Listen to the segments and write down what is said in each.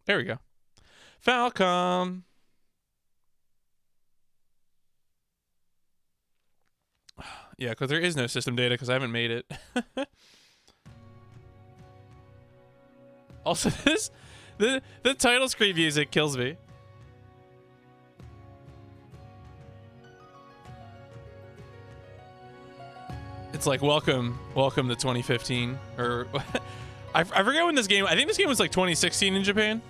There we go. Falcom. Yeah, because there is no system data because I haven't made it. Also, the title screen music kills me. It's like welcome to 2015, or I forget when this game. I think this game was like 2016 in Japan.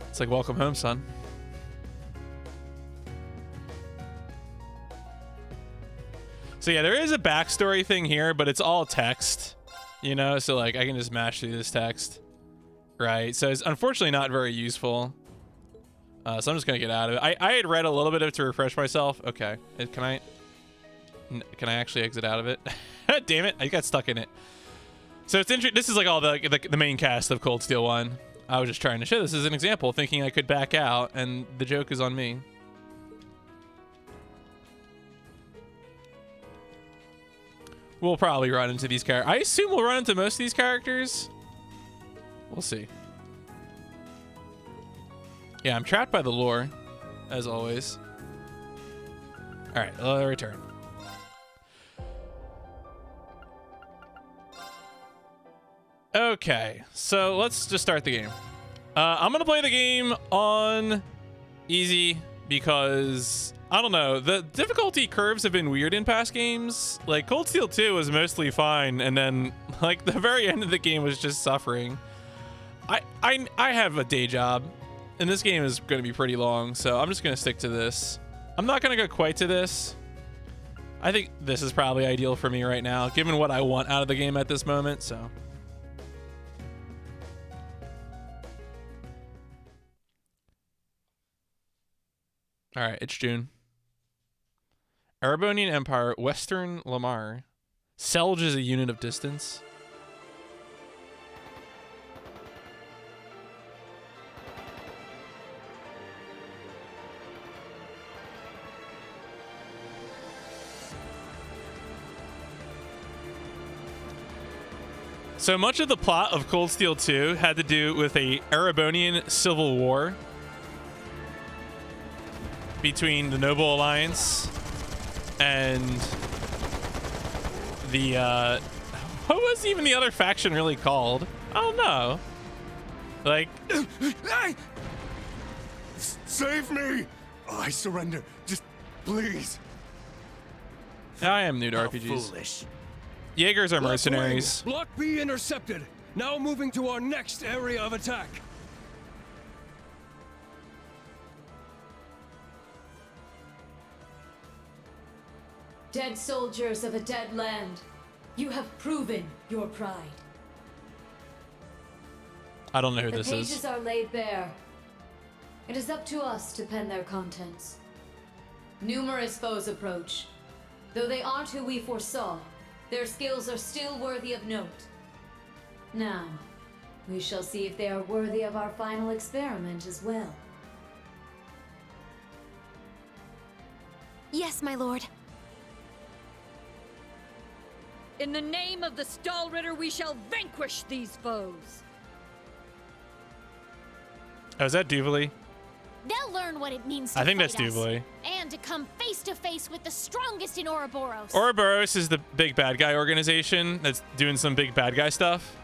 It's like welcome home, son. So yeah, there is a backstory thing here, but it's all text, you know. So like I can just mash through this text, right? So it's unfortunately not very useful. So I'm just gonna get out of it. I had read a little bit of it to refresh myself. Okay, can I Can I actually exit out of it? Damn it, I got stuck in it. So it's interesting. This is like all the main cast of Cold Steel 1. I was just trying to show this as an example, thinking I could back out, and the joke is on me. We'll probably run into these characters. I assume we'll run into most of these characters. We'll see. Yeah, I'm trapped by the lore, as always. All right, I'll return. Okay, so let's just start the game. I'm gonna play the game on easy because I don't know, the difficulty curves have been weird in past games. Like Cold Steel 2 was mostly fine, and then like the very end of the game was just suffering. I have a day job, and this game is gonna be pretty long, so I'm just gonna stick to this. I'm not gonna go quite to this. I think this is probably ideal for me right now, given what I want out of the game at this moment, so. All right, it's June. Erebonian Empire, Western Lamar. Selge is a unit of distance. So much of the plot of Cold Steel 2 had to do with a Erebonian civil war between the Noble Alliance and the what was even the other faction really called? I don't know. Like Save me! Oh, I surrender. Just please. I am new to RPGs. Foolish. Jaegers are mercenaries. Block B intercepted. Now moving to our next area of attack. Dead soldiers of a dead land, you have proven your pride. I don't know who The this pages is. are laid bare. It is up to us to pen their contents. Numerous foes approach. Though they aren't who we foresaw, their skills are still worthy of note. Now, we shall see if they are worthy of our final experiment as well. Yes, my lord. In the name of the Stahlritter, we shall vanquish these foes. Oh, is that Duvali? They'll learn what it means to I think fight that's us, Duvali. and to come face to face with the strongest in Ouroboros. Ouroboros is the big bad guy organization that's doing some big bad guy stuff.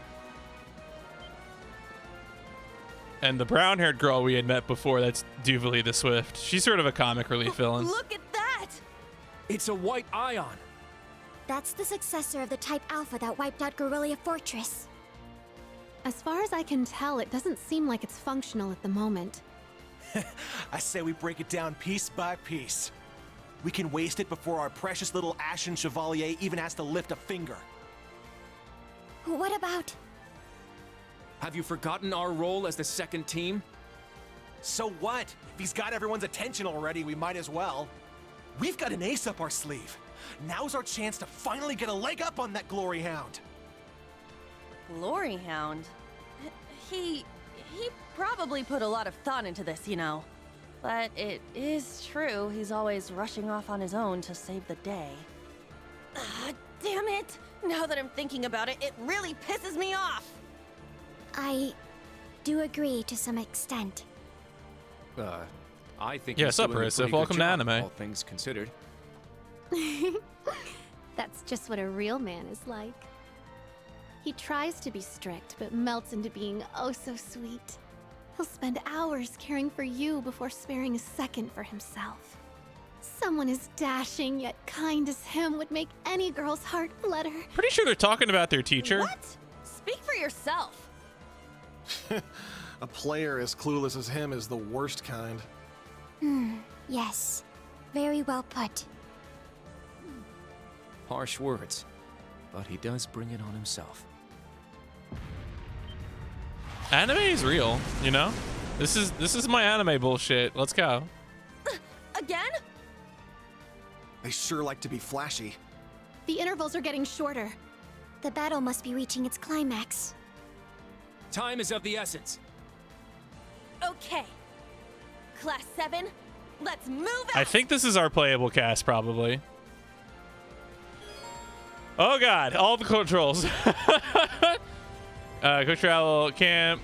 And the brown-haired girl we had met before, that's Duvali the Swift. She's sort of a comic relief villain. Look at that! It's a white ion. That's the successor of the Type Alpha that wiped out Guerrilla Fortress. As far as I can tell, it doesn't seem like it's functional at the moment. I say we break it down piece by piece. We can waste it before our precious little Ashen Chevalier even has to lift a finger. What about... Have you forgotten our role as the second team? So what? If he's got everyone's attention already, we might as well. We've got an ace up our sleeve. Now's our chance to finally get a leg up on that Glory Hound. Glory Hound? He probably put a lot of thought into this, you know. But it is true, he's always rushing off on his own to save the day. Damn it! Now that I'm thinking about it, it really pisses me off! I do agree to some extent. I think Yeah, he's sup, doing a Marissa? pretty good Welcome to job, anime. all things considered. That's just what a real man is like. He tries to be strict, but melts into being oh so sweet. He'll spend hours caring for you before sparing a second for himself. Someone as dashing yet kind as him would make any girl's heart flutter. Pretty sure they're talking about their teacher. What? Speak for yourself. A player as clueless as him is the worst kind. Yes. Very well put. Harsh words, but he does bring it on himself. Anime is real, you know? This is my anime bullshit. Let's go. Again? They sure like to be flashy. The intervals are getting shorter. The battle must be reaching its climax. Time is of the essence. Okay. Class 7, let's move out! I think this is our playable cast, probably. Oh god, all the controls. Quick travel, camp,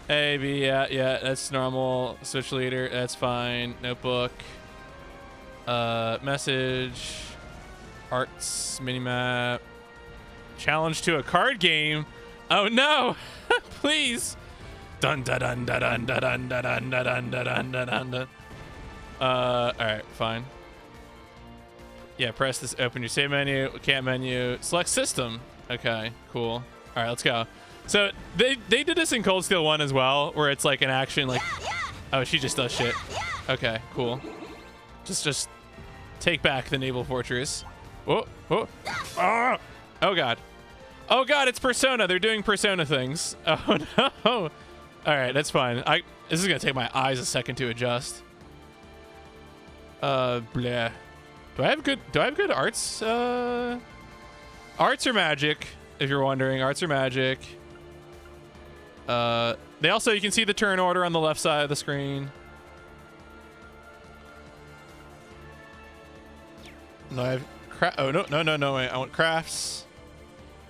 A, B, yeah, that's normal. Switch leader, that's fine. Notebook, message, arts, minimap, challenge to a card game. Oh no, please. Dun dun dun dun dun dun dun dun dun dun dun dun dun. All right, fine. Yeah, press this. Open your save menu, camp menu, select system. Okay, cool. All right, let's go. So they did this in Cold Steel 1 as well, where it's like an action, like, oh, she just does shit. Okay, cool. Just take back the naval fortress. Oh, oh, ah! Oh god. Oh god, it's Persona. They're doing Persona things. Oh no. All right, that's fine. This is gonna take my eyes a second to adjust. Bleh. Do I have good arts? Arts are magic, if you're wondering. Arts are magic. They also, you can see the turn order on the left side of the screen. No, I have oh no, wait, I want crafts.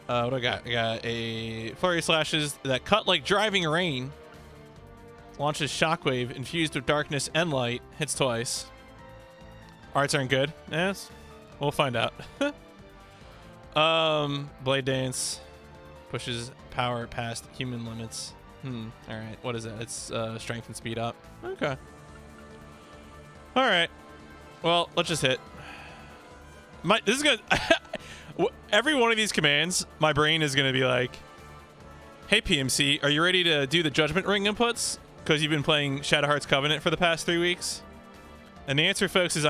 What do I got? I got a flurry slashes that cut like driving rain. Launches shockwave infused with darkness and light. Hits twice. Arts aren't good. Yes, we'll find out. Blade dance pushes power past human limits. All right, what is that? It's strength and speed up. Okay. All right. Well, let's just hit. This is gonna. Every one of these commands, my brain is gonna be like, "Hey PMC, are you ready to do the Judgment Ring inputs? Because you've been playing Shadow Hearts Covenant for the past 3 weeks." And the answer, folks, is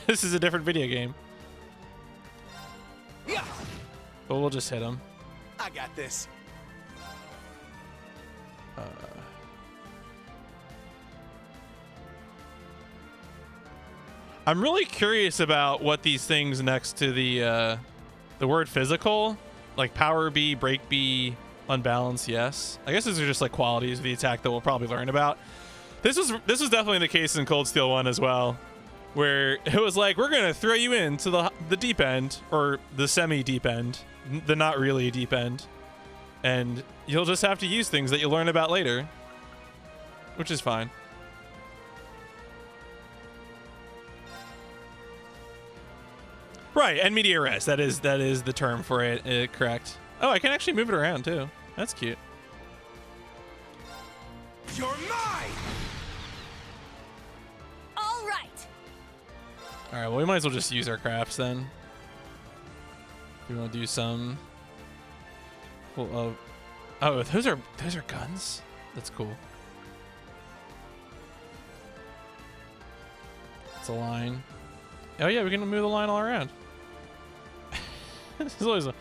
this is a different video game. Yeah, But we'll just hit him. I got this. I'm really curious about what these things next to the word physical, like power B, break B, unbalance, yes. I guess these are just like qualities of the attack that we'll probably learn about. This was definitely the case in Cold Steel 1 as well, where it was like, we're gonna throw you into the deep end, or the semi-deep end, the not really deep end, and you'll just have to use things that you'll learn about later, which is fine. Right, and media res. That is the term for it. Correct. Oh, I can actually move it around too. That's cute. You're mine! All right. All right. Well, we might as well just use our crafts then. We want to do some. Well, oh, those are guns. That's cool. It's a line. Oh yeah, we can move the line all around. This is always a. All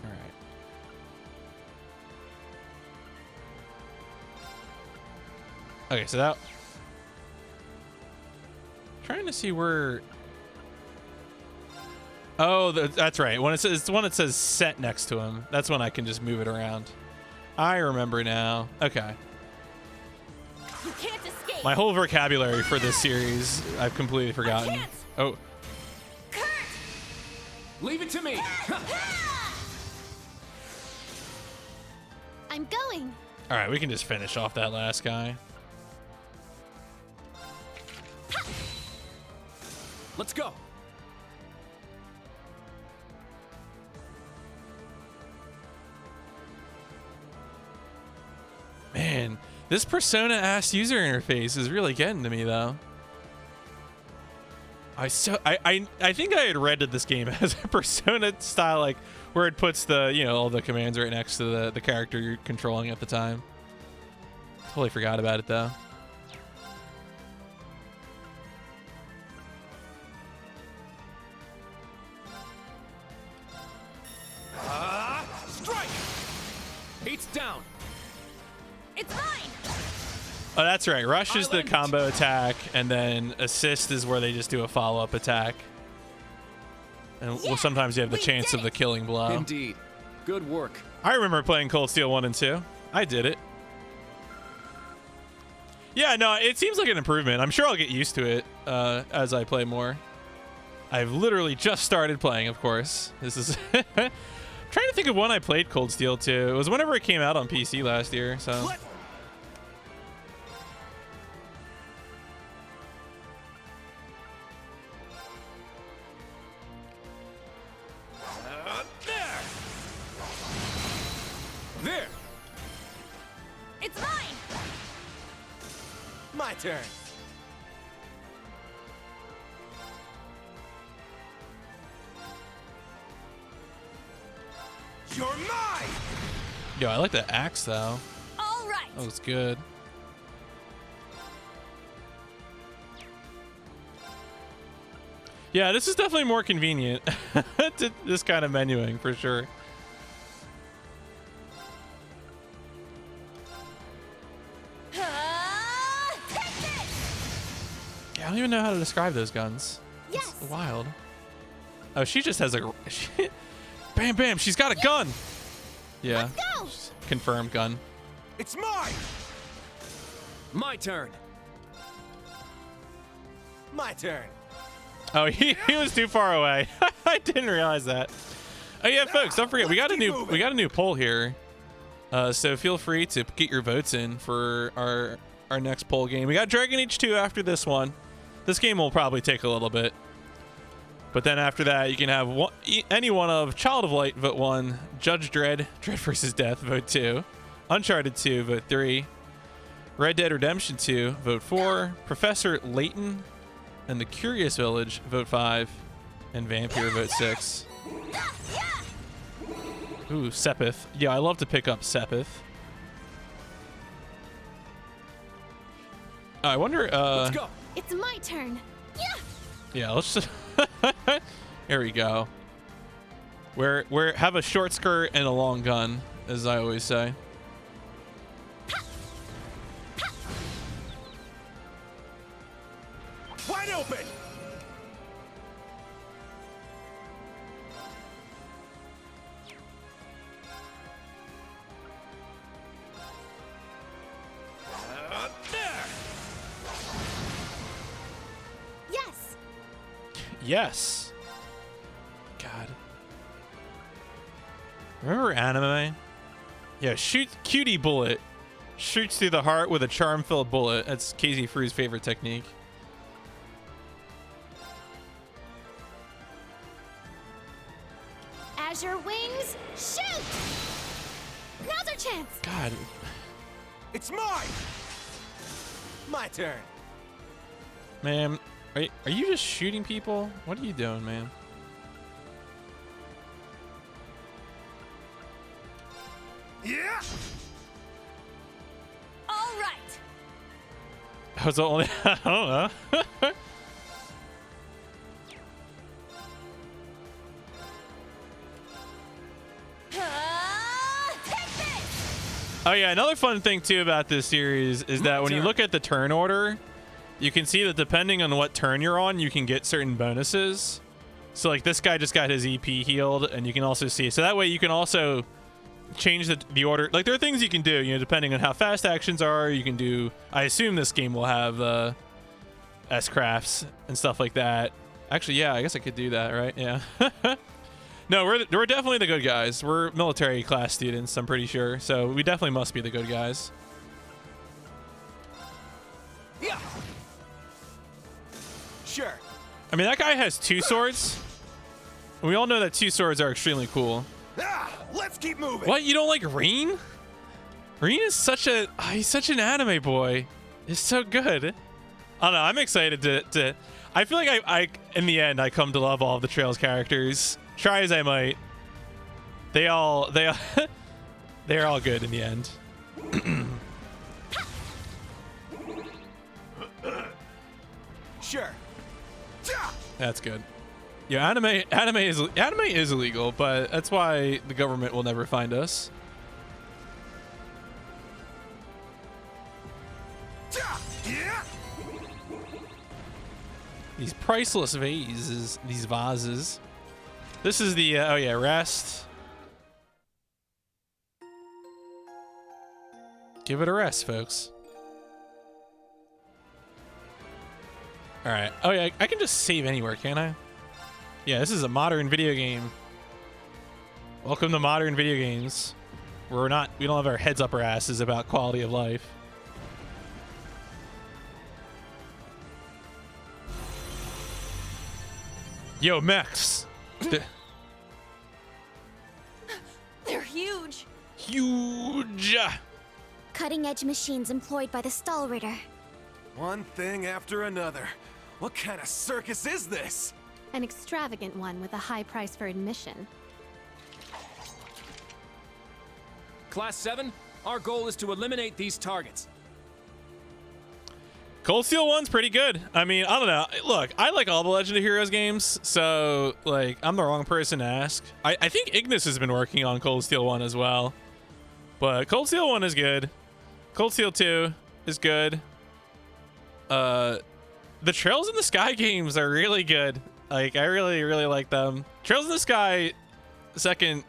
right. Okay, so that. Trying to see where. Oh, that's right. When it's the one that says set next to him. That's when I can just move it around. I remember now. Okay. You can't escape. My whole vocabulary for this series, I've completely forgotten. Oh. Kurt! Leave it to me. I'm going. All right, we can just finish off that last guy. Let's go. Man, this Persona-ass user interface is really getting to me, though. I think I had read that this game has a Persona style, like where it puts the, you know, all the commands right next to the character you're controlling at the time. Totally forgot about it though. Strike! Eight's down. It's mine! Oh, that's right. Rush is the combo attack, and then assist is where they just do a follow-up attack. And well, sometimes you have the chance of the killing blow. Indeed. Good work. I remember playing Cold Steel 1 and 2. I did it. Yeah, no, it seems like an improvement. I'm sure I'll get used to it as I play more. I've literally just started playing, of course. This is... I'm trying to think of when I played Cold Steel 2. It was whenever it came out on PC last year, so... There! It's mine! My turn. You're mine! Yo, I like the axe, though. All right! That was good. Yeah, this is definitely more convenient. to this kind of menuing, for sure. Yeah, I don't even know how to describe those guns. Yes. It's wild. Oh, she just has a... Bam, bam, she's got a gun! Yeah. Go. Confirmed gun. It's mine! My turn. My turn. Oh, he was too far away. I didn't realize that. Oh yeah, folks, don't forget we got a new poll here. So feel free to get your votes in for our next poll game. We got Dragon Age 2 after this one. This game will probably take a little bit. But then after that, you can have any one of Child of Light, vote 1. Judge Dredd, Dredd vs. Death, vote 2. Uncharted 2, vote 3. Red Dead Redemption 2, vote 4. Professor Layton and The Curious Village, vote 5. And Vampire, vote 6. Ooh, Sepith. Yeah, I love to pick up Sepith. I wonder, Let's go. It's my turn. yeah, let's just... Here we go. We're have a short skirt and a long gun, as I always say. Wide open! There! Yes. Yes. God. Remember anime? Yeah, cutie bullet. Shoots through the heart with a charm-filled bullet. That's Casey Fru's favorite technique. As your wings, shoot! Now's our chance. God. It's mine! My turn. Man, are you just shooting people? What are you doing, man? Yeah! All right! I was only... I don't know. Oh yeah, another fun thing too about this series is that when you look at the turn order, you can see that depending on what turn you're on, you can get certain bonuses. So like this guy just got his EP healed, and you can also see, so that way you can also change the order. Like there are things you can do, you know, depending on how fast actions are. You can do, I assume this game will have S-crafts and stuff like that. Actually, yeah, I guess I could do that, right? Yeah. No, we're definitely the good guys. We're military class students, I'm pretty sure. So we definitely must be the good guys. Yeah. Sure. I mean, that guy has 2 swords. And we all know that 2 swords are extremely cool. Let's keep moving. What? You don't like Reen? Reen is such a... he's such an anime boy. He's so good. I don't know. I'm excited to I feel like I in the end, I come to love all of the Trails characters. Try as I might. They're all good in the end. Sure. That's good. Yeah, anime is illegal, but that's why the government will never find us. Yeah. These priceless vases, these vases. This is the oh yeah, rest. Give it a rest, folks. All right. Oh yeah, I can just save anywhere, can't I? Yeah, this is a modern video game. Welcome to modern video games. We don't have our heads up our asses about quality of life. Yo, mechs. They're huge. Huge. Cutting-edge machines employed by the Stahlritter. One thing after another. What kind of circus is this? An extravagant one with a high price for admission. Class 7, our goal is to eliminate these targets. Cold Steel 1's pretty good. I mean, I don't know. Look, I like all the Legend of Heroes games, so, like, I'm the wrong person to ask. I think Ignis has been working on Cold Steel 1 as well. But Cold Steel 1 is good. Cold Steel 2 is good. The Trails in the Sky games are really good. Like, I really, really like them. Trails in the Sky second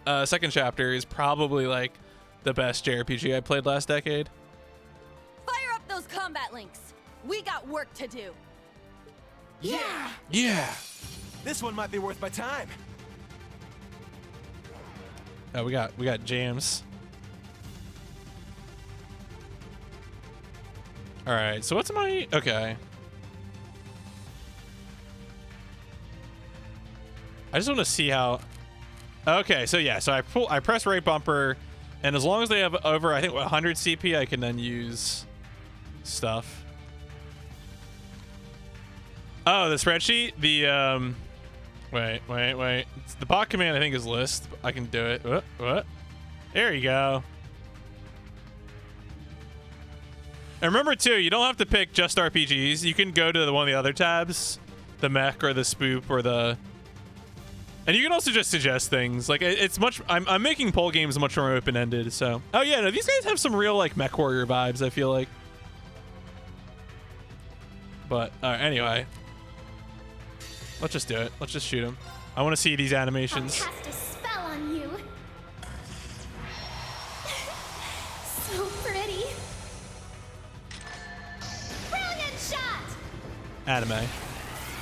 chapter is probably, like, the best JRPG I played last decade. Fire up those combat links. We got work to do. Yeah. Yeah. This one might be worth my time. Oh, we got jams. All right, so what's my... Okay. I just want to see how... Okay, so yeah, so I press right bumper, and as long as they have over, I think, 100 CP, I can then use stuff. Oh, the spreadsheet? The, Wait. It's the bot command, I think, is list. I can do it. What? There you go. And remember, too, you don't have to pick just RPGs. You can go to one of the other tabs, the mech or the spoop or the... And you can also just suggest things. Like, it's much... I'm making poll games much more open-ended, so... Oh, yeah, no, these guys have some real, like, mech warrior vibes, I feel like. But, anyway. Let's just do it. Let's just shoot him. I want to see these animations. I'll cast a spell on you. So pretty. Brilliant shot! Anime.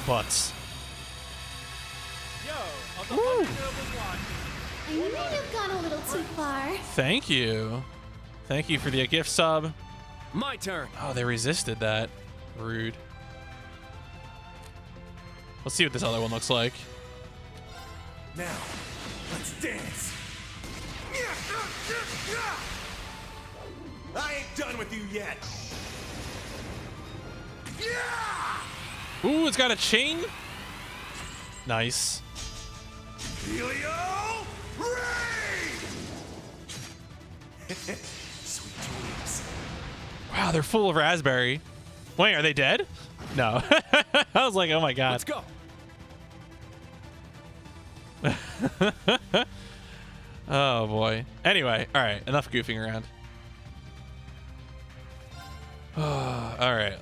Butts. I may have gone a little too far. Thank you. Thank you for the gift sub. My turn. Oh, they resisted that. Rude. Let's see what this other one looks like. Now, let's dance. I ain't done with you yet. Ooh, it's got a chain. Nice. Helio Ray! Sweet dreams. Wow, they're full of raspberry. Wait, are they dead? No. I was like, oh my god. Let's go. Oh boy. Anyway, all right, enough goofing around. All right.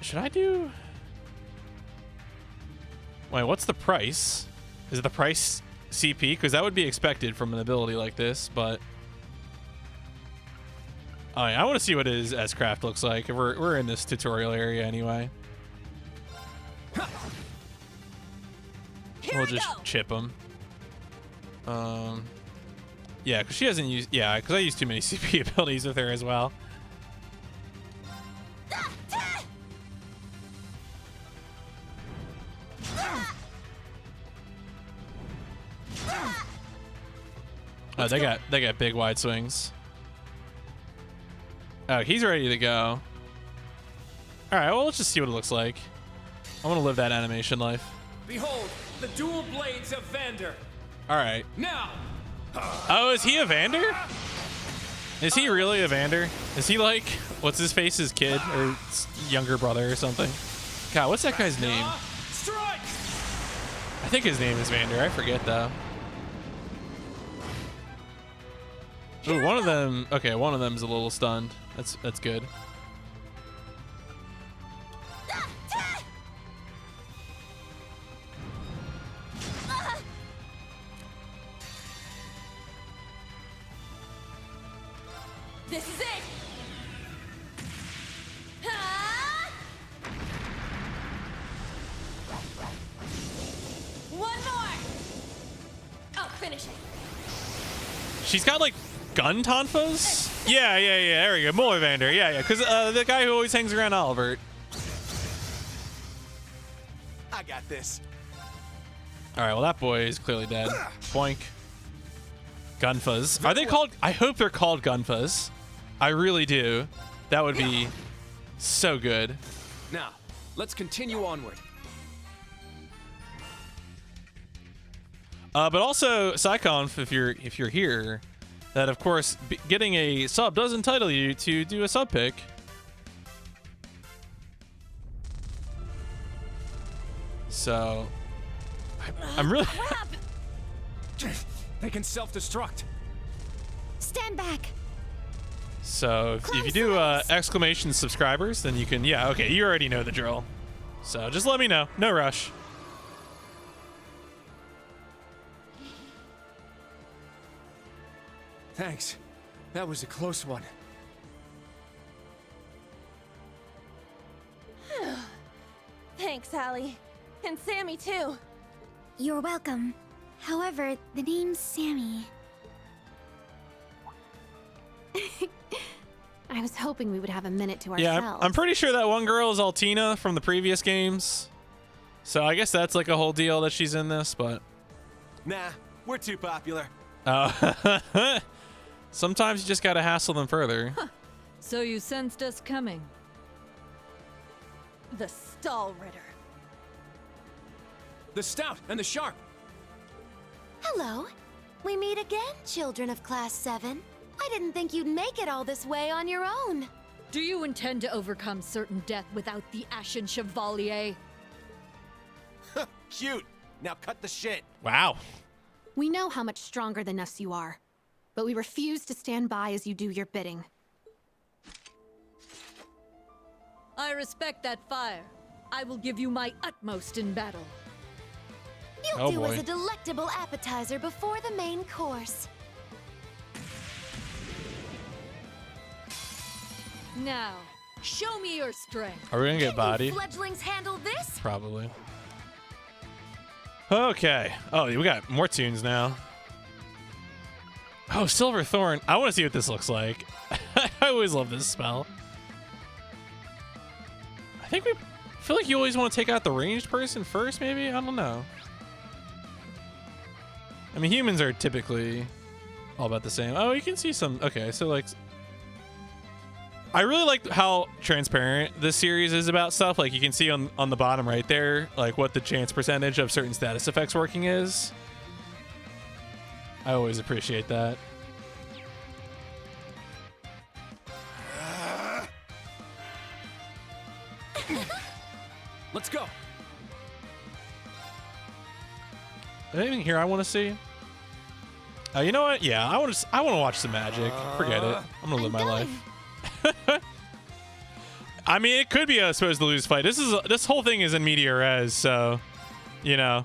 Should I do... Wait, what's the price? Is the price CP? Because that would be expected from an ability like this, but... Oh, yeah, I want to see what his S-Craft looks like. We're in this tutorial area anyway. Here We'll we just go. chip him. Yeah, because she hasn't used... Yeah, because I used too many CP abilities with her as well. Oh, they got big wide swings. Oh, he's ready to go. All right, well, let's just see what it looks like. I want to live that animation life. Behold, the dual blades of Vander. All right. Now! Oh, is he a Vander? Is he really a Vander? Is he like, what's his face's kid or younger brother or something? God, what's that guy's name? Strike! I think his name is Vander. I forget though. Ooh, one of them. Okay, one of them's a little stunned. That's good. This is it! Ah! One more! I'll finish it. She's got like gun tonfas? Yeah. There we go. More Vander. Yeah. Because the guy who always hangs around Albert. I got this. All right. Well, that boy is clearly dead. Boink. Gunfas. Are they called? I hope they're called Gunfas. I really do. That would be so good. Now, let's continue onward. But also, Psyconf, if you're here, that of course getting a sub does entitle you to do a sub pick. So, I'm really. They can self-destruct. Stand back. So if you do exclamation subscribers, then you can. Yeah, okay, you already know the drill. So just let me know. No rush. Thanks. That was a close one. Thanks, Allie. And Sammy, too. You're welcome. However, the name's Sammy. I was hoping we would have a minute to Yeah, ourselves. I'm pretty sure that one girl is Altina from the previous games. So I guess that's like a whole deal that she's in this, but... Nah, we're too popular. Sometimes you just gotta hassle them further. So you sensed us coming. The Stall Ritter. The Stout and the Sharp. Hello. We meet again, children of Class 7. I didn't think you'd make it all this way on your own. Do you intend to overcome certain death without the Ashen Chevalier? Cute. Now cut the shit. Wow. We know how much stronger than us you are, but we refuse to stand by as you do your bidding. I respect that fire. I will give you my utmost in battle. You'll Oh, do boy. as a delectable appetizer before the main course. Now, show me your strength. Are we gonna get bodied? Fledglings handle this? Probably. Okay. Oh, we got more tunes now. Oh, Silver Thorn. I want to see what this looks like. I always love this spell. I think we feel like you always want to take out the ranged person first, maybe? I don't know. I mean, humans are typically all about the same. Oh, you can see some. Okay, so like... I really like how transparent this series is about stuff. Like you can see on the bottom right there, like what the chance percentage of certain status effects working is. I always appreciate that. Let's go. Anything here I want to see? You know what? Yeah, I want to watch some magic. Forget it. I'm gonna live my life. I mean, it could be a supposed to lose fight. This whole thing is in media res, so you know.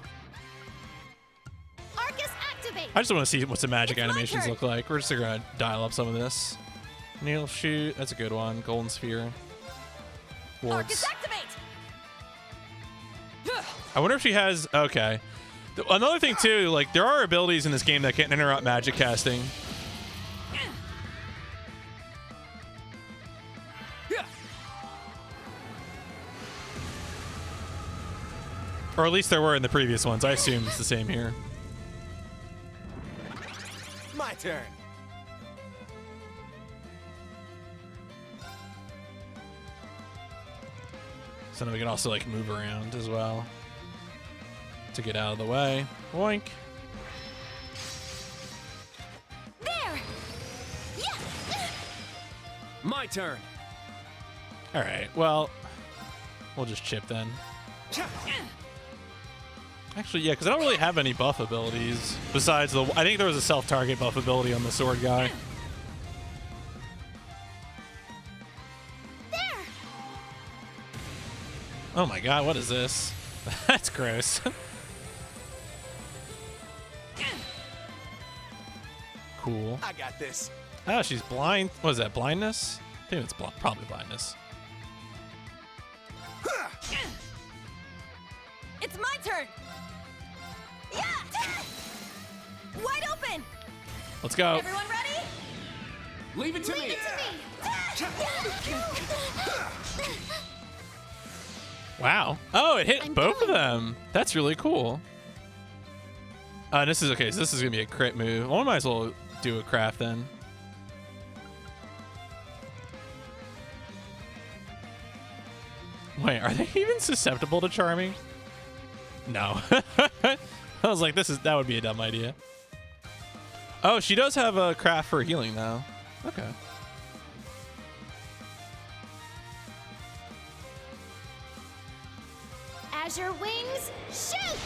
Arcus activate! I just want to see what some magic It's my animations turn. look like. We're just gonna dial up some of this. Needle shoot, that's a good one. Golden sphere. Wards. Arcus activate! I wonder if she has. Okay, Another thing too, like there are abilities in this game that can interrupt magic casting. Or at least there were in the previous ones. I assume it's the same here. My turn. So then we can also like move around as well to get out of the way. Boink. There! Yeah! My turn. All right. Well, we'll just chip then. Actually, yeah, because I don't really have any buff abilities besides the. I think there was a self-target buff ability on the sword guy. There! Oh my god, what is this? That's gross. Cool. I got this. Oh, she's blind. What is that? Blindness? I think it's probably blindness. It's my turn. Yeah! Wide open. Let's go. Everyone ready? Leave it to me. Wow. Oh, it hit I'm both of going. them. That's really cool. This is okay. So this is gonna be a crit move. Well, I might as well do a craft then. Wait, are they even susceptible to charming? No. I was like, that would be a dumb idea. Oh, she does have a craft for healing though. Okay. Azure wings, shoot!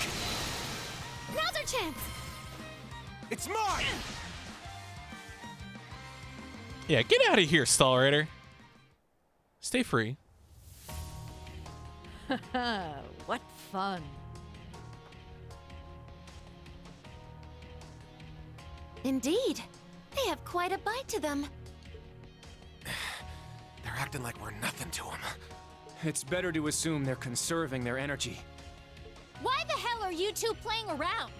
Now's our chance! It's mine. Yeah, get out of here, Stall Rider. Stay free. What fun. Indeed. They have quite a bite to them. They're acting like we're nothing to them. It's better to assume they're conserving their energy. Why the hell are you two playing around?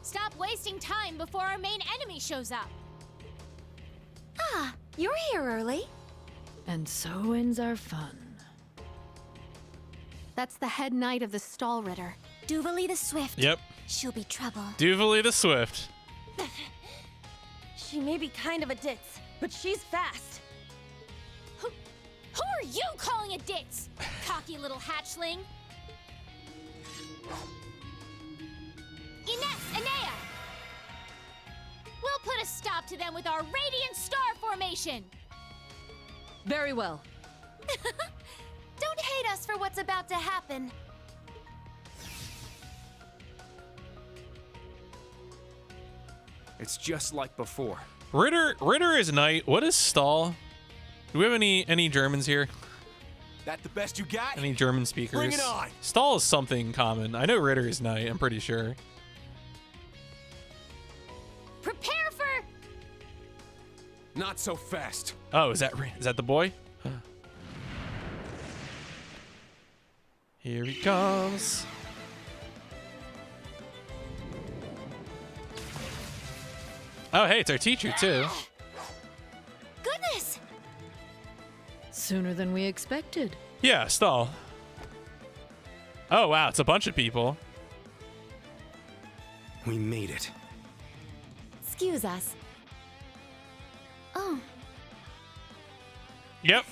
Stop wasting time before our main enemy shows up. Ah, you're here early. And so ends our fun. That's the head knight of the Stall Ritter. Duvalie the Swift. Yep. She'll be trouble. Duvalie the Swift. She may be kind of a ditz, but she's fast. Who are you calling a ditz? Cocky little hatchling. Ines, Anea! We'll put a stop to them with our Radiant Star Formation! Very well. Don't hate us for what's about to happen. It's just like before. Ritter is knight. What is Stall? Do we have any Germans here? That the best you got? Any German speakers? Bring it on. Stall is something common. I know Ritter is knight. I'm pretty sure. Prepare for... Not so fast. Oh, is that the boy? Here he comes. Oh, hey, it's our teacher too. Goodness! Sooner than we expected. Yeah, Stall. Oh, wow, it's a bunch of people. We made it. Excuse us. Oh, Yep.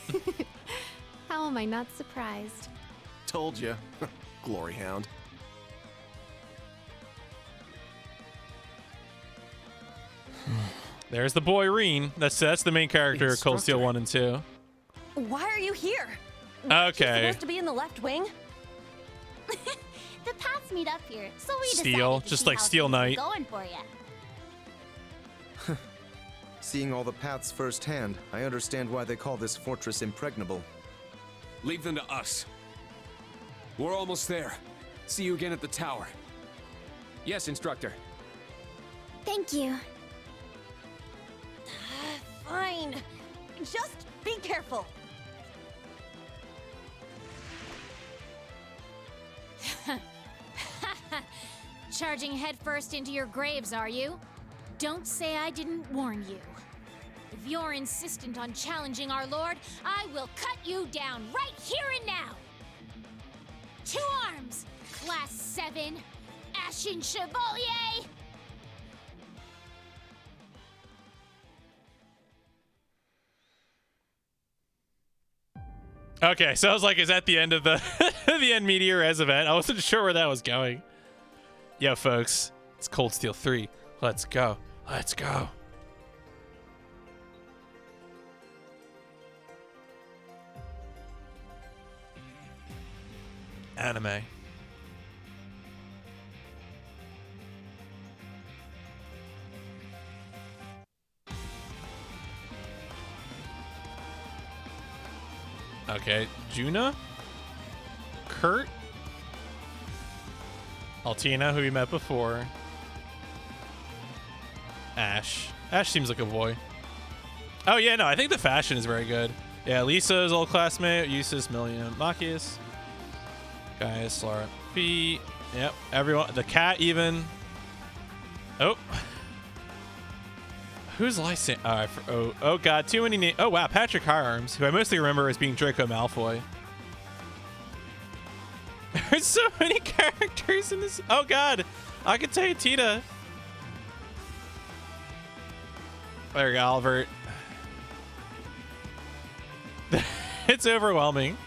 How am I not surprised? Told you. Glory Hound. There's the boy Reen. That's the main character of Cold Steel 1 and 2. Why are you here? Weren't you Okay. supposed to be in the left wing? the paths meet up here, so we Steel, decided to just see like how Steel things are Knight. Going for you. Seeing all the paths firsthand, I understand why they call this fortress impregnable. Leave them to us. We're almost there. See you again at the tower. Yes, instructor. Thank you. Fine. Just be careful. charging headfirst into your graves, are you? Don't say I didn't warn you. If you're insistent on challenging our lord, I will cut you down right here and now! 2 arms! Class 7, Ashen Chevalier! Okay, so I was like, is that the end of the the end Meteor Res event? I wasn't sure where that was going. Yo, folks, it's Cold Steel 3. Let's go. Let's go. Anime. Okay, Juna, Kurt, Altina, who we met before, Ash. Ash seems like a boy. Oh yeah, no, I think the fashion is very good. Yeah, Lisa's old classmate, Eustace, Million, Machias, Gaius, Lara, P. Yep, everyone, the cat even. Oh. Who's Lysan? Oh god, too many names. Oh wow, Patrick Higharms, who I mostly remember as being Draco Malfoy. There's so many characters in this. Oh god, I can tell you Tita. There we go, Albert. It's overwhelming.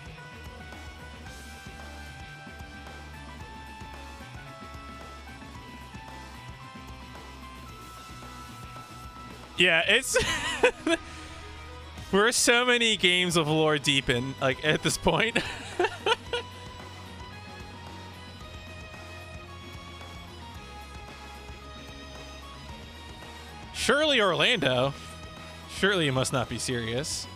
Yeah, it's we're so many games of lore deep in, like, at this point. Surely Orlando. Surely you must not be serious.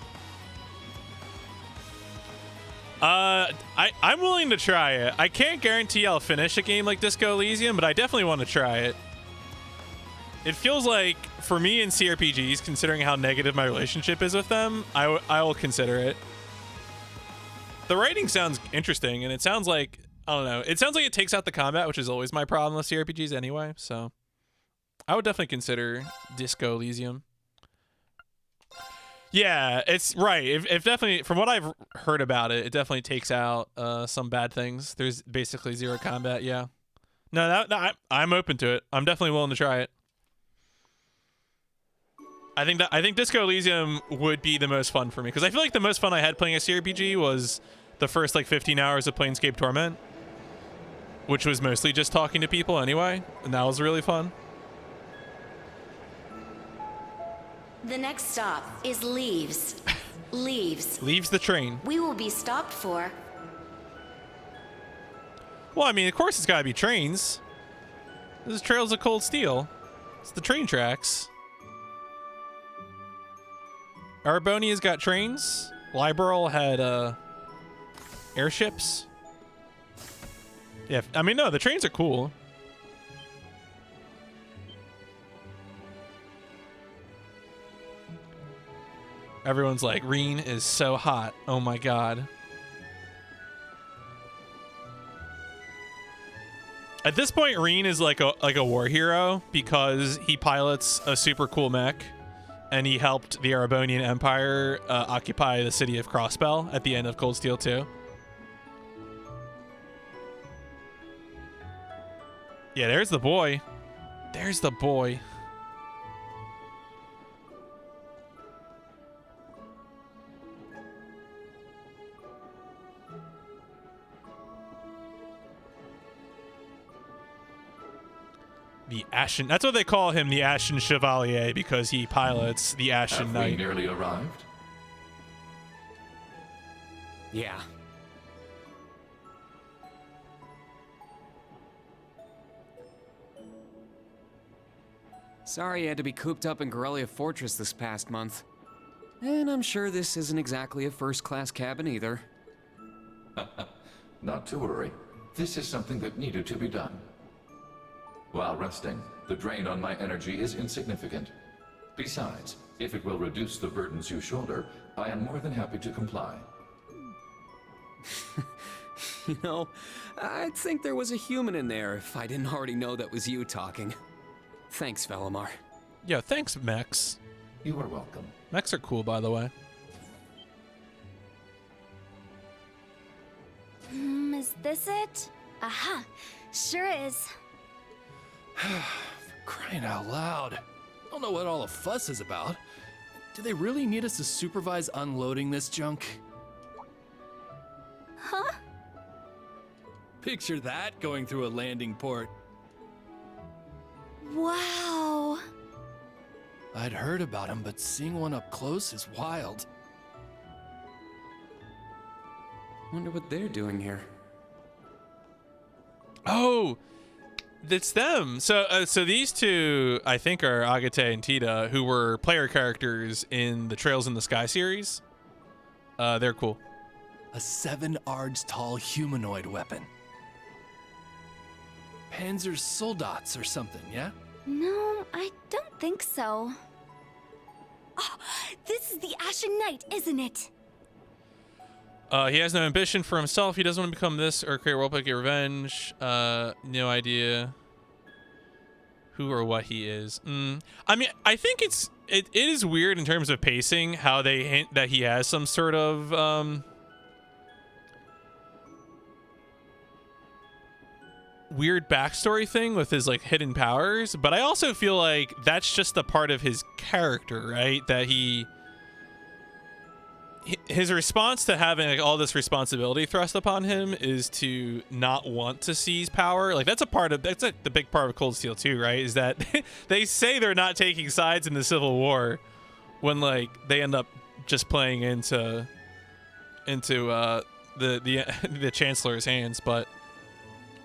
I'm willing to try it. I can't guarantee I'll finish a game like Disco Elysium, but I definitely want to try it. It feels like, for me in CRPGs, considering how negative my relationship is with them, I will consider it. The writing sounds interesting, and it sounds like, I don't know, it sounds like it takes out the combat, which is always my problem with CRPGs anyway, so I would definitely consider Disco Elysium. Yeah, it's right. If definitely, from what I've heard about it, it definitely takes out some bad things. There's basically zero combat, yeah. No, I'm open to it. I'm definitely willing to try it. I think Disco Elysium would be the most fun for me, because I feel like the most fun I had playing a CRPG was the first like 15 hours of Planescape Torment, which was mostly just talking to people anyway, and that was really fun. The next stop is Leaves. Leaves. Leaves the train. We will be stopped for. Well, I mean, of course it's got to be trains. This is Trails of Cold Steel. It's the train tracks. Arbonia's got trains. Liberal had airships. Yeah, I mean, no, the trains are cool. Everyone's like, Reen is so hot. Oh my god. At this point, Reen is like a war hero because he pilots a super cool mech, and he helped the Arabonian Empire occupy the city of Crossbell at the end of Cold Steel 2. Yeah, there's the boy. There's the boy. The Ashen, that's what they call him, the Ashen Chevalier, because he pilots the Ashen Knight. Have we nearly arrived? Yeah. Sorry you had to be cooped up in Corellia Fortress this past month. And I'm sure this isn't exactly a first-class cabin either. Not to worry. This is something that needed to be done. While resting, the drain on my energy is insignificant. Besides, if it will reduce the burdens you shoulder, I am more than happy to comply. You know, I'd think there was a human in there if I didn't already know that was you talking. Thanks, Valimar. Yeah, thanks, mechs. You are welcome. Mechs are cool, by the way. Is this it? Aha, sure is. Crying out loud. Don't know what all the fuss is about. Do they really need us to supervise unloading this junk? Huh? Picture that going through a landing port. Wow. I'd heard about them, but seeing one up close is wild. Wonder what they're doing here. Oh, it's them. So these two, I think, are Agate and Tita, who were player characters in the Trails in the Sky series. They're cool. A 7 ards tall humanoid weapon. Panzer Soldats or something, yeah? No, I don't think so. Oh, this is the Ashen Knight, isn't it? He has no ambition for himself. He doesn't want to become this or create roleplay, get revenge. No idea who or what he is. I mean, I think it is weird in terms of pacing how they hint that he has some sort of weird backstory thing with his like hidden powers, but I also feel like that's just a part of his character, right? That his response to having like all this responsibility thrust upon him is to not want to seize power. Like that's like the big part of Cold Steel 2, right? Is that they say they're not taking sides in the Civil War when like they end up just playing into the Chancellor's hands. But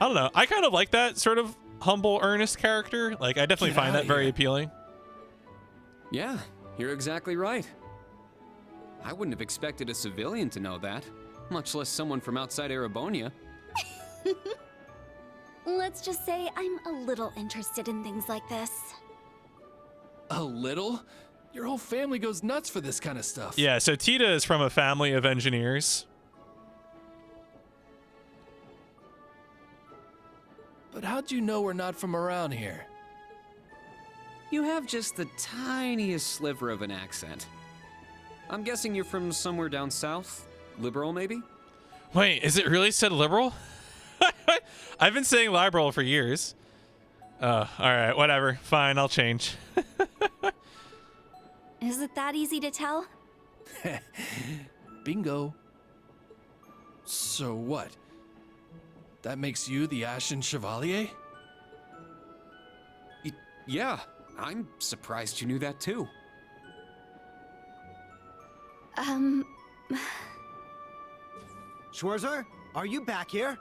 I don't know. I kind of like that sort of humble, earnest character. Like I definitely find that very appealing. Yeah, you're exactly right. I wouldn't have expected a civilian to know that, much less someone from outside Erebonia. Let's just say I'm a little interested in things like this. A little? Your whole family goes nuts for this kind of stuff. Yeah, so Tita is from a family of engineers. But how'd you know we're not from around here? You have just the tiniest sliver of an accent. I'm guessing you're from somewhere down south? Liberal, maybe? Wait, is it really said liberal? I've been saying liberal for years. All right, whatever. Fine, I'll change. Is it that easy to tell? Bingo. So what? That makes you the Ashen Chevalier? Yeah, I'm surprised you knew that too. Schwarzer, are you back here?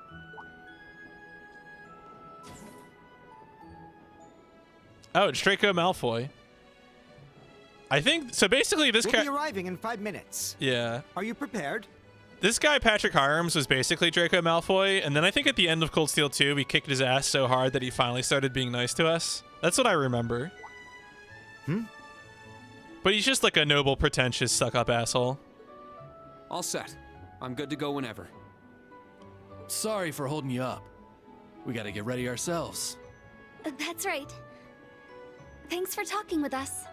Oh, it's Draco Malfoy. I think so. Basically, this guy will be arriving in 5 minutes. Yeah. Are you prepared? This guy, Patrick Harms, was basically Draco Malfoy, and then I think at the end of Cold Steel 2, we kicked his ass so hard that he finally started being nice to us. That's what I remember. But he's just like a noble, pretentious, stuck-up asshole. All set. I'm good to go whenever. Sorry for holding you up. We gotta get ready ourselves. That's right. Thanks for talking with us.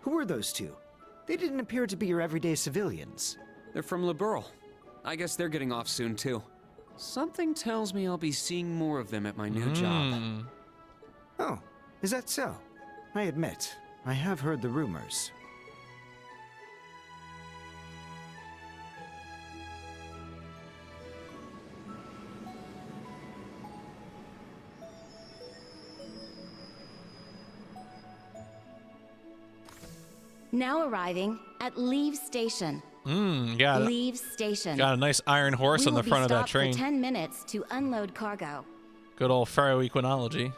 Who are those two? They didn't appear to be your everyday civilians. They're from Liberl. I guess they're getting off soon, too. Something tells me I'll be seeing more of them at my new job. Oh, is that so? I admit, I have heard the rumors. Now arriving at Leave Station. Got it. Leave Station. Got a nice iron horse on the front of that train. We will be stopped for 10 minutes to unload cargo. Good old Pharaoh Equinology.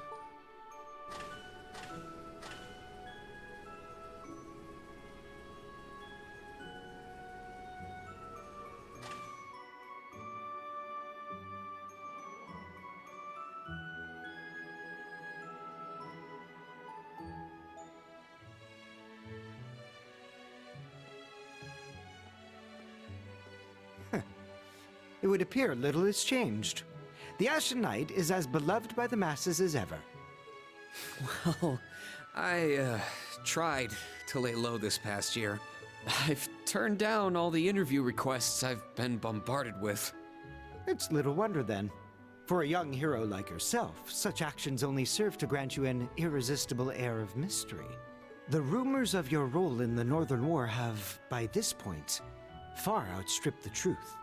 it would appear little has changed. The Ashen Knight is as beloved by the masses as ever. Well, I tried to lay low this past year. I've turned down all the interview requests I've been bombarded with. It's little wonder then. For a young hero like yourself, such actions only serve to grant you an irresistible air of mystery. The rumors of your role in the Northern War have, by this point, far outstripped the truth.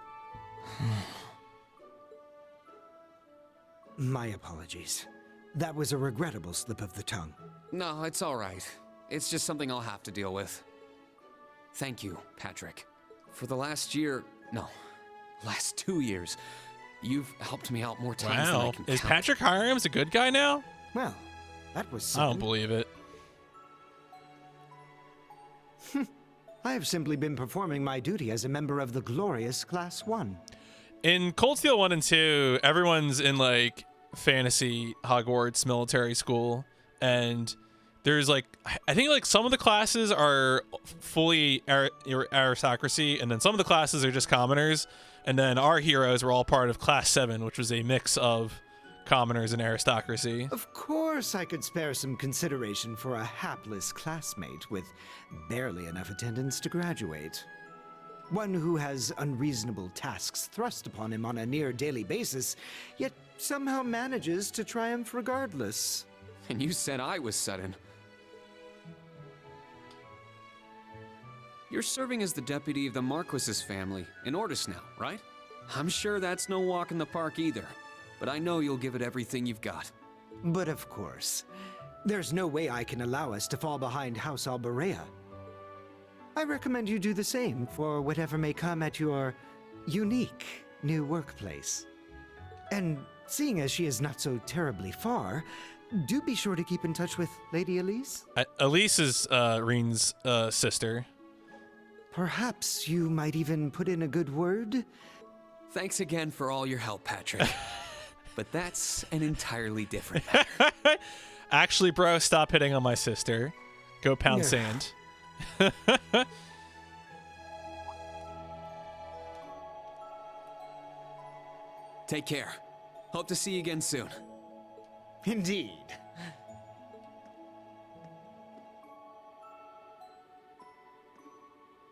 My apologies. That was a regrettable slip of the tongue. No, it's all right. It's just something I'll have to deal with. Thank you, Patrick. For the last 2 years, you've helped me out more times than I Wow. can Is count. Patrick Hiram's a good guy now? Well, that was I don't sudden. believe it. I have simply been performing my duty as a member of the glorious Class 1. In Cold Steel 1 and 2, everyone's in like fantasy Hogwarts military school, and there's like, I think like some of the classes are fully aristocracy, and then some of the classes are just commoners, and then our heroes were all part of Class 7, which was a mix of commoners and aristocracy. Of course I could spare some consideration for a hapless classmate with barely enough attendance to graduate. One who has unreasonable tasks thrust upon him on a near daily basis, yet somehow manages to triumph regardless. And you said I was sudden. You're serving as the deputy of the Marquis's family in Ordis now, right? I'm sure that's no walk in the park either, but I know you'll give it everything you've got. But of course, there's no way I can allow us to fall behind House Alberea. I recommend you do the same for whatever may come at your unique new workplace. And seeing as she is not so terribly far, do be sure to keep in touch with Lady Elise. Elise is Reen's sister. Perhaps you might even put in a good word? Thanks again for all your help, Patrick. But that's an entirely different matter. Actually, bro, stop hitting on my sister. Go pound Yeah. sand. Take care. Hope to see you again soon. Indeed.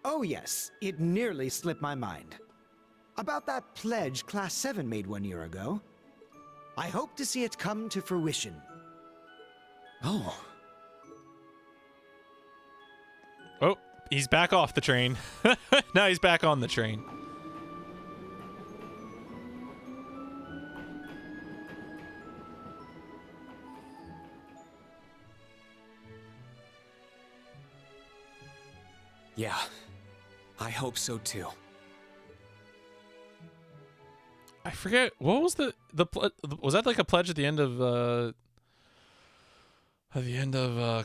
Oh yes, it nearly slipped my mind. About that pledge Class 7 made 1 year ago. I hope to see it come to fruition. Oh. Oh, he's back off the train. Now he's back on the train. Yeah, I hope so too. I forget what was was that like a pledge at the end of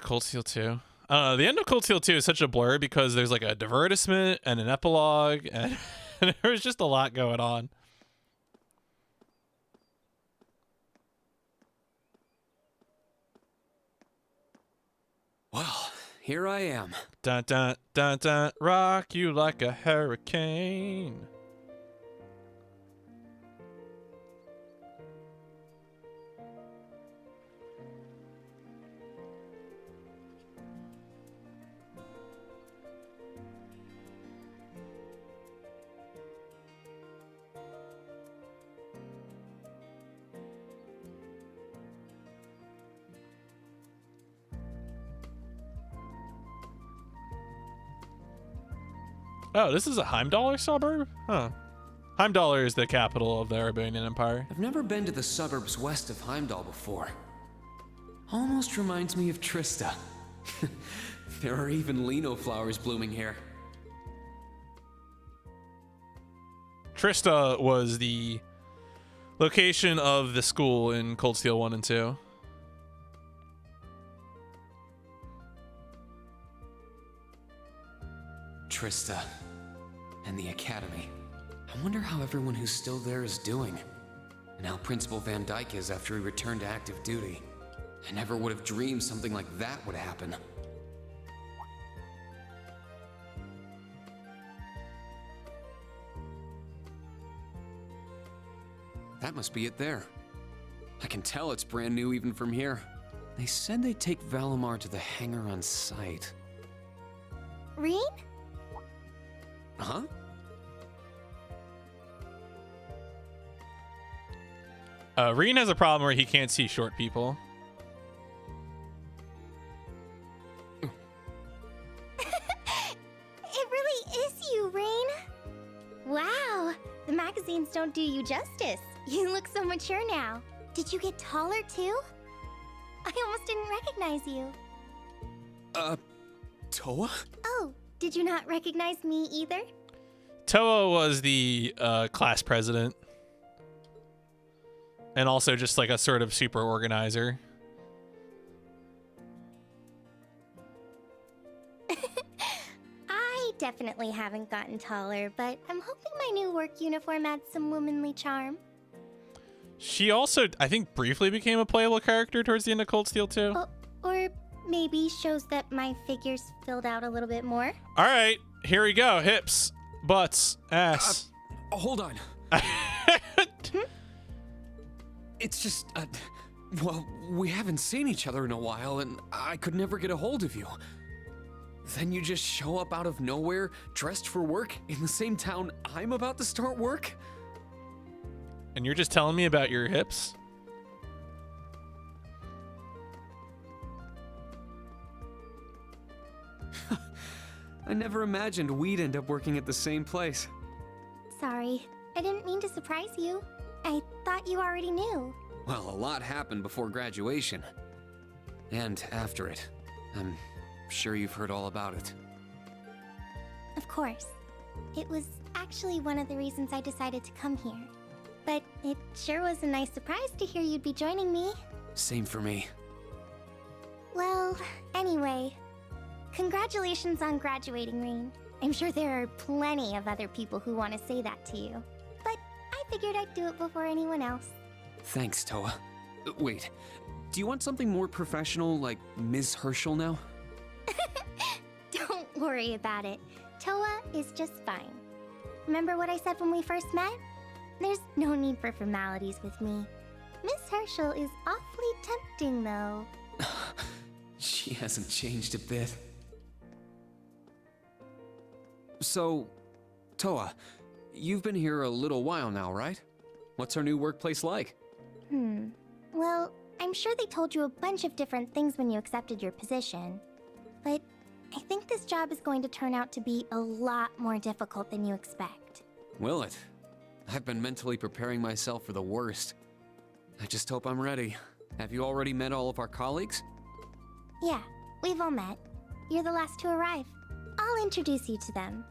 Cold Steel 2? The end of Cold Steel 2 is such a blur because there's like a divertisement and an epilogue, and there was just a lot going on. Well, here I am. Dun dun dun dun, rock you like a hurricane. Oh, this is a Heimdall suburb? Huh. Heimdall is the capital of the Erebonian Empire. I've never been to the suburbs west of Heimdall before. Almost reminds me of Trista. There are even Lino flowers blooming here. Trista was the location of the school in Cold Steel 1 and 2. Trista and the Academy. I wonder how everyone who's still there is doing, and how Principal Van Dyke is after he returned to active duty. I never would have dreamed something like that would happen. That must be it there. I can tell it's brand new even from here. They said they'd take Valimar to the hangar on site. Rean? Huh? Reen has a problem where he can't see short people. It really is you, Rain. Wow, the magazines don't do you justice. You look so mature now. Did you get taller too? I almost didn't recognize you. Toa? Oh, did you not recognize me either? Toa was the class president. And also just like a sort of super organizer. I definitely haven't gotten taller, but I'm hoping my new work uniform adds some womanly charm. She also, I think, briefly became a playable character towards the end of Cold Steel 2. Or maybe shows that my figure's filled out a little bit more. All right, here we go. Hips, butts, ass. Hold on. It's just, well, we haven't seen each other in a while, and I could never get a hold of you. Then you just show up out of nowhere, dressed for work, in the same town I'm about to start work? And you're just telling me about your hips? I never imagined we'd end up working at the same place. Sorry, I didn't mean to surprise you. I thought you already knew. Well, a lot happened before graduation. And after it. I'm sure you've heard all about it. Of course. It was actually one of the reasons I decided to come here. But it sure was a nice surprise to hear you'd be joining me. Same for me. Well, anyway, congratulations on graduating, Rain. I'm sure there are plenty of other people who want to say that to you. But I figured I'd do it before anyone else. Thanks, Toa. Wait, do you want something more professional, like Ms. Herschel now? Don't worry about it. Toa is just fine. Remember what I said when we first met? There's no need for formalities with me. Miss Herschel is awfully tempting, though. She hasn't changed a bit. So, Toa, you've been here a little while now, right? What's our new workplace like? Well, I'm sure they told you a bunch of different things when you accepted your position. But I think this job is going to turn out to be a lot more difficult than you expect. Will it? I've been mentally preparing myself for the worst. I just hope I'm ready. Have you already met all of our colleagues? Yeah, we've all met. You're the last to arrive. I'll introduce you to them.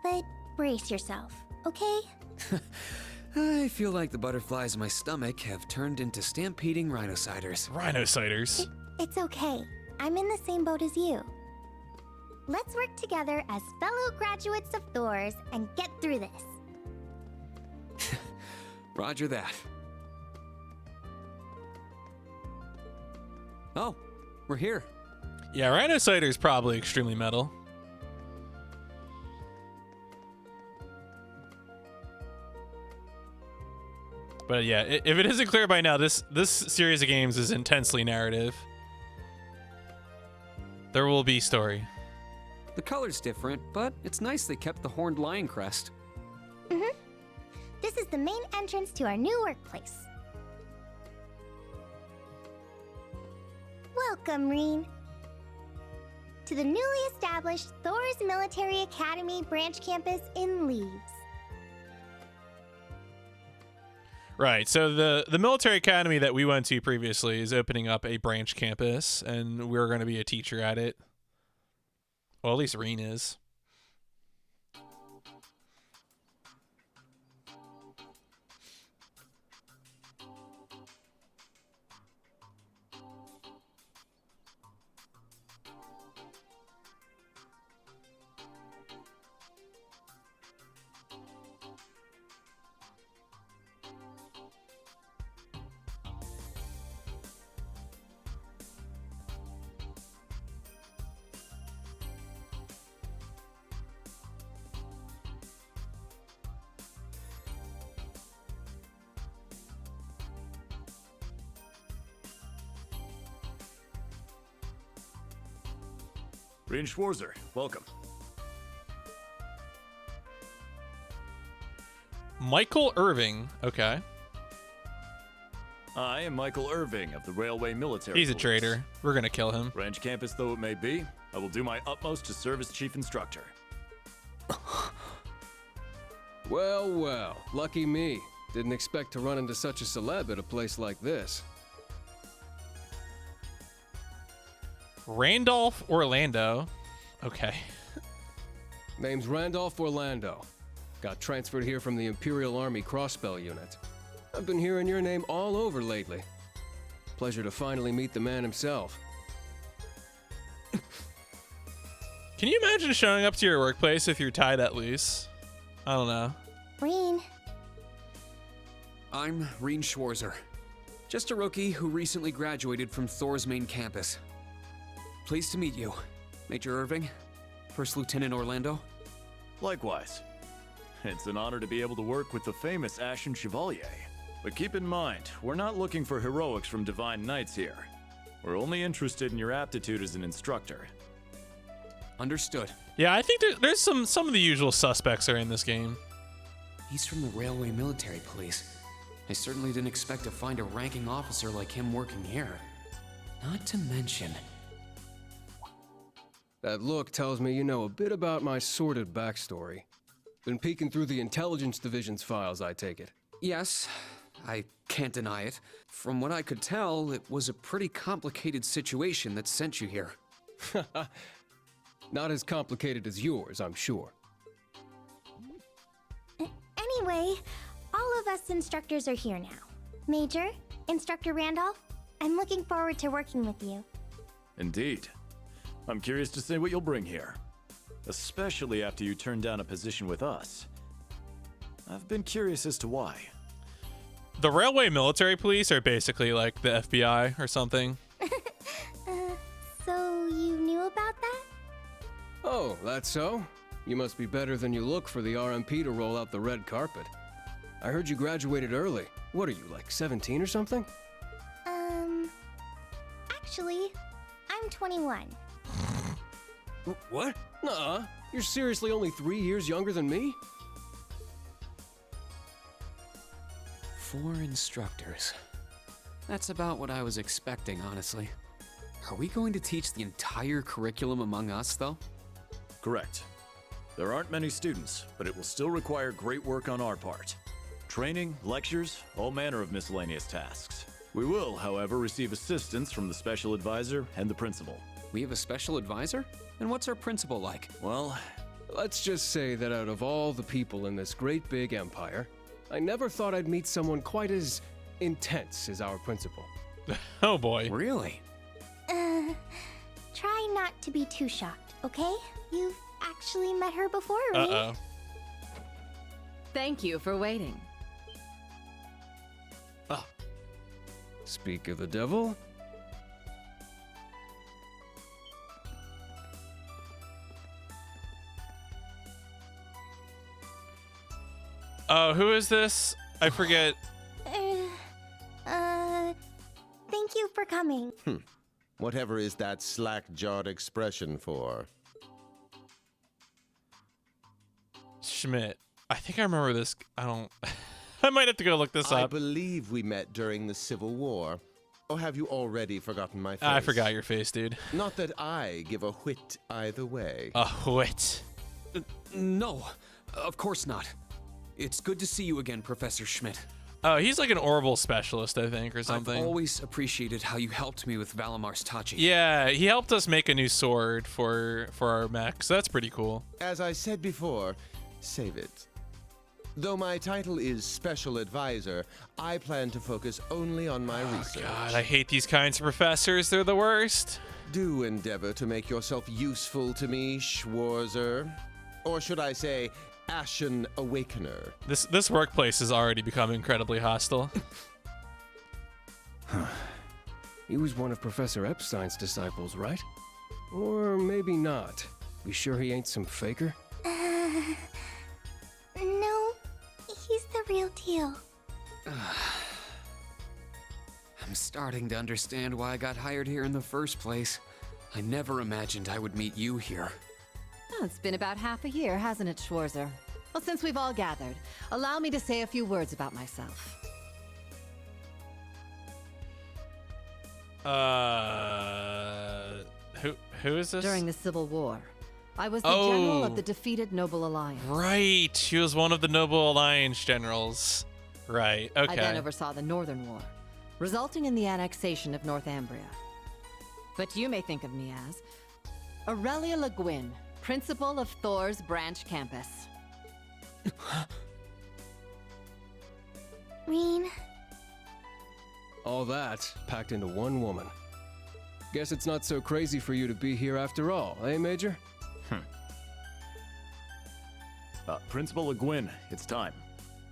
But brace yourself, okay? I feel like the butterflies in my stomach have turned into stampeding rhinociders. Rhinociders? It's okay. I'm in the same boat as you. Let's work together as fellow graduates of Thors and get through this. Roger that. Oh, we're here. Yeah, Rhinocider's probably extremely metal. But yeah, if it isn't clear by now, this series of games is intensely narrative. There will be story. The color's different, but it's nice they kept the horned lion crest. This is the main entrance to our new workplace. Welcome, Reen, to the newly established Thors Military Academy branch campus in Leaves. Right, so the military academy that we went to previously is opening up a branch campus, and we're going to be a teacher at it. Well, at least Reen is. Reen Schwarzer, welcome. Michael Irving. Okay. I am Michael Irving of the Railway Military He's a Police. traitor. We're gonna kill him. Branch campus though it may be, I will do my utmost to serve as chief instructor. Well, well, lucky me. Didn't expect to run into such a celeb at a place like this. Randolph Orlando. Okay. Name's Randolph Orlando. Got transferred here from the Imperial Army Crossbell Unit. I've been hearing your name all over lately. Pleasure to finally meet the man himself. Can you imagine showing up to your workplace if you're tied at loose? I don't know. Reen. I'm Reen Schwarzer. Just a rookie who recently graduated from Thor's main campus. Pleased to meet you, Major Irving, First Lieutenant Orlando. Likewise. It's an honor to be able to work with the famous Ashen Chevalier. But keep in mind, we're not looking for heroics from Divine Knights here. We're only interested in your aptitude as an instructor. Understood. Yeah, I think there's some of the usual suspects are in this game. He's from the Railway Military Police. I certainly didn't expect to find a ranking officer like him working here. Not to mention... That look tells me you know a bit about my sordid backstory. Been peeking through the Intelligence Division's files, I take it. Yes, I can't deny it. From what I could tell, it was a pretty complicated situation that sent you here. Not as complicated as yours, I'm sure. Anyway, all of us instructors are here now. Major, Instructor Randolph, I'm looking forward to working with you. Indeed. I'm curious to see what you'll bring here. Especially after you turn down a position with us. I've been curious as to why. The Railway Military Police are basically like the FBI or something. So you knew about that? Oh, that's so? You must be better than you look for the RMP to roll out the red carpet. I heard you graduated early. What are you, like 17 or something? Actually, I'm 21. What? Nuh-uh. You're seriously only 3 years younger than me? 4 instructors. That's about what I was expecting, honestly. Are we going to teach the entire curriculum among us, though? Correct. There aren't many students, but it will still require great work on our part. Training, lectures, all manner of miscellaneous tasks. We will, however, receive assistance from the special advisor and the principal. We have a special advisor? And what's our principal like? Well, let's just say that out of all the people in this great big empire, I never thought I'd meet someone quite as intense as our principal. Oh boy. Really? Try not to be too shocked, okay? You've actually met her before, right? Uh-oh. Thank you for waiting. Speak of the devil. Oh, who is this? I forget. Thank you for coming. Whatever is that slack-jawed expression for? Schmidt. I think I remember this. I don't. I might have to go look this I up. believe we met during the Civil War. Or have you already forgotten my face? I forgot your face, dude. Not that I give a whit either way. A whit? No, of course not. It's good to see you again, Professor Schmidt. Oh, he's like an Orbital specialist, I think, or something. I've always appreciated how you helped me with Valamar's Tachi. Yeah, he helped us make a new sword for our mech, so that's pretty cool. As I said before, save it. Though my title is Special Advisor, I plan to focus only on my research. God, I hate these kinds of professors. They're the worst. Do endeavor to make yourself useful to me, Schwarzer. Or should I say, Ashen Awakener. This workplace has already become incredibly hostile. He was one of Professor Epstein's disciples, right? Or maybe not. You sure he ain't some faker? No, he's the real deal. I'm starting to understand why I got hired here in the first place. I never imagined I would meet you here. Oh, it's been about half a year, hasn't it, Schwarzer? Well, since we've all gathered, allow me to say a few words about myself. Who is this? During the Civil War, I was the general of the defeated Noble Alliance. Right, she was one of the Noble Alliance generals. Right, okay. I then oversaw the Northern War, resulting in the annexation of Northumbria. But you may think of me as Aurelia Le Guin, principal of Thor's branch campus. Rean. All that packed into one woman. Guess it's not so crazy for you to be here after all, eh, Major? Principal Le Guin, it's time.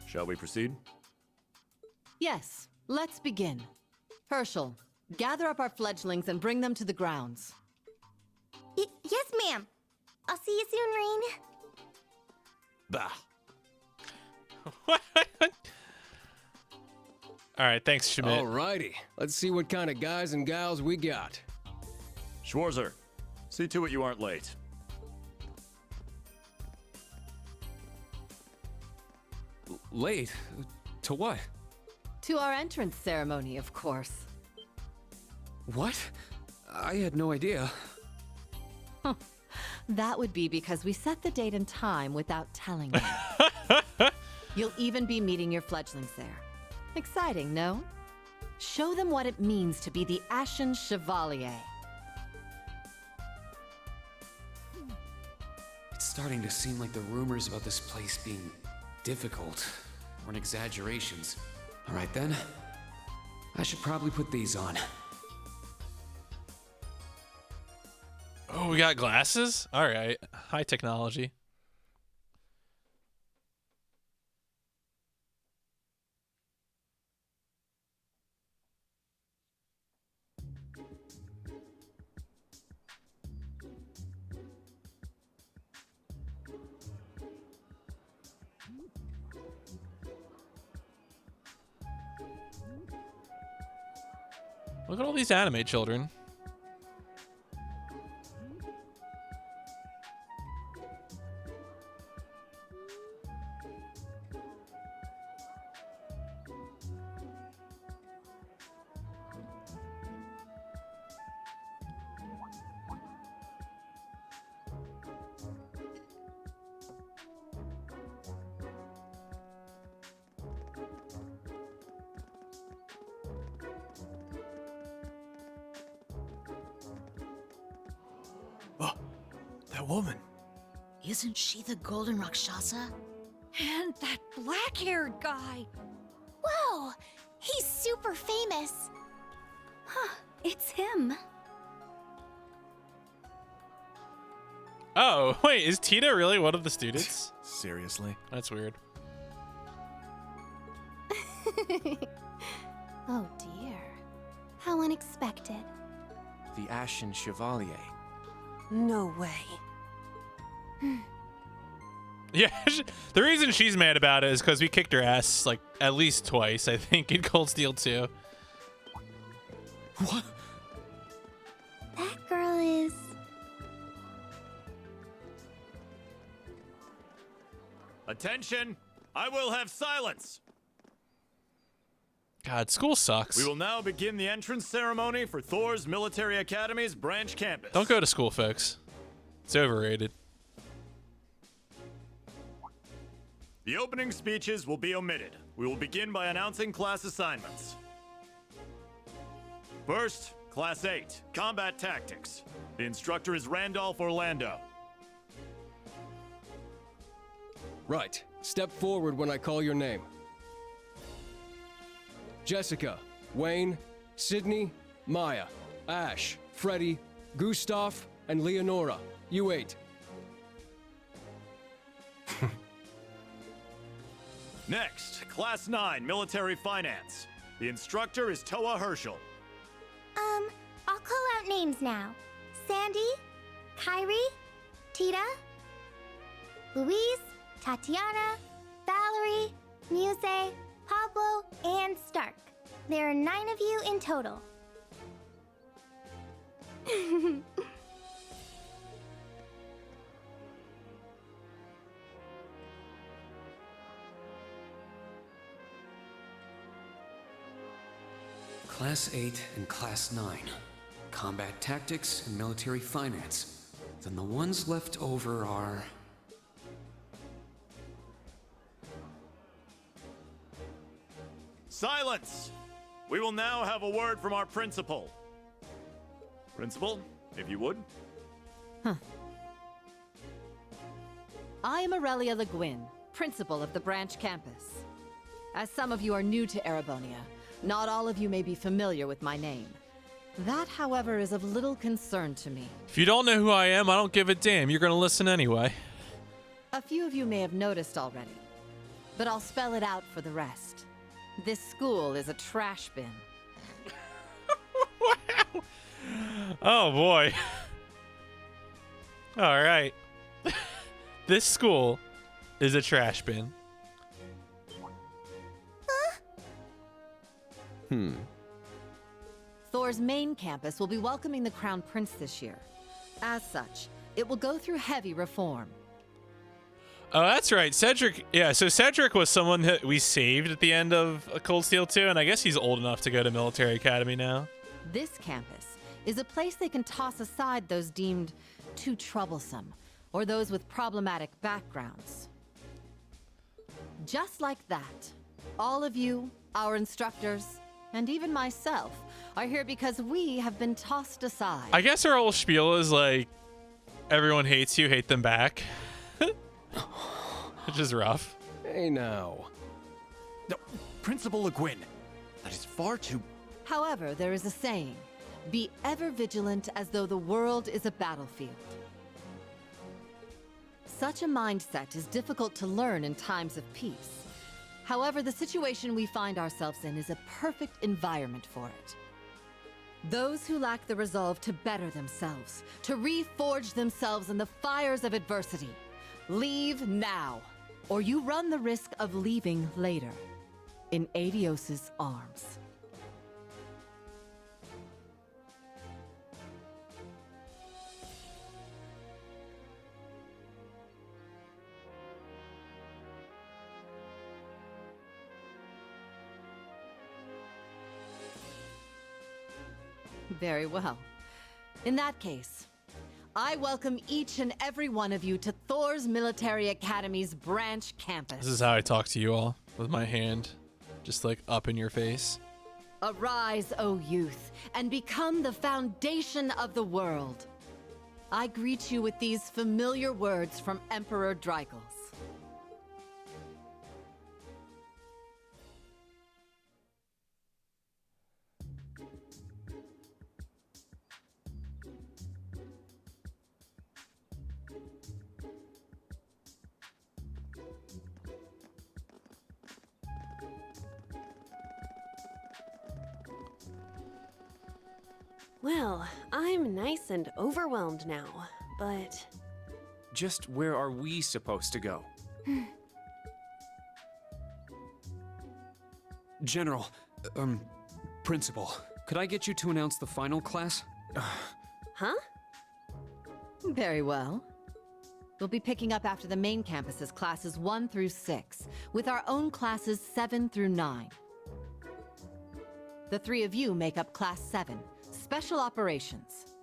Shall we proceed? Yes, let's begin. Herschel, gather up our fledglings and bring them to the grounds. Yes, ma'am. I'll see you soon, Rean. Bah. All right, thanks, Schmidt. Alrighty, let's see what kind of guys and gals we got. Schwarzer, see to it you aren't late. Late? To what? To our entrance ceremony, of course. What? I had no idea. That would be because we set the date and time without telling you. You'll even be meeting your fledglings there. Exciting, no? Show them what it means to be the Ashen Chevalier. It's starting to seem like the rumors about this place being difficult or an exaggerations. All right then. I should probably put these on. Oh, we got glasses? All right. High technology. Look at all these anime children. That woman. Isn't she the Golden Rakshasa? And that black-haired guy. Whoa! He's super famous. Huh, it's him. Oh, wait, is Tita really one of the students? Seriously? That's weird. Oh dear. How unexpected. The Ashen Chevalier. No way. Yeah, the reason she's mad about it is because we kicked her ass like at least twice, I think, in Cold Steel 2. What? That girl is... Attention! I will have silence! God, school sucks. We will now begin the entrance ceremony for Thor's Military Academy's branch campus. Don't go to school, folks. It's overrated. The opening speeches will be omitted. We will begin by announcing class assignments. First, Class 8, Combat Tactics. The instructor is Randolph Orlando. Right. Step forward when I call your name. Jessica, Wayne, Sydney, Maya, Ash, Freddy, Gustav, and Leonora. You 8. Next, Class 9, Military Finance. The instructor is Toa Herschel. I'll call out names now. Sandy, Kyrie, Tita, Louise, Tatiana, Valerie, Muse, Pablo, and Stark. There are 9 of you in total. Class 8 and Class 9. Combat tactics and military finance. Then the ones left over are... Silence! We will now have a word from our principal. Principal, if you would. I am Aurelia Le Guin, principal of the branch campus. As some of you are new to Erebonia, not all of you may be familiar with my name. That, however, is of little concern to me. If you don't know who I am, I don't give a damn. You're gonna listen anyway. A few of you may have noticed already, but I'll spell it out for the rest. This school is a trash bin. Oh boy. All right. This school is a trash bin. Thor's main campus will be welcoming the Crown Prince this year. As such, it will go through heavy reform. Oh, that's right. Cedric. Yeah, so Cedric was someone that we saved at the end of Cold Steel 2, and I guess he's old enough to go to military academy now. This campus is a place they can toss aside those deemed too troublesome or those with problematic backgrounds. Just like that, all of you, our instructors, and even myself are here because we have been tossed aside. I guess our whole spiel is like, everyone hates you, hate them back. Which is rough. Hey now. No, Principal Le Guin, that is far too... However, there is a saying, be ever vigilant as though the world is a battlefield. Such a mindset is difficult to learn in times of peace. However, the situation we find ourselves in is a perfect environment for it. Those who lack the resolve to better themselves, to reforge themselves in the fires of adversity, leave now, or you run the risk of leaving later, in Aidios's arms. Very well. In that case, I welcome each and every one of you to Thor's Military Academy's branch campus. This is how I talk to you all, with my hand just like up in your face. Arise, O youth, and become the foundation of the world. I greet you with these familiar words from Emperor Drykles. Well, I'm nice and overwhelmed now, but... Just where are we supposed to go? General, Principal, could I get you to announce the final class? Huh? Very well. We'll be picking up after the main campus's classes 1 through 6, with our own classes 7 through 9. The 3 of you make up Class 7, Special Operations.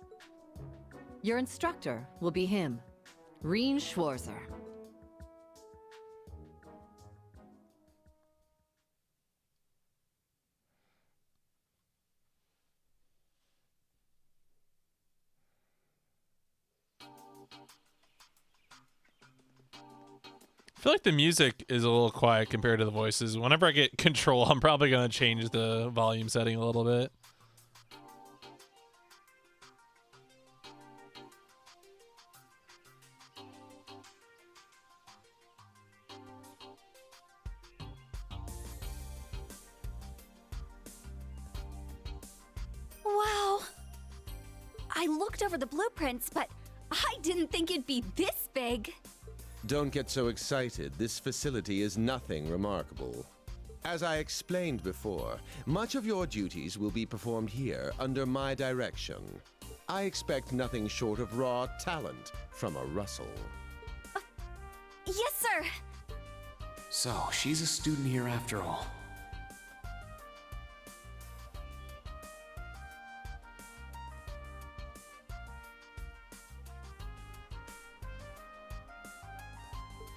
Your instructor will be him, Rean Schwarzer. I feel like the music is a little quiet compared to the voices. Whenever I get control, I'm probably going to change the volume setting a little bit. Wow! I looked over the blueprints, but I didn't think it'd be this big. Don't get so excited. This facility is nothing remarkable. As I explained before, much of your duties will be performed here under my direction. I expect nothing short of raw talent from a Russell. Yes, sir! So, she's a student here after all.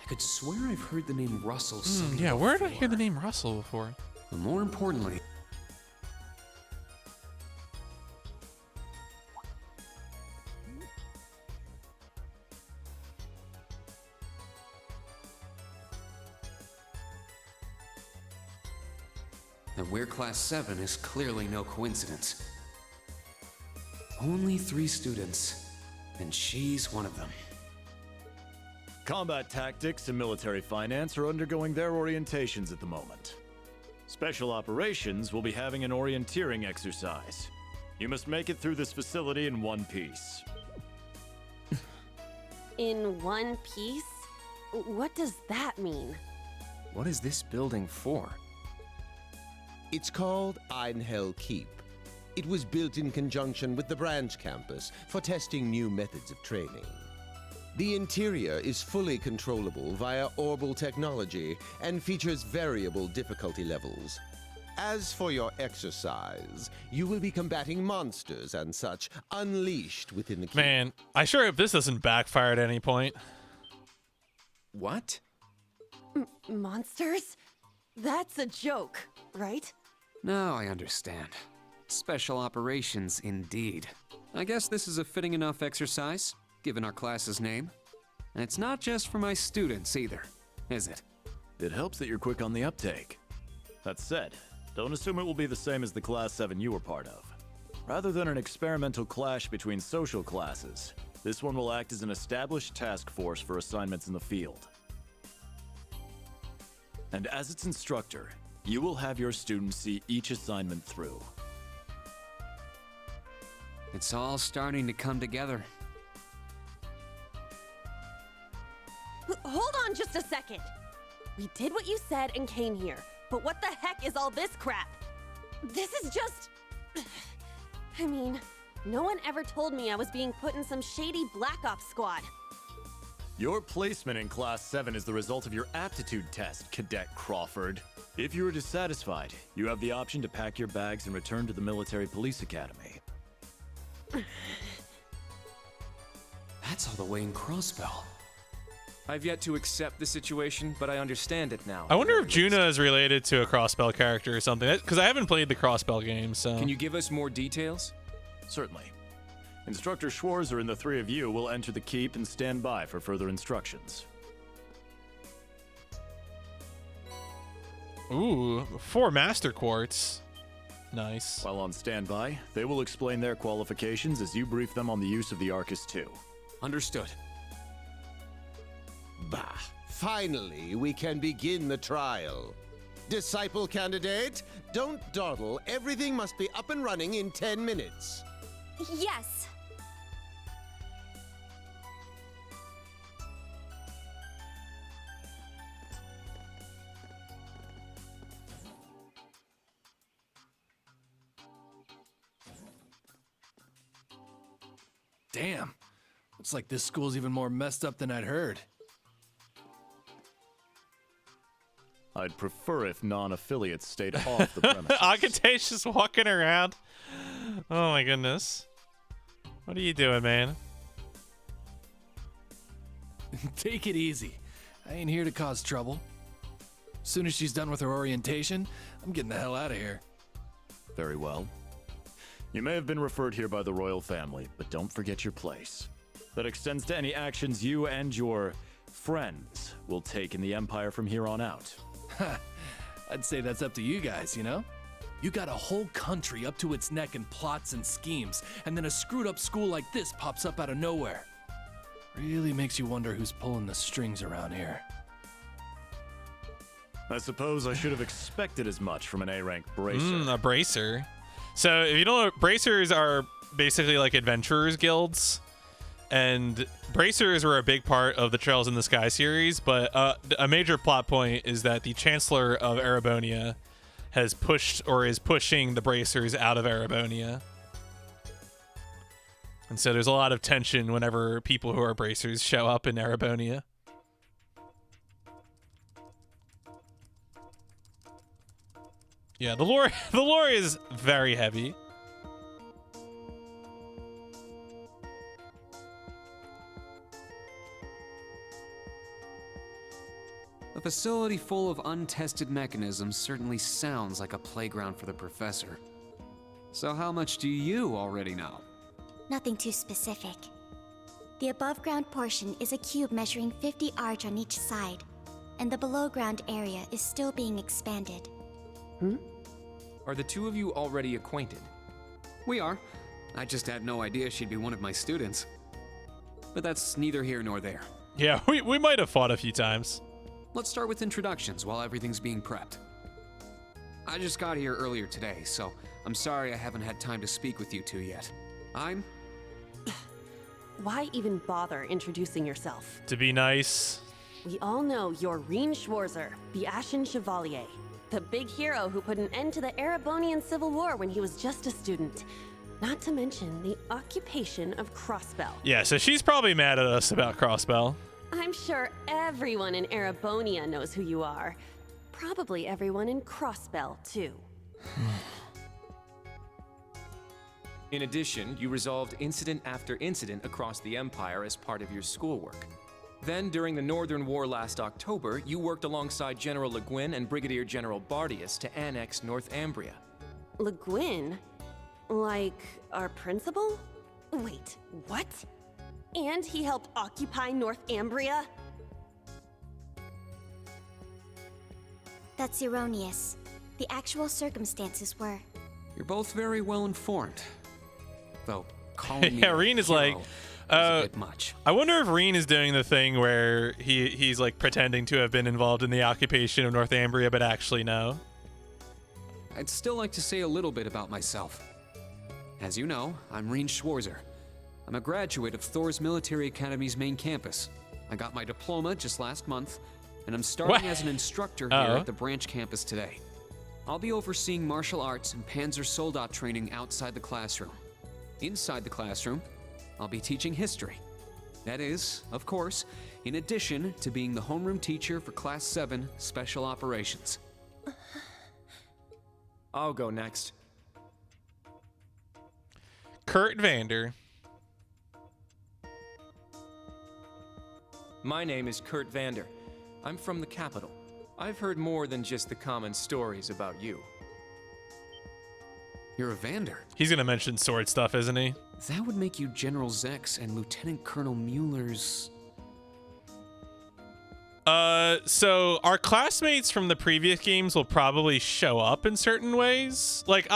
I could swear I've heard the name Russell Hmm, somewhere. yeah, where did I hear the name Russell before? But more importantly, That we're Class 7 is clearly no coincidence. Only 3 students, and she's one of them. Combat tactics and military finance are undergoing their orientations at the moment. Special operations will be having an orienteering exercise. You must make it through this facility in one piece. In one piece? What does that mean? What is this building for? It's called Einhell Keep. It was built in conjunction with the branch campus for testing new methods of training. The interior is fully controllable via Orbal technology and features variable difficulty levels. As for your exercise, you will be combating monsters and such unleashed within the keep. Man, I sure hope this doesn't backfire at any point. What? Monsters? That's a joke, right? now I understand. Special operations indeed. I guess this is a fitting enough exercise, given our class's name. And it's not just for my students either, is it? It helps that you're quick on the uptake. That said, don't assume it will be the same as the Class 7 you were part of. Rather than an experimental clash between social classes, this one will act as an established task force for assignments in the field. And as its instructor, you will have your students see each assignment through. It's all starting to come together. Hold on just a second. We did what you said and came here, but what the heck is all this crap? This is just... I mean, no one ever told me I was being put in some shady Black Ops squad. Your placement in Class 7 is the result of your aptitude test, Cadet Crawford. If you are dissatisfied, you have the option to pack your bags and return to the Military Police Academy. That's all the way in Crossbell. I've yet to accept the situation, but I understand it now. I wonder if Juna is related to a Crossbell character or something, because I haven't played the Crossbell game, so... Can you give us more details? Certainly. Instructor Schwarzer and the 3 of you will enter the keep and stand by for further instructions. Ooh, 4 Master Quartz. Nice. While on standby, they will explain their qualifications as you brief them on the use of the Arcus II. Understood. Bah, finally we can begin the trial. Disciple candidate, don't dawdle. Everything must be up and running in 10 minutes. Yes. Damn. Looks like this school's even more messed up than I'd heard. I'd prefer if non-affiliates stayed off the premises. Akate's just walking around. Oh my goodness. What are you doing, man? Take it easy. I ain't here to cause trouble. Soon as she's done with her orientation, I'm getting the hell out of here. Very well. You may have been referred here by the royal family, but don't forget your place. That extends to any actions you and your friends will take in the Empire from here on out. I'd say that's up to you guys, you know? You got a whole country up to its neck in plots and schemes, and then a screwed up school like this pops up out of nowhere. Really makes you wonder who's pulling the strings around here. I suppose I should have expected as much from an A-rank bracer. A bracer. So if you don't know, bracers are basically like adventurers guilds. And bracers were a big part of the Trails in the Sky series, but a major plot point is that the Chancellor of Erebonia has pushed or is pushing the bracers out of Erebonia. And so there's a lot of tension whenever people who are bracers show up in Erebonia. Yeah, the lore is very heavy. facility full of untested mechanisms certainly sounds like a playground for the professor. So how much do you already know? Nothing too specific. The above-ground portion is a cube measuring 50 arch on each side, and the below-ground area is still being expanded. Are the two of you already acquainted? We are. I just had no idea she'd be one of my students. But that's neither here nor there. Yeah, we might have fought a few times. Let's start with introductions while everything's being prepped. I just got here earlier today, so I'm sorry I haven't had time to speak with you two yet. I'm... Why even bother introducing yourself? To be nice. We all know you're Reen Schwarzer, the Ashen Chevalier. The big hero who put an end to the Erebonian Civil War when he was just a student. Not to mention the occupation of Crossbell. Yeah, so she's probably mad at us about Crossbell. I'm sure everyone in Erebonia knows who you are. Probably everyone in Crossbell, too. In addition, you resolved incident after incident across the Empire as part of your schoolwork. Then, during the Northern War last October, you worked alongside General Le Guin and Brigadier General Bardius to annex Northumbria. Le Guin? Like, our principal? Wait, what? And he helped occupy Northumbria? That's erroneous. The actual circumstances were... You're both very well informed. Though, calling me yeah, Reen is like... a bit much. I wonder if Reen is doing the thing where he's like pretending to have been involved in the occupation of Northumbria, but actually no. I'd still like to say a little bit about myself. As you know, I'm Reen Schwarzer. I'm a graduate of Thor's Military Academy's main campus. I got my diploma just last month, and I'm starting as an instructor here at the branch campus today. I'll be overseeing martial arts and Panzer Soldat training outside the classroom. Inside the classroom, I'll be teaching history. That is, of course, in addition to being the homeroom teacher for Class 7 Special Operations. I'll go next. Kurt Vander. My name is Kurt Vander. I'm from the capital. I've heard more than just the common stories about you. You're a Vander. He's gonna mention sword stuff, isn't he? That would make you General Zex and Lieutenant Colonel Mueller's... So our classmates from the previous games will probably show up in certain ways. Like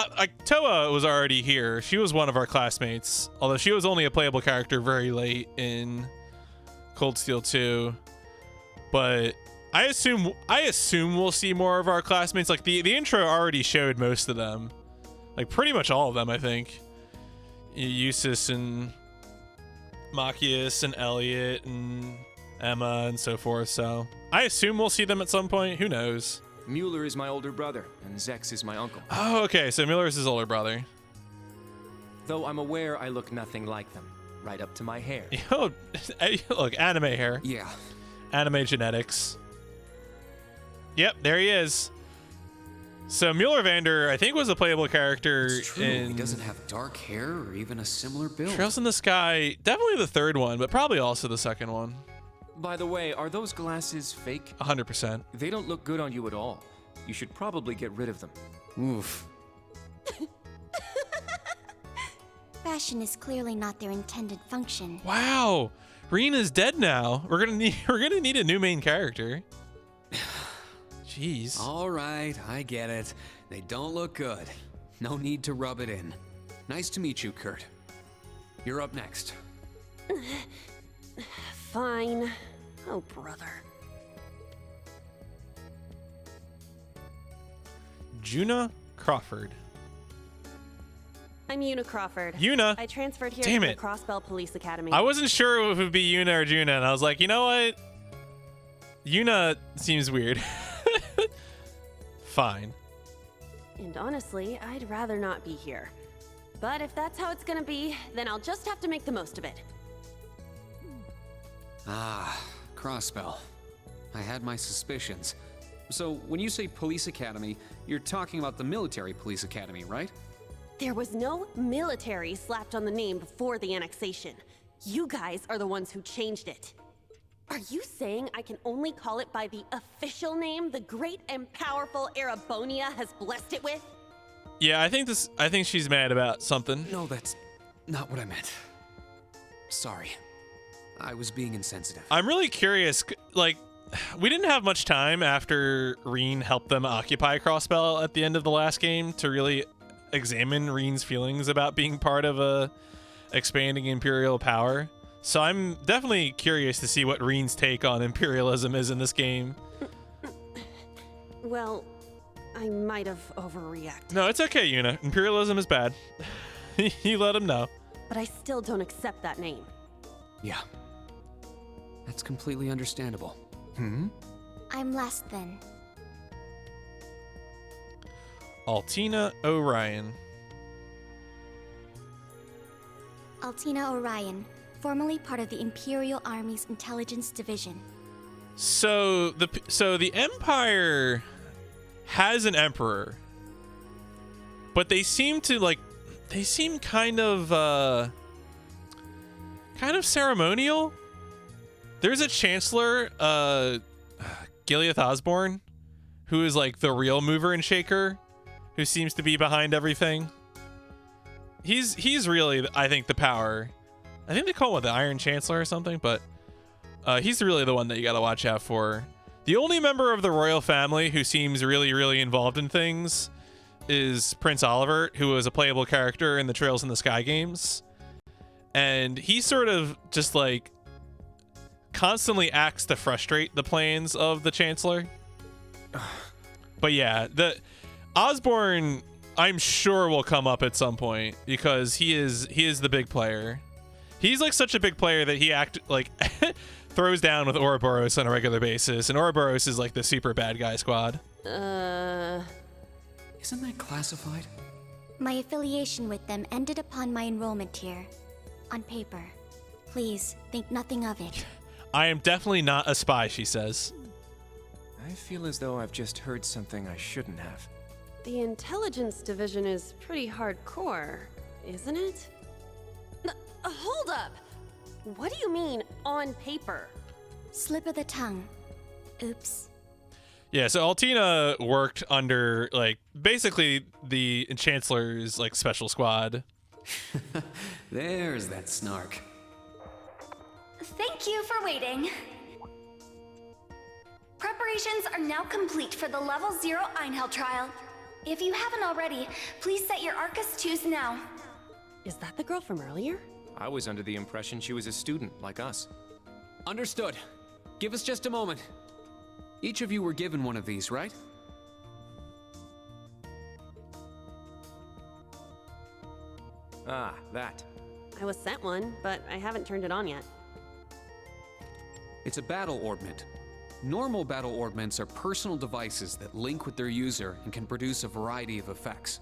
Toa was already here. She was one of our classmates, although she was only a playable character very late in Cold Steel 2. But I assume we'll see more of our classmates. Like the intro already showed most of them. Like pretty much all of them, I think. Eustace and Machias and Elliot and Emma and so forth, so I assume we'll see them at some point. Who knows? Mueller is my older brother, and Zex is my uncle. Oh, okay, so Mueller is his older brother. Though I'm aware I look nothing like them, right up to my hair. Yo, look, anime hair. Yeah. Anime genetics. Yep, there he is. So Mueller Vander, I think, was a playable character. It's true. He doesn't have dark hair or even a similar build. Trails in the Sky, definitely the third one, but probably also the second one. By the way, are those glasses fake? 100%. They don't look good on you at all. You should probably get rid of them. Oof. Fashion is clearly not their intended function. Wow, Rena's dead now. We're gonna need a new main character. Jeez. All right, I get it. They don't look good. No need to rub it in. Nice to meet you, Kurt. You're up next. Fine. Oh, brother. Juna Crawford. I'm Una Crawford. Una? I transferred here Damn to it. the Crossbell Police Academy. I wasn't sure if it would be Una or Juna, and I was like, you know what? Una seems weird. Fine. And honestly, I'd rather not be here. But if that's how it's gonna be, then I'll just have to make the most of it. Ah, Crossbell. I had my suspicions. So, when you say police academy, you're talking about the military police academy, right? There was no military slapped on the name before the annexation. You guys are the ones who changed it. Are you saying I can only call it by the official name the great and powerful Erebonia has blessed it with? Yeah, I think she's mad about something. No, that's not what I meant. Sorry. I was being insensitive. I'm really curious, like, we didn't have much time after Reen helped them occupy Crossbell at the end of the last game to really examine Reen's feelings about being part of a expanding Imperial power. So I'm definitely curious to see what Reen's take on imperialism is in this game. Well, I might have overreacted. No, it's okay, Yuna. Imperialism is bad. You let him know. But I still don't accept that name. Yeah. That's completely understandable. I'm last then. Altina Orion. Altina Orion, formerly part of the Imperial Army's Intelligence Division. So the Empire has an emperor, but they seem kind of ceremonial. There's a chancellor, Gileath Osborne, who is like the real mover and shaker, who seems to be behind everything. He's really, I think, the power. I think they call him the Iron Chancellor or something, but he's really the one that you got to watch out for. The only member of the royal family who seems really, really involved in things is Prince Oliver, who was a playable character in the Trails in the Sky games. And he sort of just like constantly acts to frustrate the plans of the Chancellor. But yeah, the Osborne, I'm sure, will come up at some point because he is the big player. He's like such a big player that he throws down with Ouroboros on a regular basis, and Ouroboros is like the super bad guy squad. Isn't that classified? My affiliation with them ended upon my enrollment here. On paper. Please, think nothing of it. I am definitely not a spy, she says. I feel as though I've just heard something I shouldn't have. The Intelligence Division is pretty hardcore, isn't it? Hold up! What do you mean, on paper? Slip of the tongue. Oops. Yeah, so Altina worked under, like, basically the Chancellor's, like, special squad. There's that snark. Thank you for waiting. Preparations are now complete for the Level 0 Einhell trial. If you haven't already, please set your Arcus 2s now. Is that the girl from earlier? I was under the impression she was a student, like us. Understood. Give us just a moment. Each of you were given one of these, right? Ah, that. I was sent one, but I haven't turned it on yet. It's a battle orbment. Normal battle orbments are personal devices that link with their user and can produce a variety of effects.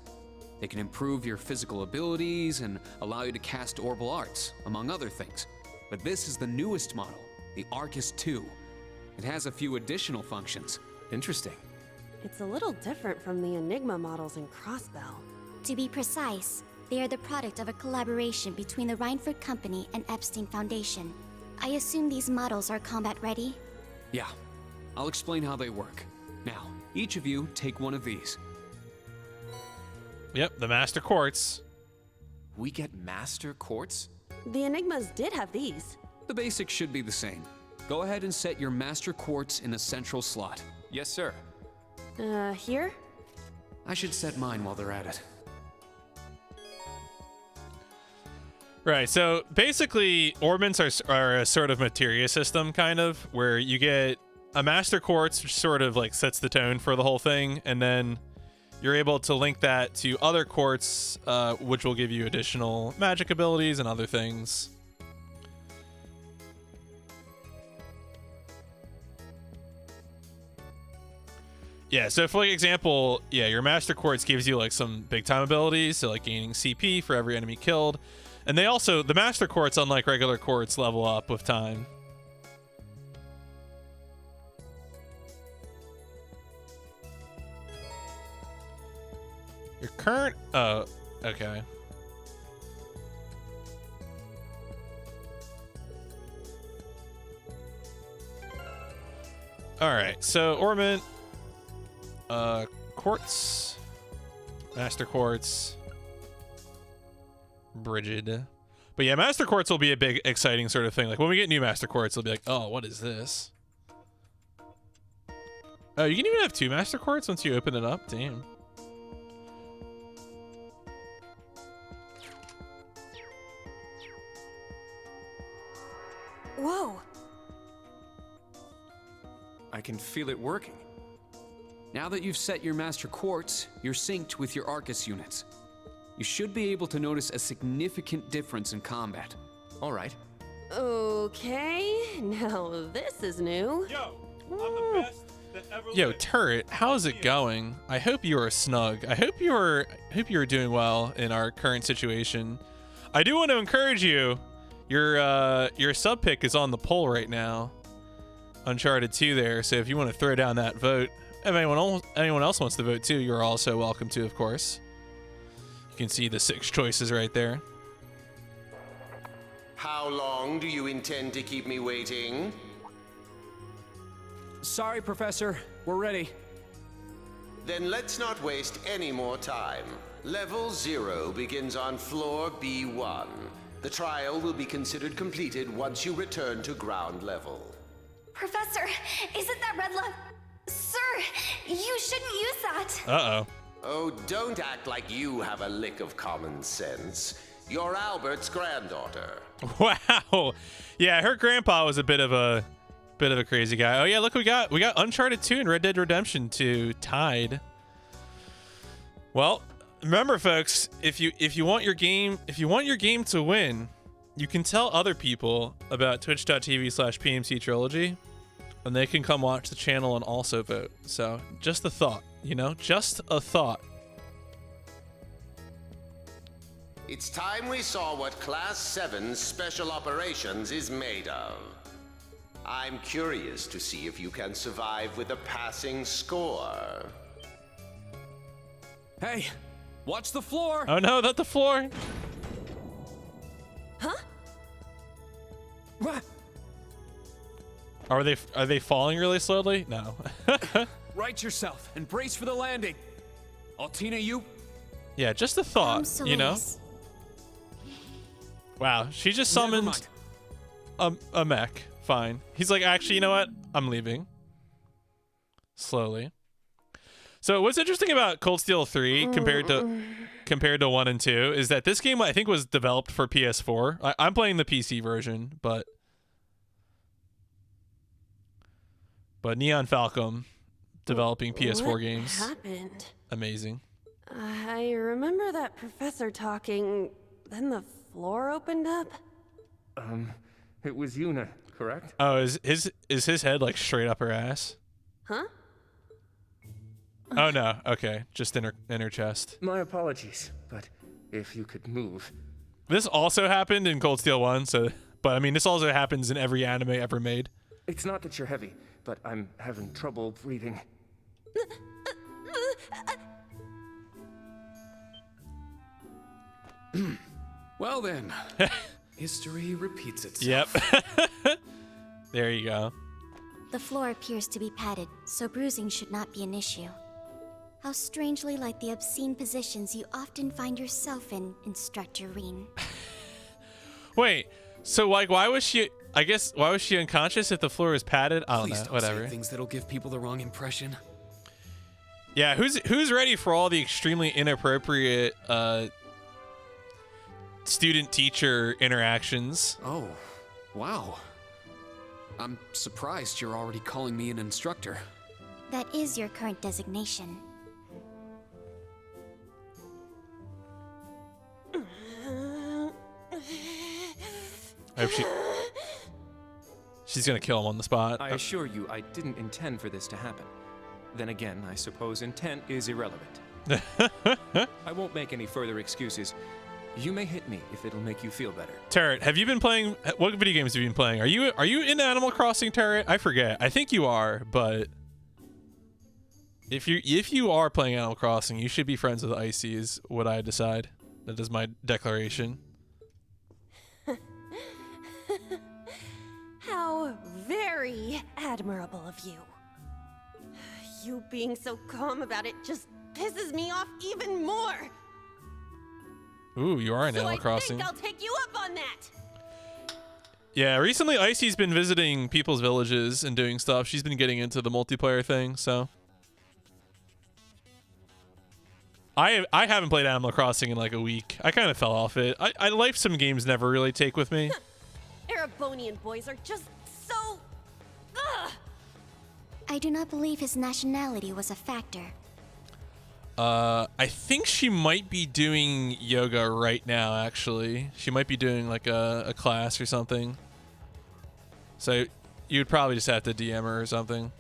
They can improve your physical abilities and allow you to cast orbal arts, among other things. But this is the newest model, the Arcus 2. It has a few additional functions. Interesting. It's a little different from the Enigma models in Crossbell. To be precise, they are the product of a collaboration between the Reinford Company and Epstein Foundation. I assume these models are combat ready? Yeah. I'll explain how they work. Now, each of you take one of these. Yep, the Master Quartz. We get Master Quartz? The Enigmas did have these. The basics should be the same. Go ahead and set your Master Quartz in the central slot. Yes, sir. Here? I should set mine while they're at it. Right, so basically, orbments are a sort of materia system, kind of, where you get a Master Quartz, which sort of like sets the tone for the whole thing, and then you're able to link that to other quartz, which will give you additional magic abilities and other things. Yeah, so for like example, yeah, your Master Quartz gives you like some big time abilities, so like gaining CP for every enemy killed. And they also, the Master Quartz, unlike regular quartz, level up with time. Your current, okay. All right, so Ornament, Quartz, Master Quartz, Brigid. But yeah, Master Quartz will be a big, exciting sort of thing. Like when we get new Master Quartz, it'll be like, oh, what is this? Oh, you can even have 2 Master Quartz once you open it up. Damn. Whoa. I can feel it working. Now that you've set your Master Quartz, you're synced with your Arcus units. You should be able to notice a significant difference in combat. All right. Okay, now this is new. Yo, I'm the best that ever Yo, Turret, how's it going? I hope you are snug. I hope you are doing well in our current situation. I do want to encourage you. Your sub pick is on the poll right now. Uncharted 2 there. So if you want to throw down that vote, if anyone else wants to vote too, you're also welcome to, of course. You can see the 6 choices right there. How long do you intend to keep me waiting? Sorry, Professor. We're ready. Then let's not waste any more time. Level 0 begins on floor B1. The trial will be considered completed once you return to ground level. Professor, isn't that red love? Sir, you shouldn't use that. Uh-oh. Oh, don't act like you have a lick of common sense. You're Albert's granddaughter. Wow. Yeah, her grandpa was a bit of a crazy guy. Oh yeah, look, we got Uncharted 2 and Red Dead Redemption 2 tied. Well, remember folks, if you want your game to win, you can tell other people about twitch.tv/PMC Trilogy, and they can come watch the channel and also vote. So just a thought, just a thought. It's time we saw what Class 7's Special Operations is made of. I'm curious to see if you can survive with a passing score. Hey, watch the floor! Oh no, not the floor! Huh? What? Are they falling really slowly? No. Right yourself and brace for the landing. Altina, you? Yeah, just a thought, Wow, she just summoned a mech. Fine. He's like, actually, you know what? I'm leaving. Slowly. So what's interesting about Cold Steel 3 compared to 1 and 2 is that this game I think was developed for PS4. I'm playing the PC version, but Neon Falcom developing PS4 games. What happened? Amazing. I remember that professor talking, then the floor opened up. It was Yuna, correct? Oh, is his head like straight up her ass? Huh? Oh no, okay, just in her chest. My apologies, but if you could move. This also happened in Cold Steel 1, but I mean this also happens in every anime ever made. It's not that you're heavy, but I'm having trouble breathing. Well then, history repeats itself. Yep. There you go. The floor appears to be padded, so bruising should not be an issue. How strangely like the obscene positions you often find yourself in, Instructor Reen. Wait, so like why was she unconscious if the floor is padded? I don't know, whatever. Say things that'll give people the wrong impression. Yeah, who's ready for all the extremely inappropriate student-teacher interactions? Oh, wow. I'm surprised you're already calling me an instructor. That is your current designation. I hope she's gonna kill him on the spot. I assure you, I didn't intend for this to happen. Then again, I suppose intent is irrelevant. I won't make any further excuses. You may hit me if it'll make you feel better. Turret, have you been playing? What video games have you been playing? Are you in Animal Crossing, Turret? I forget. I think you are, but if you are playing Animal Crossing, you should be friends with Icy. Is what I decide. That is my declaration. How very admirable of you. You being so calm about it just pisses me off even more. Ooh, you are in Animal Crossing. I think I'll take you up on that. Yeah, recently Icy's been visiting people's villages and doing stuff. She's been getting into the multiplayer thing, so. I haven't played Animal Crossing in like a week. I kind of fell off it. I life sim games never really take with me. Erebonian boys are just so... Ugh. I do not believe his nationality was a factor. I think she might be doing yoga right now, actually. She might be doing like a class or something. So you'd probably just have to DM her or something.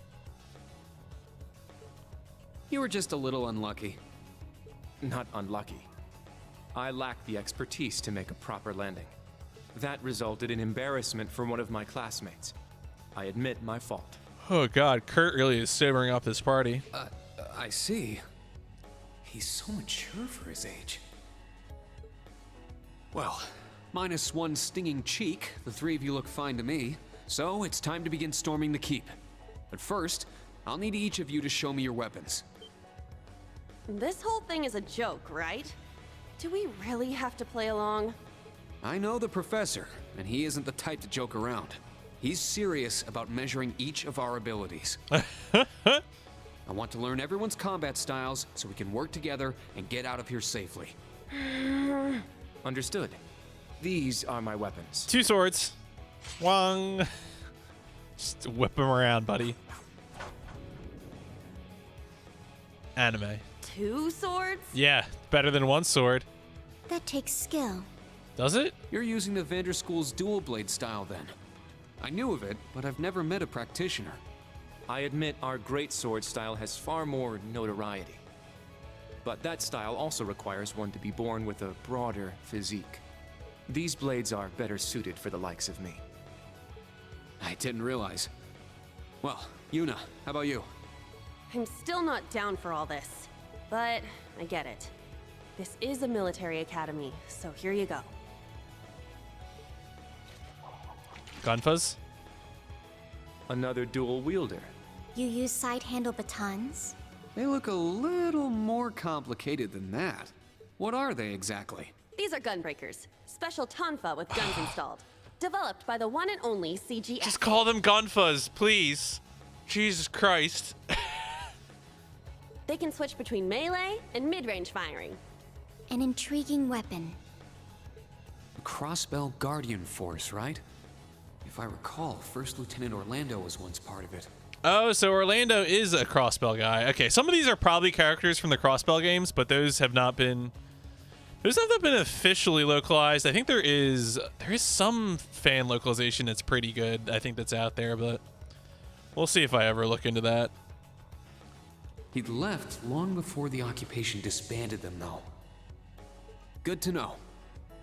You were just a little unlucky. Not unlucky. I lacked the expertise to make a proper landing. That resulted in embarrassment for one of my classmates. I admit my fault. Oh god, Kurt really is sobering up this party. I see. He's so mature for his age. Well, minus one stinging cheek, the three of you look fine to me. So it's time to begin storming the keep. But first, I'll need each of you to show me your weapons. This whole thing is a joke, right? Do we really have to play along? I know the professor, and he isn't the type to joke around. He's serious about measuring each of our abilities. I want to learn everyone's combat styles so we can work together and get out of here safely. Understood. These are my weapons. 2 swords. Wong. Just whip them around, buddy. Anime. 2 swords? Yeah, better than 1 sword. That takes skill. Does it? You're using the Vanderschool's dual blade style then. I knew of it, but I've never met a practitioner. I admit our great sword style has far more notoriety. But that style also requires one to be born with a broader physique. These blades are better suited for the likes of me. I didn't realize. Well, Yuna, how about you? I'm still not down for all this, but I get it. This is a military academy, so here you go. Gunfuzz? Another dual wielder. You use side handle batons? They look a little more complicated than that. What are they exactly? These are gunbreakers, special tonfa with guns installed. Developed by the one and only CGS. Just call them Gunfuzz, please. Jesus Christ. They can switch between melee and mid-range firing. An intriguing weapon. The Crossbell Guardian Force, right? If I recall, First Lieutenant Orlando was once part of it. Oh, so Orlando is a Crossbell guy. Okay, some of these are probably characters from the Crossbell games, but those have not been... Those have not been officially localized. I think there is some fan localization that's pretty good. I think that's out there, but we'll see if I ever look into that. He'd left long before the occupation disbanded them, though. Good to know.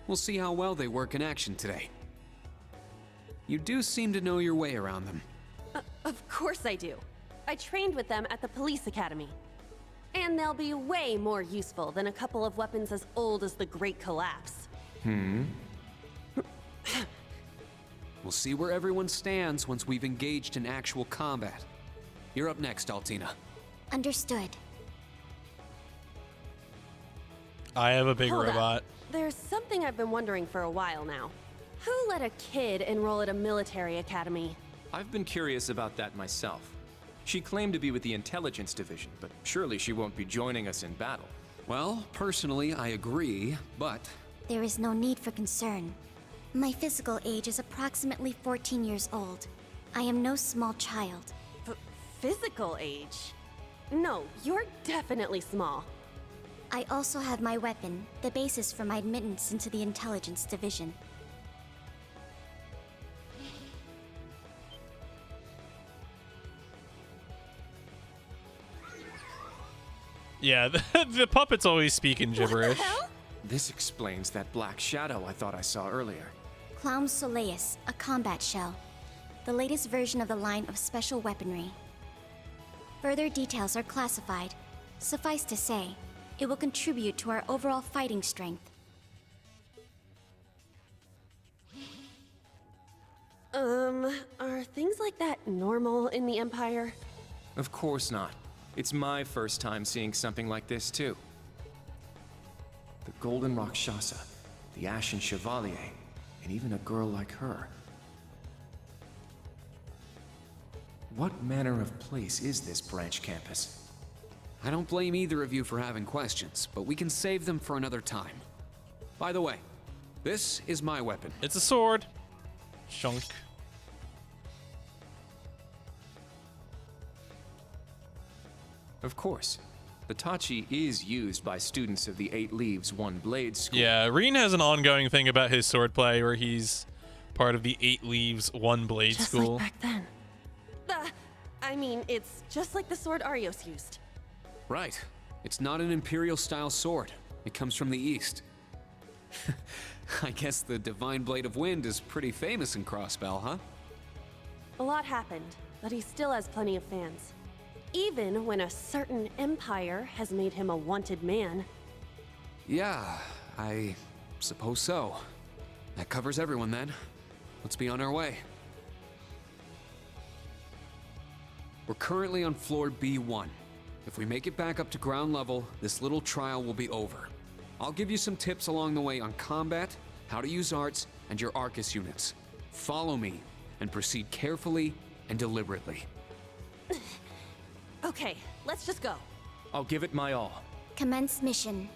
We'll see how well they work in action today. You do seem to know your way around them. Of course I do. I trained with them at the police academy. And they'll be way more useful than a couple of weapons as old as the Great Collapse. We'll see where everyone stands once we've engaged in actual combat. You're up next, Altina. Understood. I have a big Hold robot. up. There's something I've been wondering for a while now. Who let a kid enroll at a military academy? I've been curious about that myself. She claimed to be with the intelligence division, but surely she won't be joining us in battle. Well, personally, I agree, but... There is no need for concern. My physical age is approximately 14 years old. I am no small child. Physical age? No, you're definitely small. I also have my weapon, the basis for my admittance into the intelligence division. Yeah, the puppet's always speaking gibberish. This explains that black shadow I thought I saw earlier. Clown Soleus, a combat shell. The latest version of the line of special weaponry. Further details are classified. Suffice to say, it will contribute to our overall fighting strength. Are things like that normal in the Empire? Of course not. It's my first time seeing something like this, too. The Golden Rakshasa, the Ashen Chevalier, and even a girl like her. What manner of place is this branch campus? I don't blame either of you for having questions, but we can save them for another time. By the way, this is my weapon. It's a sword. Shunk. Of course. The Tachi is used by students of the 8 Leaves, 1 Blade school. Yeah, Reen has an ongoing thing about his swordplay where he's part of the 8 Leaves, 1 Blade Just school. like back then. I mean, it's just like the sword Arios used. Right. It's not an Imperial-style sword. It comes from the East. I guess the Divine Blade of Wind is pretty famous in Crossbell, huh? A lot happened, but he still has plenty of fans. Even when a certain empire has made him a wanted man. Yeah, I suppose so. That covers everyone then. Let's be on our way. We're currently on floor B1. If we make it back up to ground level, this little trial will be over. I'll give you some tips along the way on combat, how to use arts, and your Arcus units. Follow me, and proceed carefully and deliberately. Okay, let's just go. I'll give it my all. Commence mission.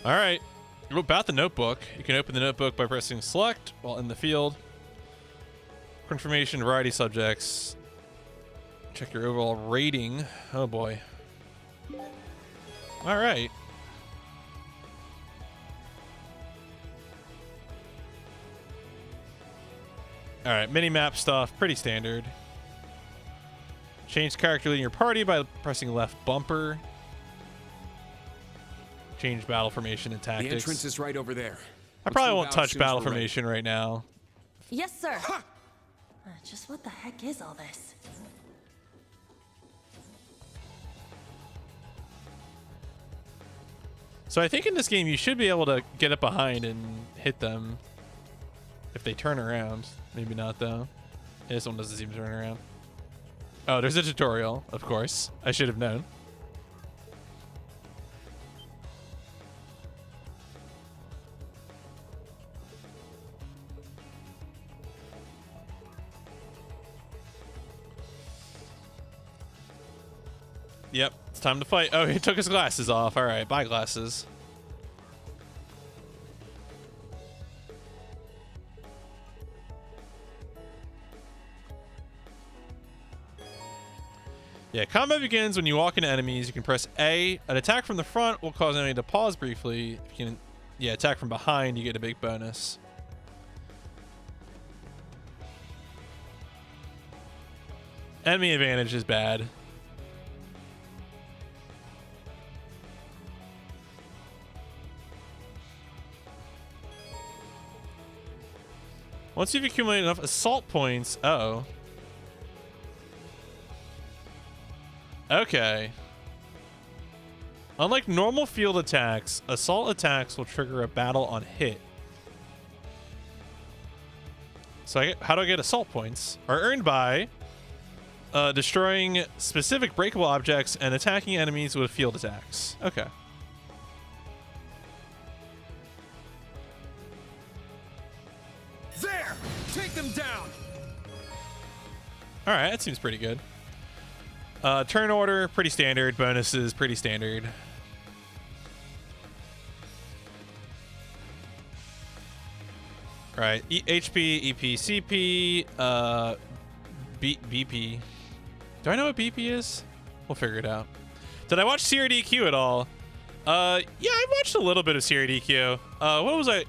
All right. About the notebook. You can open the notebook by pressing select while in the field. Information, variety subjects. Check your overall rating. Oh boy. All right. All right, mini-map stuff, pretty standard. Change character in your party by pressing left bumper. Change battle formation and tactics. The entrance is right over there. I probably won't touch battle formation right now. Yes, sir. Just what the heck is all this? So I think in this game you should be able to get up behind and hit them if they turn around. Maybe not though. Yeah, this one doesn't seem to turn around. Oh, there's a tutorial, of course. I should have known. Yep, it's time to fight. Oh, he took his glasses off. All right, bye glasses. Yeah, combat begins when you walk into enemies. You can press A. An attack from the front will cause an enemy to pause briefly. If you can, yeah, attack from behind, you get a big bonus. Enemy advantage is bad. Once you've accumulated enough assault points, uh-oh. Okay. Unlike normal field attacks, assault attacks will trigger a battle on hit. So how do I get assault points? Are earned by destroying specific breakable objects and attacking enemies with field attacks. Okay. There! Take them down! All right, that seems pretty good. Turn order, pretty standard. Bonuses, pretty standard. All right, HP, EP, CP, BP. Do I know what BP is? We'll figure it out. Did I watch CRDQ at all? Yeah, I watched a little bit of CRDQ. What was I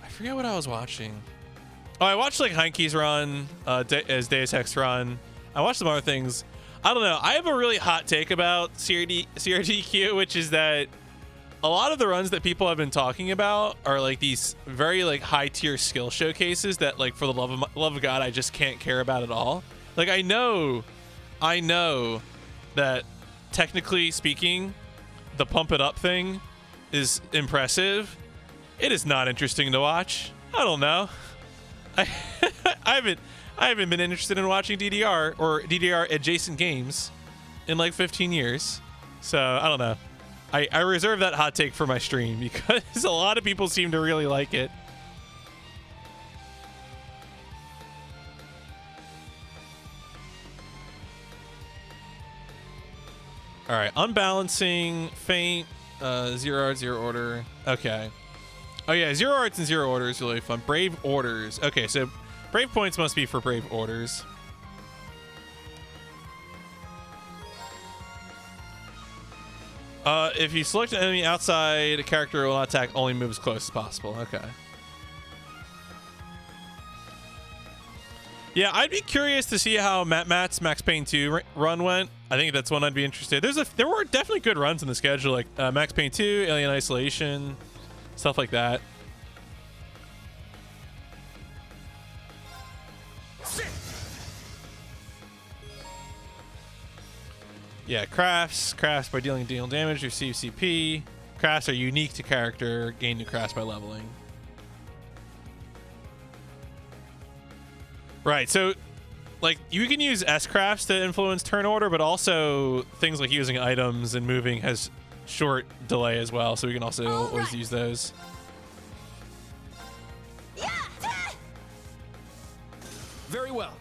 forget what I was watching. Oh, I watched like Heinke's run, as Deus Ex run. I watched some other things. I don't know. I have a really hot take about CRDQ, which is that a lot of the runs that people have been talking about are like these very like high tier skill showcases that like for the love of God, I just can't care about at all. Like I know that technically speaking, the pump it up thing is impressive. It is not interesting to watch. I don't know. I haven't been interested in watching DDR or DDR adjacent games in like 15 years. So I don't know. I reserve that hot take for my stream because a lot of people seem to really like it. All right, unbalancing, faint, zero art, zero order. Okay. Oh yeah, zero arts and zero order is really fun. Brave orders. Okay, so brave points must be for brave orders. If you select an enemy outside, a character will not attack, only move as close as possible. Okay. Yeah, I'd be curious to see how Matt's Max Payne 2 run went. I think that's one I'd be interested. There were definitely good runs in the schedule, like Max Payne 2, Alien Isolation, stuff like that. Yeah, crafts by dealing damage, receive CP. Crafts are unique to character, gain new crafts by leveling. Right, so like you can use S crafts to influence turn order, but also things like using items and moving has short delay as well, so we can also always use those. Very well.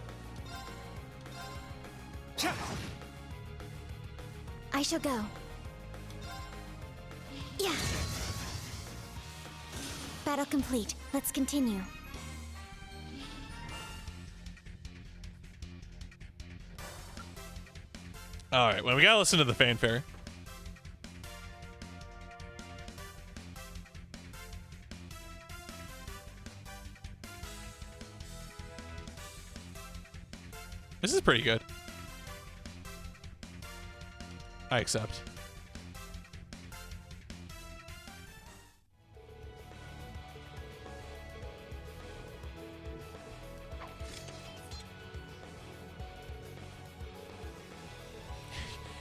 I shall go. Yeah. Battle complete. Let's continue. All right, well, we gotta listen to the fanfare. This is pretty good. I accept.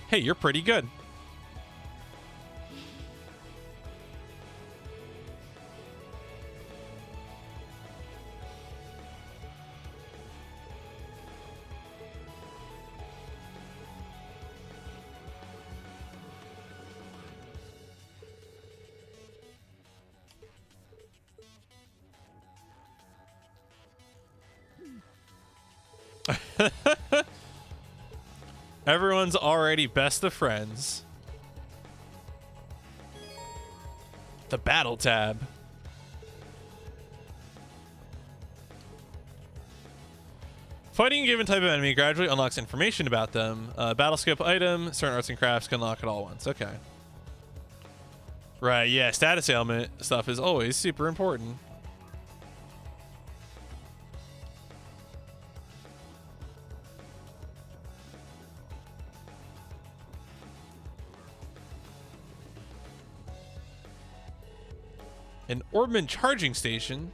Hey, you're pretty good. Everyone's already best of friends. The battle tab. Fighting a given type of enemy gradually unlocks information about them. Battle scope item, certain arts and crafts can unlock it all at once. Okay. Right, yeah, status ailment stuff is always super important. An Orbman charging station.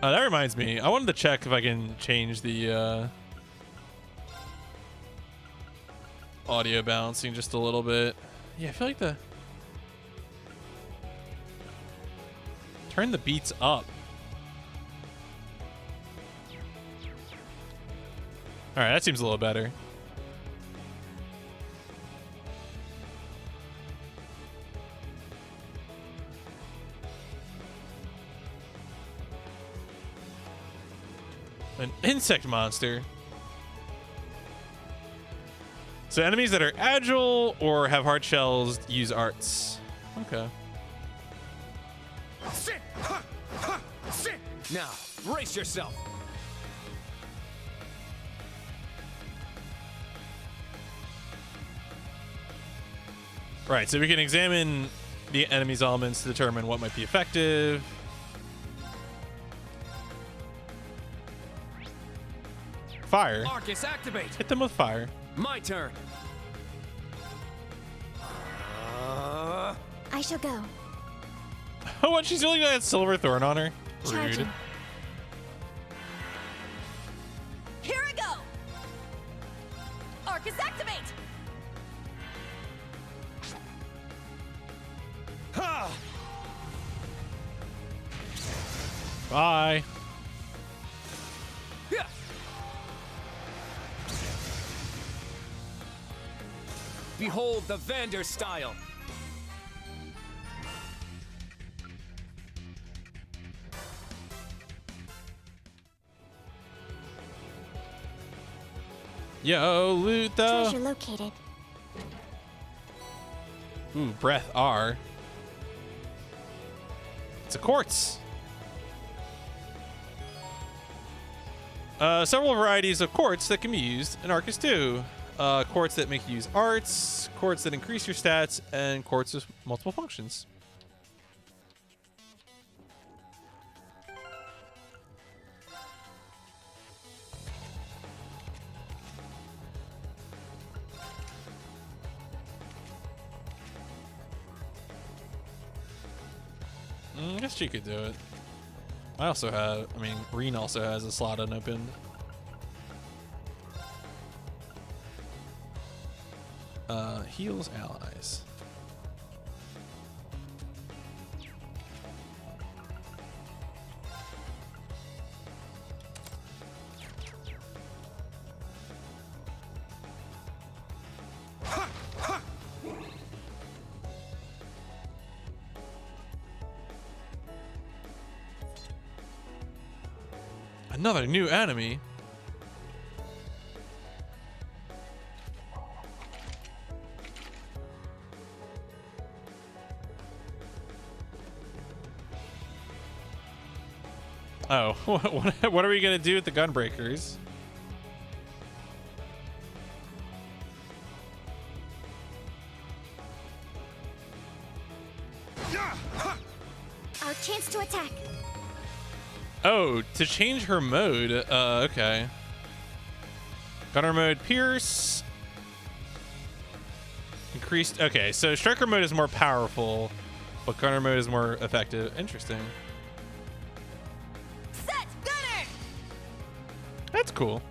That reminds me. I wanted to check if I can change the audio balancing just a little bit. Yeah, I feel like turn the beats up. All right, that seems a little better. An insect monster. So enemies that are agile or have hard shells use arts. Okay. Sit! Ha! Ha! Sit! Now, brace yourself. Right, so we can examine the enemy's elements to determine what might be effective. Fire. Arcus, activate. Hit them with fire. My turn. I shall go. Oh, what? She's really got that silver thorn on her. Charging. Rude. Here I go. Bye. Behold the Vander style. Yo, loot though. Treasure located. Ooh, breath R. It's a quartz. Several varieties of quartz that can be used in Arcus 2. Quartz that make you use arts, quartz that increase your stats, and quartz with multiple functions. I guess she could do it. I also have, I mean, Reen also has a slot unopened. Heals allies. Another new enemy. Oh, what are we gonna do with the gunbreakers? Our chance to attack. Oh, to change her mode. Okay. Gunner mode, Pierce. Increased. Okay, so Striker mode is more powerful, but Gunner mode is more effective. Interesting. Set, Gunner! That's cool.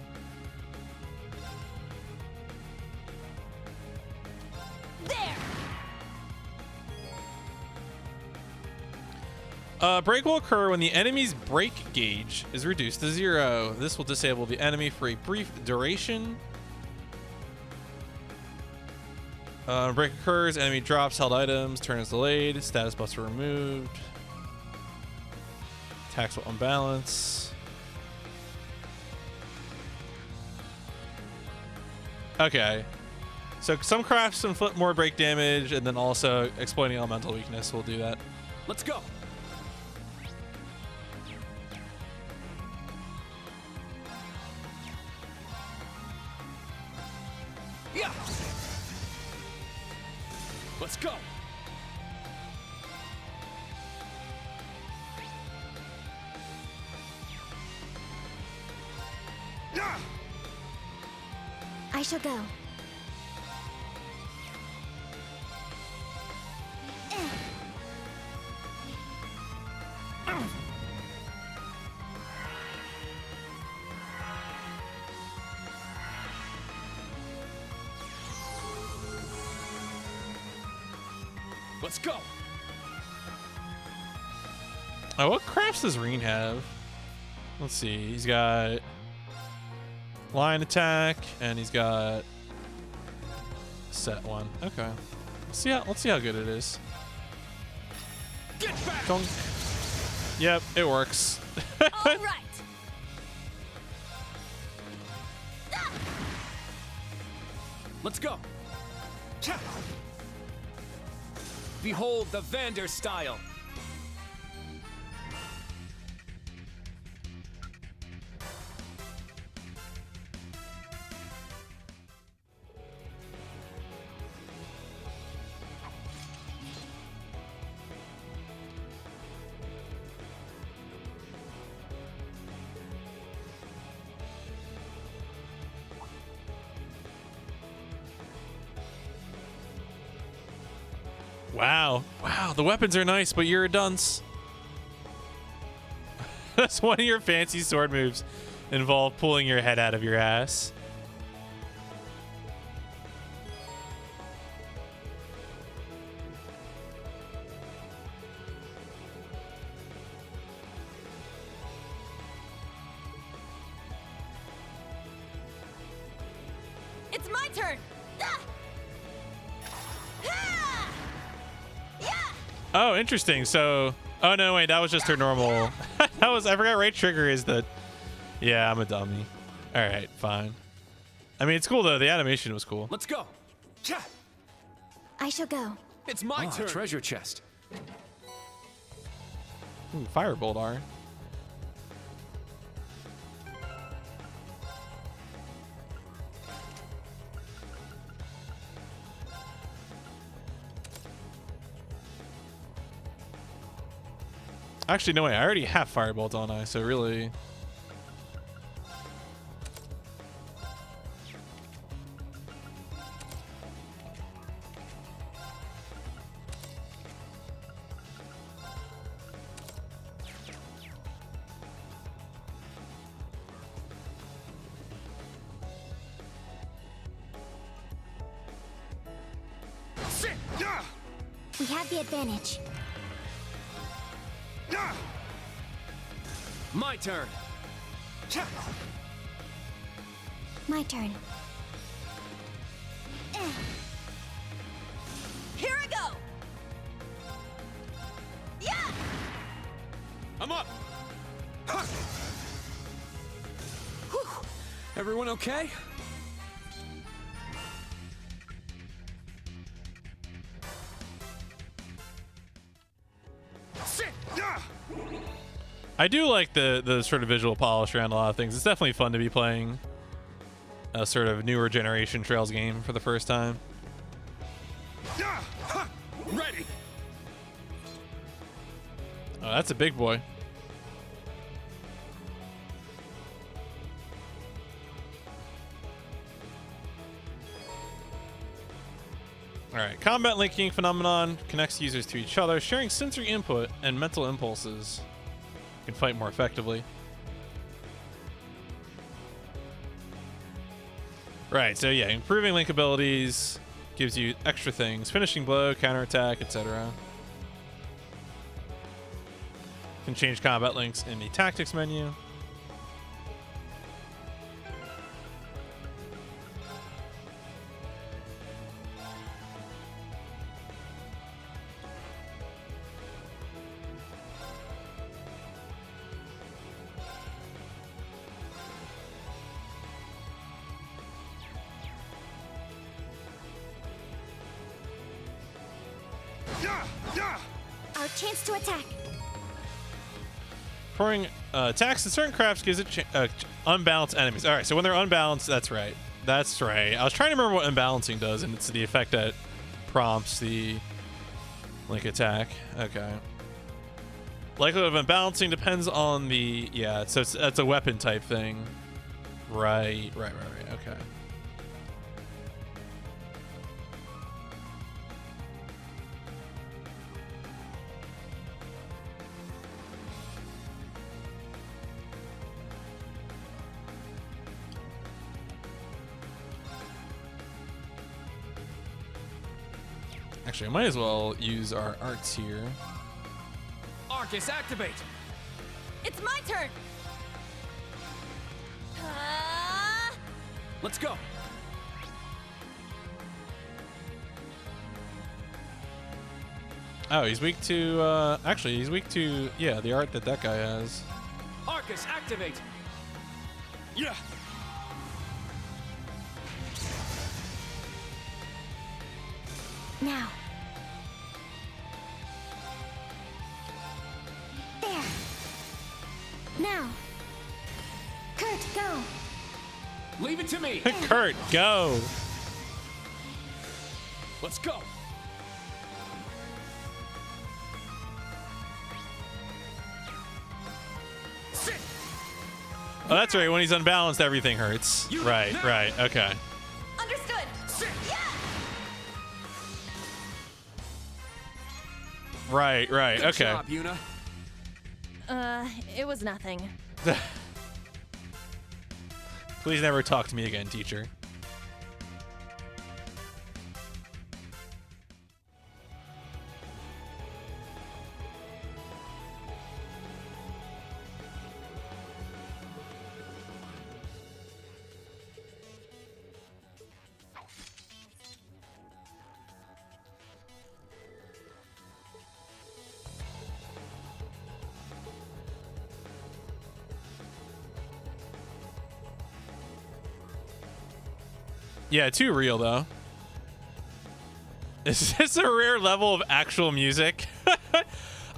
Break will occur when the enemy's break gauge is reduced to 0. This will disable the enemy for a brief duration. Break occurs, enemy drops held items, turn is delayed, status buffs are removed. Attacks will unbalance. Okay. So some crafts inflict more break damage, and then also exploiting elemental weakness will do that. Let's go. Yeah. Let's go. I shall go. Let's go. Oh, what crafts does Reen have? Let's see. He's got line attack, and he's got set one. Okay. Let's see how good it is. Get back. Dunk. Yep, it works. All right. Let's go. Behold the Vander style. Wow, the weapons are nice, but you're a dunce. That's one of your fancy sword moves. Involve pulling your head out of your ass. It's my turn! Ah! Ah! Yeah! Oh, interesting. So, oh no, wait, that was just her normal. I forgot right trigger is the. Yeah, I'm a dummy. All right, fine. I mean, it's cool though. The animation was cool. Let's go. I shall go. It's my turn. Treasure chest. Ooh, Firebolt R. Actually, no way. I already have Firebolt on I, so really. We have the advantage. My turn. My turn. Here I go! Yeah! I'm up. Everyone okay? I do like the sort of visual polish around a lot of things. It's definitely fun to be playing a sort of newer generation Trails game for the first time. Ready. Oh, that's a big boy. All right, combat linking phenomenon connects users to each other, sharing sensory input and mental impulses. You can fight more effectively. Right, so yeah, improving link abilities gives you extra things. Finishing blow, counterattack, etc. Can change combat links in the tactics menu. Our chance to attack. Pouring attacks to certain crafts gives it unbalanced enemies. All right, so when they're unbalanced, that's right. That's right. I was trying to remember what unbalancing does, and it's the effect that prompts the link attack. Okay. Likelihood of unbalancing depends on the so that's a weapon type thing. Right. Okay. Actually, I might as well use our arts here. Arcus, activate. It's my turn! Let's go. Oh, he's weak to, actually, he's weak to, the art that guy has. Arcus, activate. Yeah. Now. There. Now. Kurt, go. Leave it to me. Kurt, go. Let's go. Oh, that's right. When he's unbalanced, everything hurts. Right. Okay. Understood. Yeah. Right. Good Okay. job, Yuna. It was nothing. Please never talk to me again, teacher. Yeah, too real though. Is this a rare level of actual music?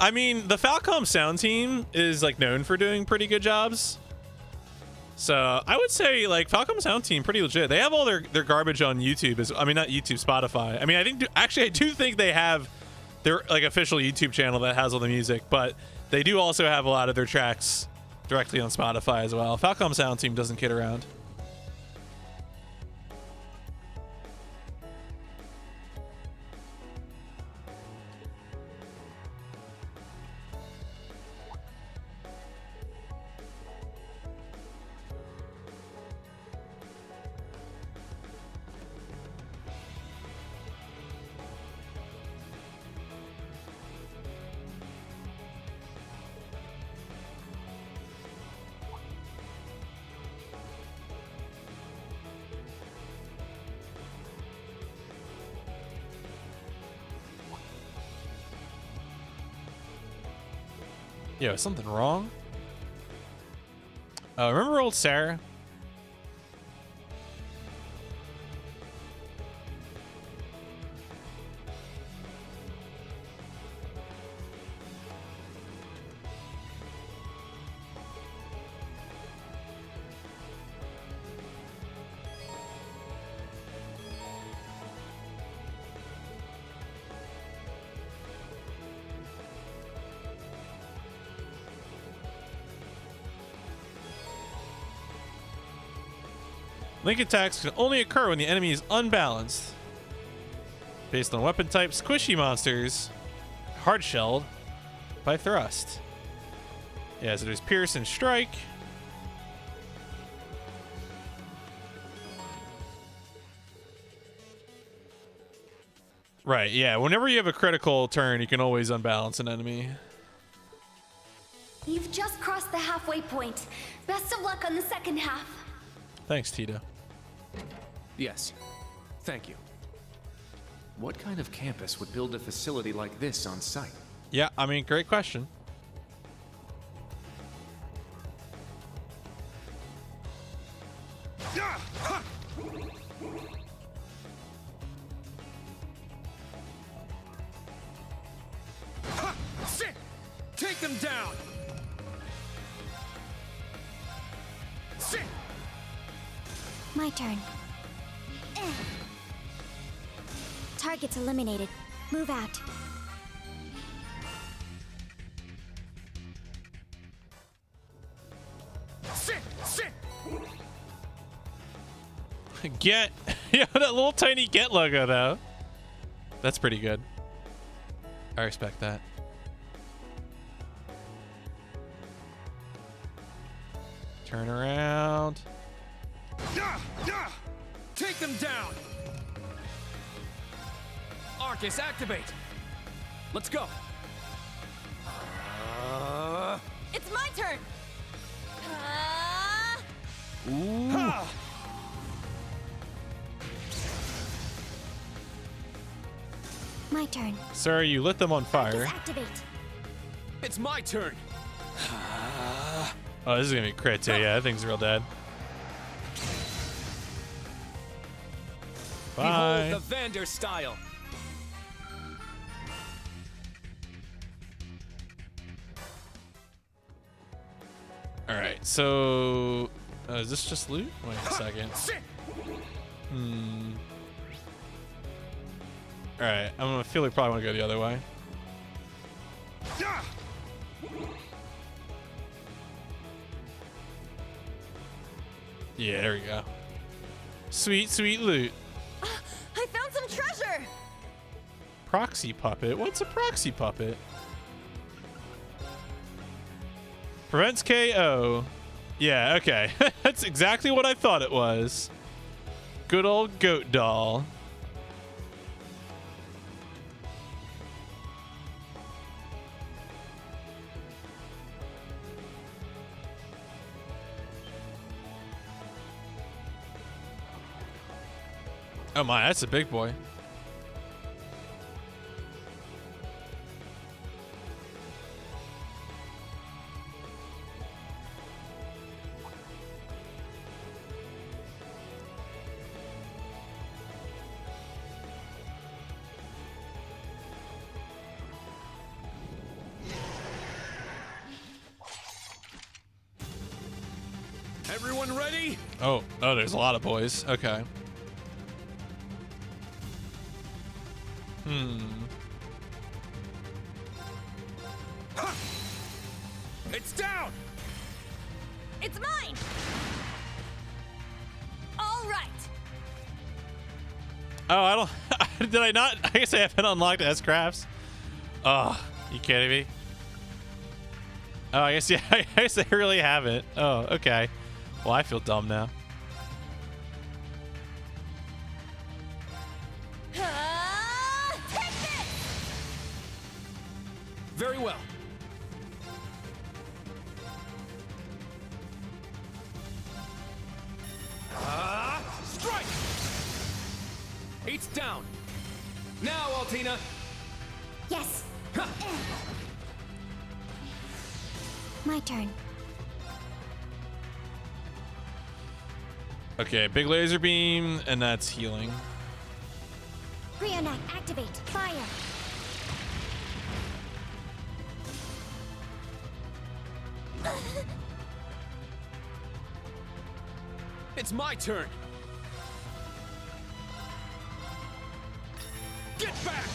I mean, the Falcom sound team is like known for doing pretty good jobs. So I would say like Falcom sound team pretty legit. They have all their garbage on YouTube. I mean, not YouTube, Spotify. I mean, I think actually I do think they have their like official YouTube channel that has all the music, but they do also have a lot of their tracks directly on Spotify as well. Falcom sound team doesn't kid around. Yo, is something wrong? Remember old Sarah? Link attacks can only occur when the enemy is unbalanced. Based on weapon type, squishy monsters, hard-shelled by thrust. Yeah, so there's Pierce and Strike. Right, yeah, whenever you have a critical turn, you can always unbalance an enemy. You've just crossed the halfway point. Best of luck on the second half. Thanks, Tito. Yes. Thank you. What kind of campus would build a facility like this on site? Yeah, I mean, great question. Sit! Take them down! Sit! My turn. Target's eliminated. Move out. Sit! Sit! Get, yeah, that little tiny Get logo though. That's pretty good. I respect that. Turn around. Take them down! Arcus, activate! Let's go! It's my turn! Ooh. My turn. Sir, you lit them on fire. Activate. It's my turn! Oh, this is gonna be crit too. Yeah, that thing's real dead. Bye. Behold the Vander style! Alright, so... is this just loot? Wait a second. Alright, I'm gonna feel like probably wanna go the other way. Yeah, there we go. Sweet, sweet loot. I found some treasure! Proxy puppet? What's a proxy puppet? Prevents KO. Yeah, okay. That's exactly what I thought it was. Good old goat doll. Oh my, that's a big boy. Everyone ready? Oh, there's a lot of boys. Okay. It's down! It's mine! All right. Oh, I don't. Did I not? I guess I haven't unlocked S crafts. Oh, you kidding me? Oh, I guess, yeah. I guess I really haven't. Oh, okay. Well, I feel dumb now. Take this! Very well. Strike! Eight's down. Now, Altina. Yes. My turn. Okay, big laser beam, and that's healing. Brionac, activate. Fire. It's my turn. Get back!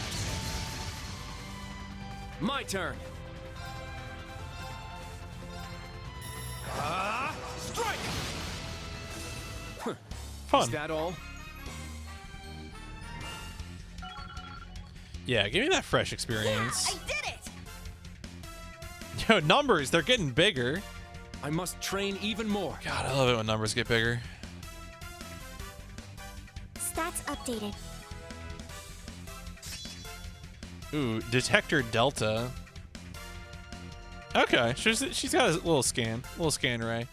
My turn. Strike! Fun. Is that all? Yeah, give me that fresh experience. I did it! Yo, numbers, they're getting bigger. I must train even more. God, I love it when numbers get bigger. Stats updated. Ooh, Detector Delta. Okay, she's got a little scan ray.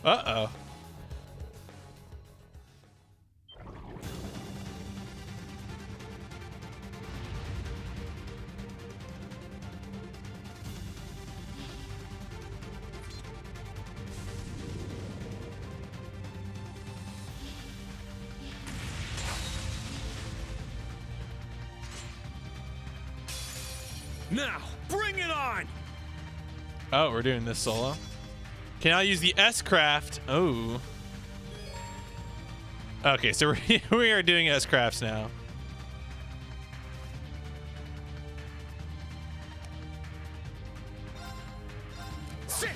Uh-oh. Now, bring it on! Oh, we're doing this solo. Can I use the S-Craft? Oh. Okay, so we are doing S-Crafts now. Sit!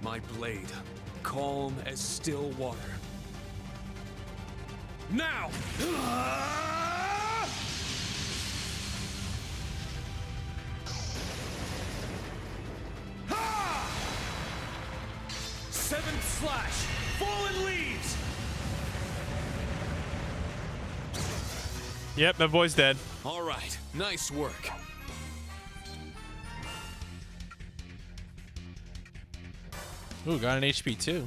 My blade, calm as still water. Now! 7th slash! Fallen leaves! Yep, my boy's dead. All right, nice work. Ooh, got an HP too.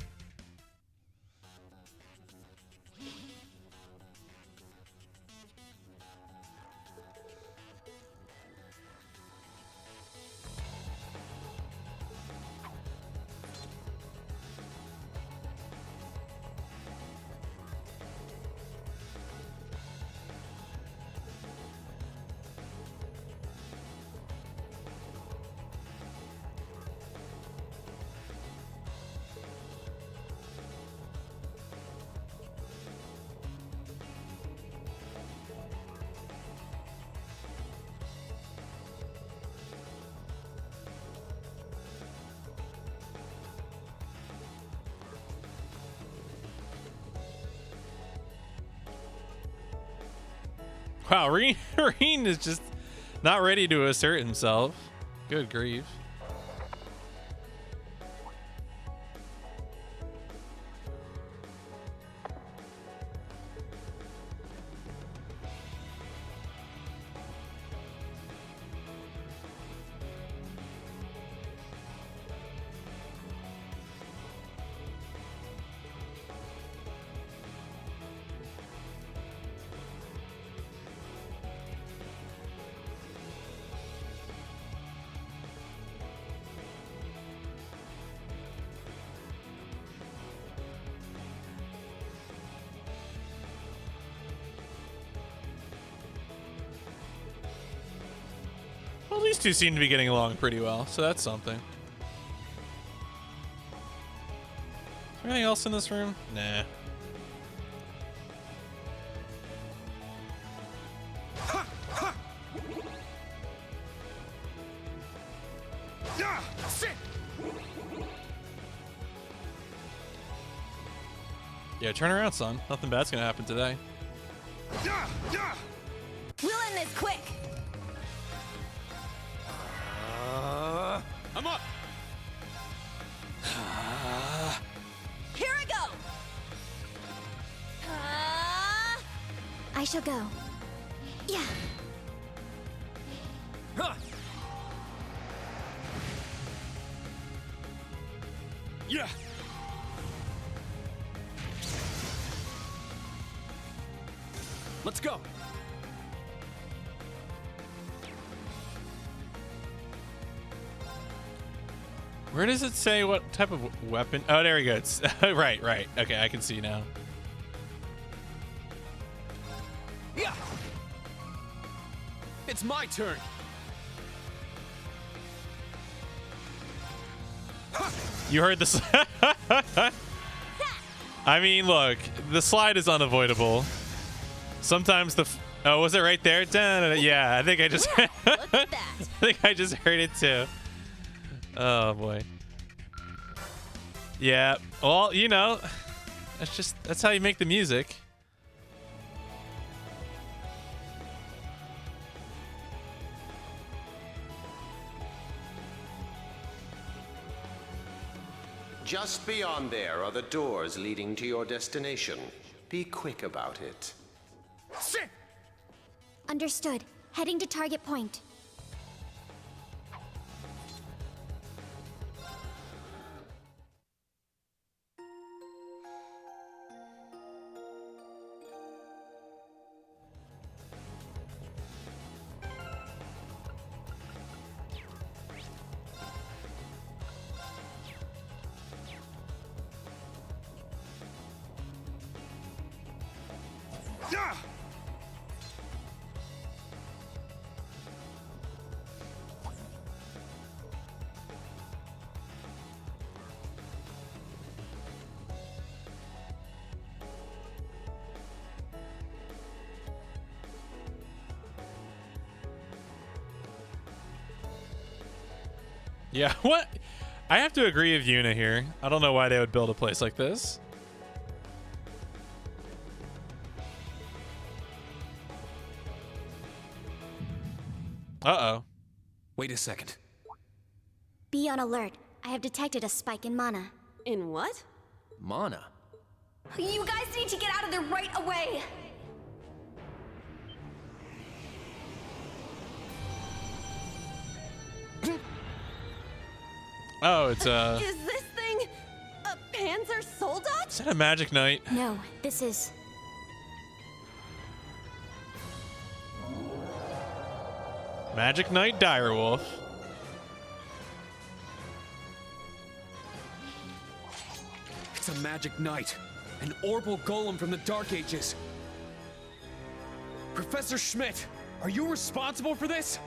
Wow, Reen is just not ready to assert himself. Good grief. these two seem to be getting along pretty well, so that's something. Is there anything else in this room? Nah. Yeah, turn around, son. Nothing bad's gonna happen today. We'll end this quick. I'm up. Here I go. I shall go. Yeah. Yeah. Let's go. Where does it say what type of weapon? Oh, there we go. It's right. Okay, I can see now. Yeah. It's my turn. You heard this. I mean, look, the slide is unavoidable. Sometimes oh, was it right there? Yeah, I think I just Look at that. I think I just heard it too. Oh boy. Yeah. Well, you know, that's how you make the music. Just beyond there are the doors leading to your destination. Be quick about it. Understood. Heading to target point. Yeah, what? I have to agree with Yuna here. I don't know why they would build a place like this. Uh-oh. Wait a second. Be on alert. I have detected a spike in mana. In what? Mana? You guys need to get out of there right away. Oh, it's Is this thing a Panzer Soldat? Is that a Magic Knight? No, this is... Magic Knight Direwolf. It's a Magic Knight. An Orbal Golem from the Dark Ages. Professor Schmidt, are you responsible for this?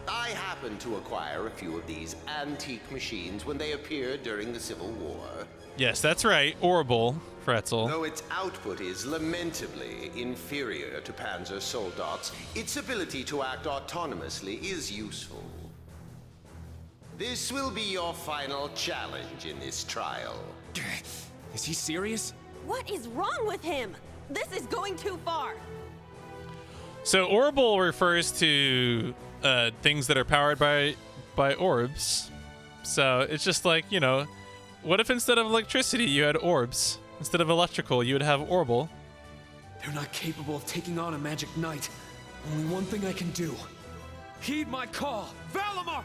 I happened to acquire a few of these antique machines when they appeared during the Civil War. Yes, that's right. Orbital Pretzel. Though its output is lamentably inferior to Panzer Soldat's, its ability to act autonomously is useful. This will be your final challenge in this trial. Is he serious? What is wrong with him? This is going too far. So Orbital refers to things that are powered by orbs. So it's just like, you know, what if instead of electricity you had orbs? Instead of electrical, you would have Orbital. They're not capable of taking on a Magic Knight. Only one thing I can do. Heed my call, Valimar!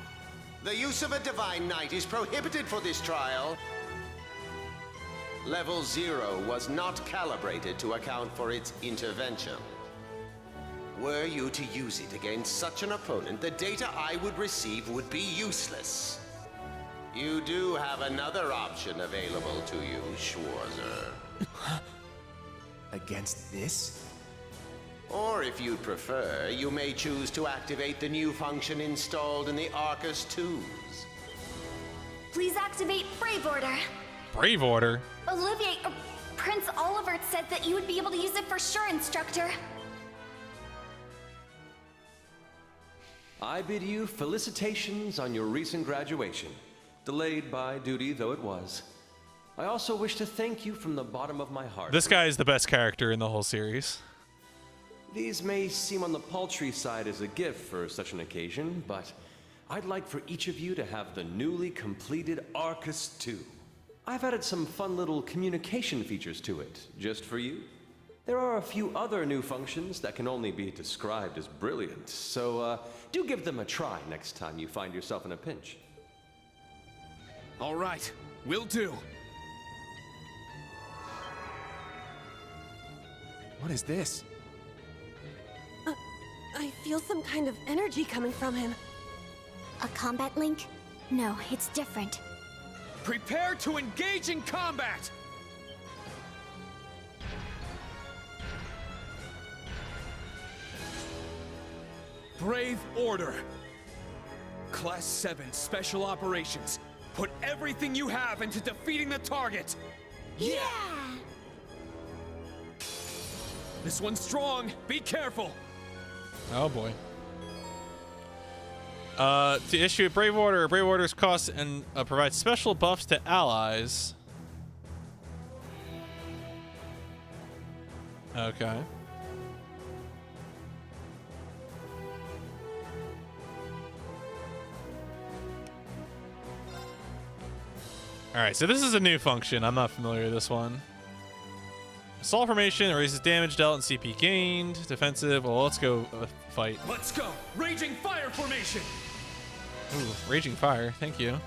The use of a Divine Knight is prohibited for this trial. Level 0 was not calibrated to account for its intervention. Were you to use it against such an opponent, the data I would receive would be useless. You do have another option available to you, Schwarzer. Against this? Or if you'd prefer, you may choose to activate the new function installed in the Arcus 2s. Please activate Brave Order. Brave Order? Olivier, Prince Olivert said that you would be able to use it for sure, Instructor. I bid you felicitations on your recent graduation, delayed by duty though it was. I also wish to thank you from the bottom of my heart. This guy is the best character in the whole series. These may seem on the paltry side as a gift for such an occasion, but I'd like for each of you to have the newly completed Arcus 2. I've added some fun little communication features to it, just for you. There are a few other new functions that can only be described as brilliant, so do give them a try next time you find yourself in a pinch. All right, will do. What is this? I feel some kind of energy coming from him. A combat link? No, it's different. Prepare to engage in combat! Brave Order. Class 7 Special Operations. Put everything you have into defeating the target! Yeah! This one's strong. Be careful. Oh boy. To issue a Brave Order, Brave Orders cost and provides special buffs to allies. Okay. Alright, so this is a new function. I'm not familiar with this one. Assault formation raises damage dealt and CP gained. Defensive. Well, let's go fight. Let's go. Raging Fire Formation. Ooh, Raging Fire. Thank you.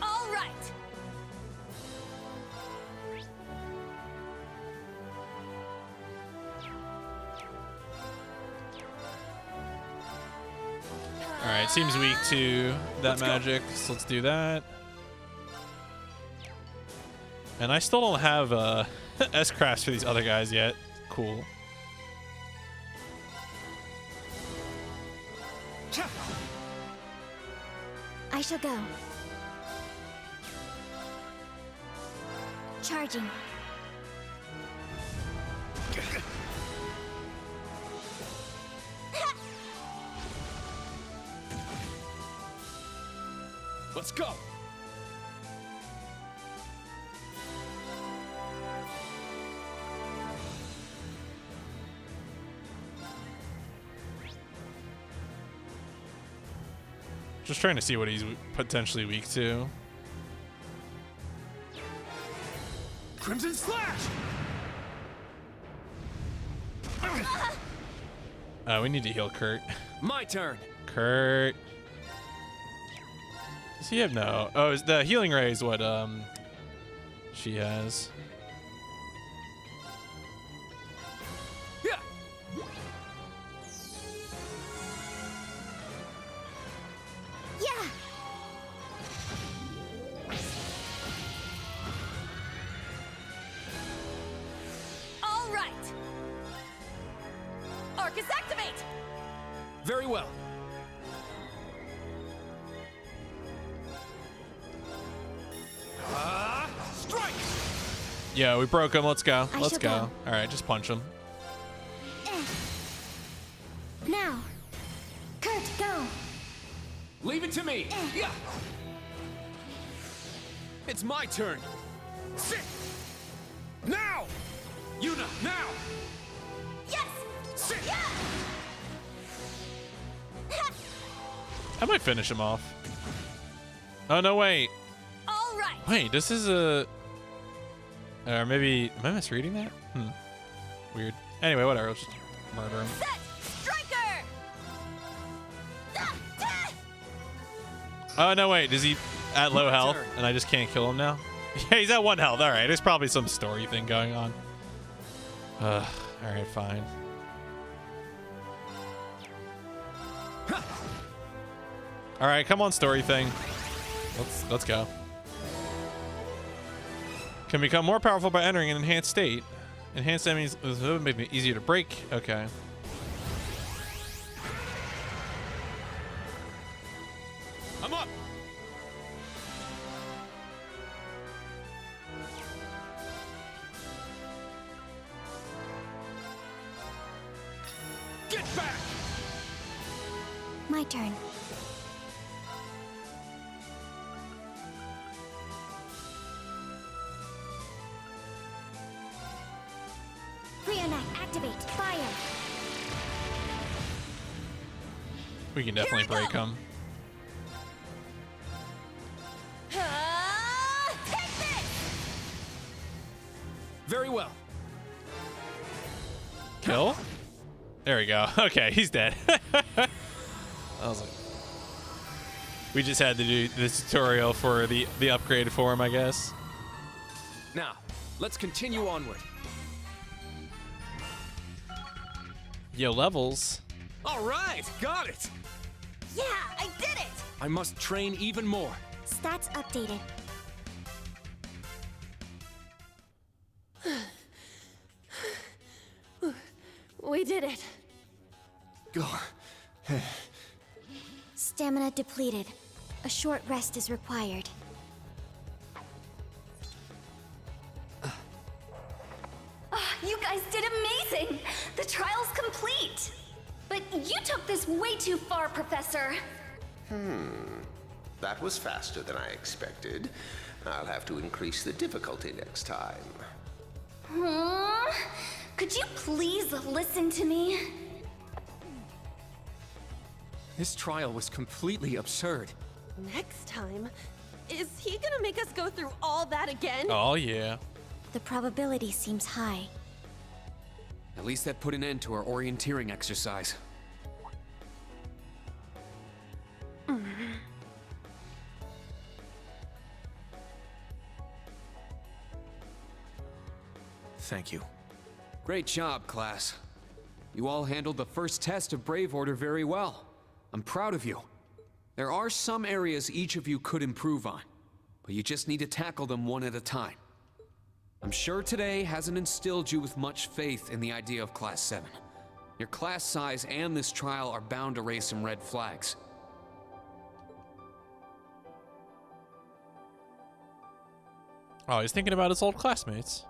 All right. Alright, seems weak to that magic, so let's do that. And I still don't have S-Crafts for these other guys yet. Cool. I shall go. Charging. Let's go. Just trying to see what he's potentially weak to. Crimson Slash. We need to heal Kurt. My turn. Kurt. Does he have no? Oh, is the healing ray is what she has. Yeah. Yeah. All right. Arcus activate. Very well. Strike! Yeah, we broke him. Let's go. I Let's shall go. go. All right, just punch him. Now. Kurt, go. Leave it to me. Yeah. It's my turn. Sit. Now. Yuna, now. Yes. Sit. Yeah. I might finish him off. Oh no, wait. All right. Wait, this is a. Or maybe am I misreading that? Weird. Anyway, whatever. Let's just murder him. Set. Striker. Oh no, wait. Is he at low health and I just can't kill him now? Yeah, he's at 1 health. All right, there's probably some story thing going on. All right, fine. All right, come on, story thing. Let's go. Can become more powerful by entering an enhanced state. Enhanced enemies make it easier to break. Okay. I'm up. Get back. My turn. Freonet, activate. Fire. We can definitely break him. Take this! Very well. Kill? There we go. Okay, he's dead. I was like, we just had to do this tutorial for the upgraded form, I guess. Now, let's continue onward. Yo, levels. All right, got it. Yeah, I did it! I must train even more. Stats updated. We did it. Go. Stamina depleted. A short rest is required. You guys did amazing! The trial's complete! But you took this way too far, Professor. That was faster than I expected. I'll have to increase the difficulty next time. Could you please listen to me? This trial was completely absurd. Next time? Is he gonna make us go through all that again? Oh, yeah. The probability seems high. At least that put an end to our orienteering exercise. Thank you. Great job, class. You all handled the first test of Brave Order very well. I'm proud of you. There are some areas each of you could improve on, but you just need to tackle them one at a time. I'm sure today hasn't instilled you with much faith in the idea of Class 7. Your class size and this trial are bound to raise some red flags. Oh, he's thinking about his old classmates.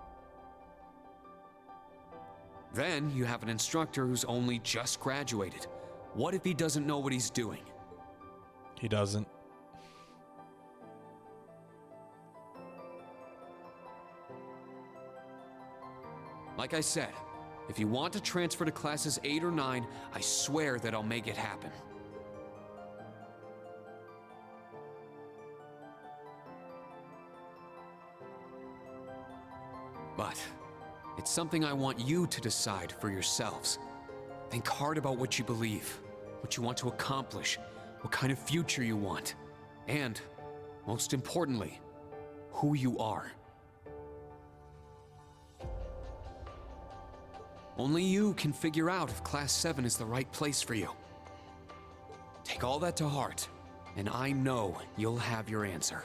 Then you have an instructor who's only just graduated. What if he doesn't know what he's doing? He doesn't. Like I said, if you want to transfer to classes 8 or 9, I swear that I'll make it happen. But it's something I want you to decide for yourselves. Think hard about what you believe, what you want to accomplish, what kind of future you want, and, most importantly, who you are. Only you can figure out if Class 7 is the right place for you. Take all that to heart, and I know you'll have your answer.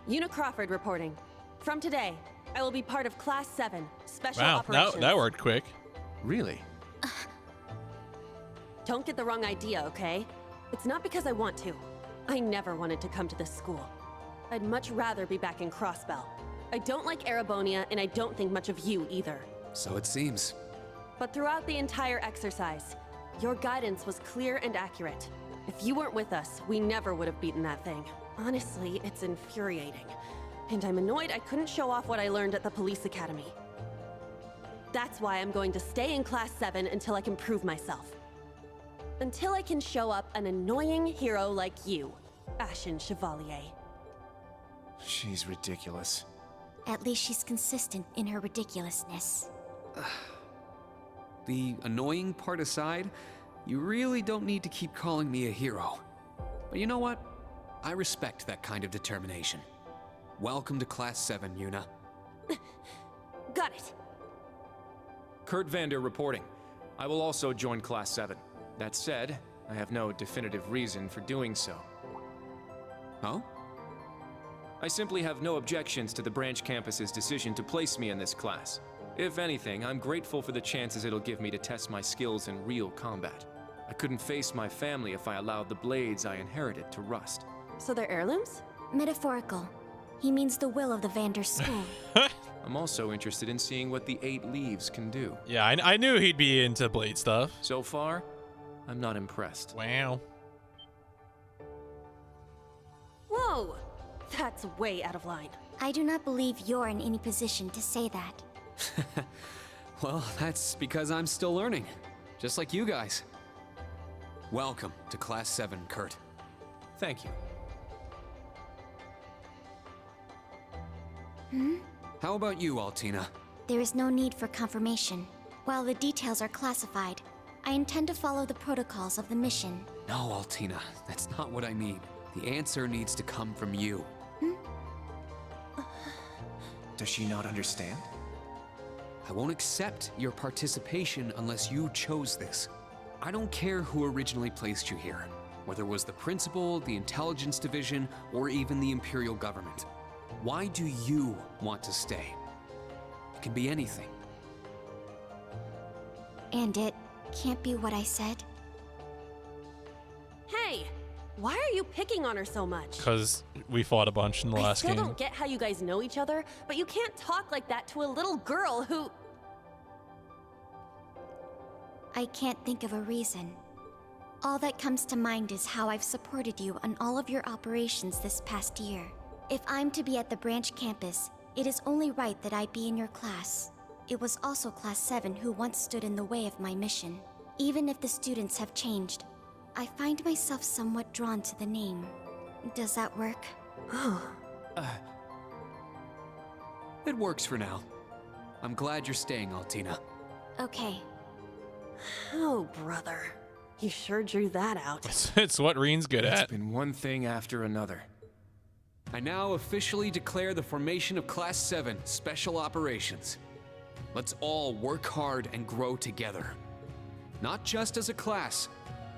Una Crawford reporting. From today, I will be part of Class 7, Special Wow, Operations. that worked quick. Really? Don't get the wrong idea, okay? It's not because I want to. I never wanted to come to this school. I'd much rather be back in Crossbell. I don't like Erebonia, and I don't think much of you either. So it seems. But throughout the entire exercise, your guidance was clear and accurate. If you weren't with us, we never would have beaten that thing. Honestly, it's infuriating. And I'm annoyed I couldn't show off what I learned at the police academy. That's why I'm going to stay in Class 7 until I can prove myself. Until I can show up an annoying hero like you, Ashen Chevalier. She's ridiculous. At least she's consistent in her ridiculousness. The annoying part aside, you really don't need to keep calling me a hero. But you know what? I respect that kind of determination. Welcome to Class 7, Una. Got it. Kurt Vander reporting. I will also join Class 7. That said, I have no definitive reason for doing so. Oh? I simply have no objections to the branch campus's decision to place me in this class. If anything, I'm grateful for the chances it'll give me to test my skills in real combat. I couldn't face my family if I allowed the blades I inherited to rust. So they're heirlooms? Metaphorical. He means the will of the Vander school. I'm also interested in seeing what the 8 Leaves can do. Yeah, I knew he'd be into blade stuff. So far, I'm not impressed. Wow. Whoa! That's way out of line. I do not believe you're in any position to say that. Well, that's because I'm still learning. Just like you guys. Welcome to Class 7, Kurt. Thank you. Hmm? How about you, Altina? There is no need for confirmation. While the details are classified, I intend to follow the protocols of the mission. No, Altina, that's not what I mean. The answer needs to come from you. Does she not understand? I won't accept your participation unless you chose this. I don't care who originally placed you here, whether it was the principal, the intelligence division, or even the Imperial government. Why do you want to stay? It can be anything. And it can't be what I said? Hey! Why are you picking on her so much? Because we fought a bunch in the I last still game. don't get how you guys know each other, but you can't talk like that to a little girl who... I can't think of a reason. All that comes to mind is how I've supported you on all of your operations this past year. If I'm to be at the branch campus, it is only right that I be in your class. It was also Class 7 who once stood in the way of my mission. Even if the students have changed, I find myself somewhat drawn to the name. Does that work? It works for now. I'm glad you're staying, Altina. Okay. Oh, brother. You sure drew that out. It's what Reen's good It's at. been one thing after another. I now officially declare the formation of Class 7 Special Operations. Let's all work hard and grow together. Not just as a class,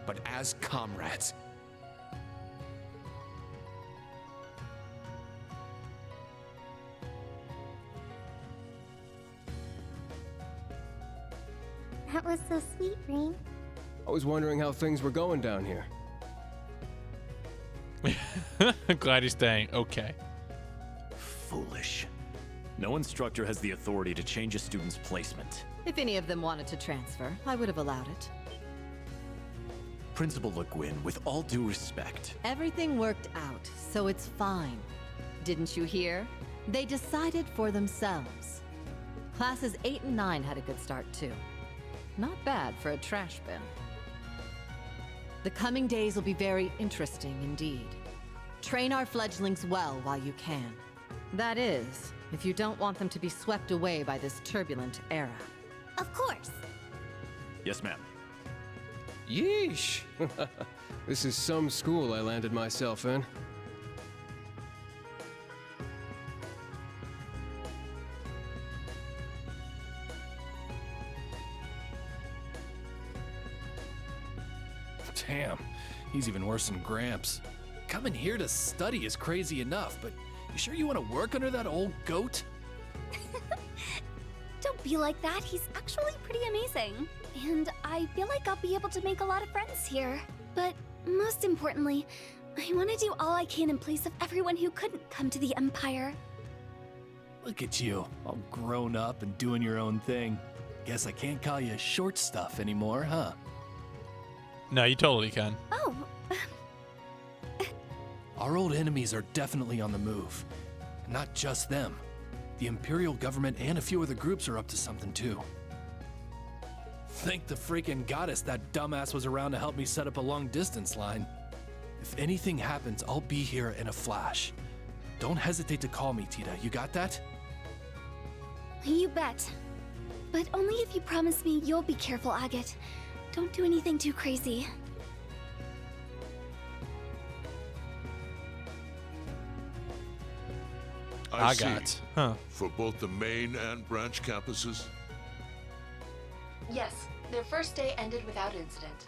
but as comrades. That was so sweet, Reen. I was wondering how things were going down here. Glad he's staying. Okay. Foolish. No instructor has the authority to change a student's placement. If any of them wanted to transfer, I would have allowed it. Principal Le Guin, with all due respect. Everything worked out, so it's fine. Didn't you hear? They decided for themselves. Classes 8 and 9 had a good start too. Not bad for a trash bin. The coming days will be very interesting indeed. Train our fledglings well while you can. That is, if you don't want them to be swept away by this turbulent era. Of course. Yes, ma'am. Yeesh! This is some school I landed myself in. Damn, he's even worse than Gramps. Coming here to study is crazy enough, but you sure you want to work under that old goat? Don't be like that. He's actually pretty amazing. And I feel like I'll be able to make a lot of friends here. But most importantly, I want to do all I can in place of everyone who couldn't come to the Empire. Look at you, all grown up and doing your own thing. Guess I can't call you short stuff anymore, huh? No, you totally can. Oh, Our old enemies are definitely on the move. And not just them. The Imperial government and a few other groups are up to something too. Thank the freaking goddess that dumbass was around to help me set up a long-distance line. If anything happens, I'll be here in a flash. Don't hesitate to call me, Tita. You got that? you bet. But only if you promise me you'll be careful, Agate. Don't do anything too crazy. I see. got. Huh. For both the main and branch campuses? Yes, Their first day ended without incident.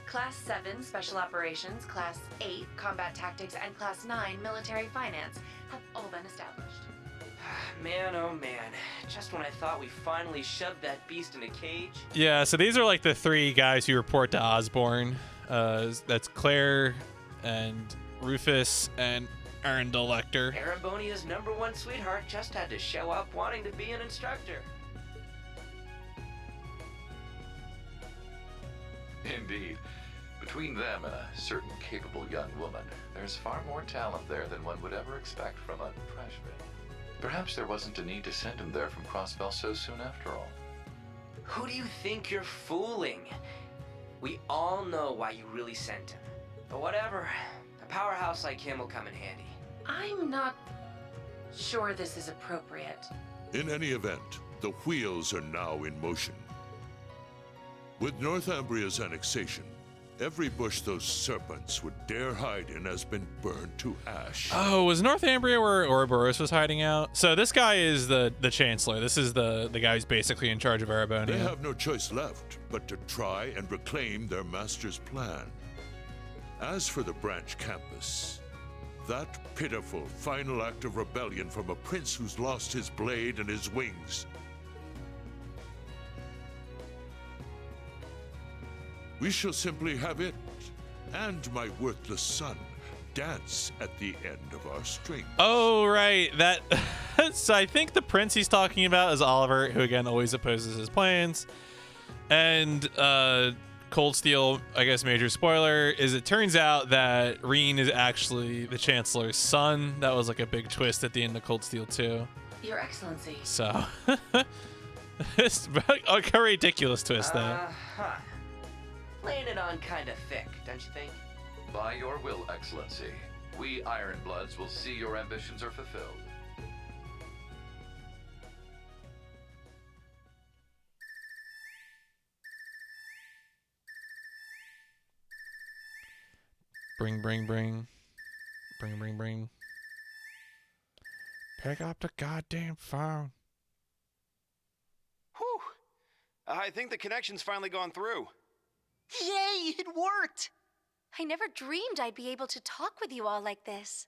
Class 7 Special Operations, Class 8 Combat Tactics, and Class 9 Military Finance have all been established. Man, oh man. Just when I thought we finally shoved that beast in a cage. Yeah, so these are like the 3 guys who report to Osborne. That's Claire and Rufus and Arundel Lecter. Arabonia's #1 sweetheart just had to show up wanting to be an instructor. Indeed. Between them and a certain capable young woman, there's far more talent there than one would ever expect from a freshman. Perhaps there wasn't a need to send him there from Crossbell so soon after all. Who do you think you're fooling? We all know why you really sent him. But whatever, a powerhouse like him will come in handy. I'm not sure this is appropriate. In any event, the wheels are now in motion. With Northumbria's annexation, every bush those serpents would dare hide in has been burned to ash. Oh, was Northumbria where Ouroboros was hiding out? So this guy is the Chancellor. This is the guy who's basically in charge of Arabonia. They have no choice left but to try and reclaim their master's plan. As for the branch campus, that pitiful final act of rebellion from a prince who's lost his blade and his wings. We shall simply have it, and my worthless son, dance at the end of our string. Oh, right. That. So I think the prince he's talking about is Oliver, who again always opposes his plans. And Cold Steel, I guess major spoiler, is it turns out that Reen is actually the Chancellor's son. That was like a big twist at the end of Cold Steel 2. Your Excellency. So, it's a ridiculous twist, though. Laying it on kind of thick, don't you think? By your will, Excellency, we Ironbloods will see your ambitions are fulfilled. Bring. Pick up the goddamn phone. Whew. I think the connection's finally gone through. Yay, it worked! I never dreamed I'd be able to talk with you all like this.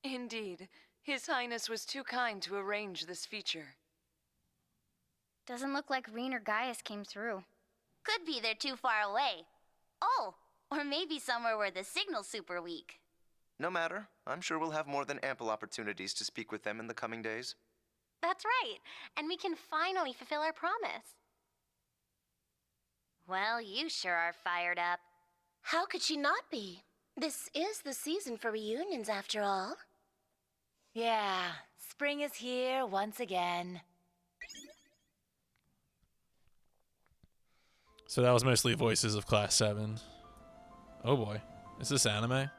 Indeed. His Highness was too kind to arrange this feature. Doesn't look like Reen or Gaius came through. Could be they're too far away. Oh, or maybe somewhere where the signal's super weak. No matter. I'm sure we'll have more than ample opportunities to speak with them in the coming days. That's right, and we can finally fulfill our promise. Well, you sure are fired up. How could she not be? This is the season for reunions, after all. Yeah, spring is here once again. So that was mostly voices of Class 7. Oh boy. Is this anime?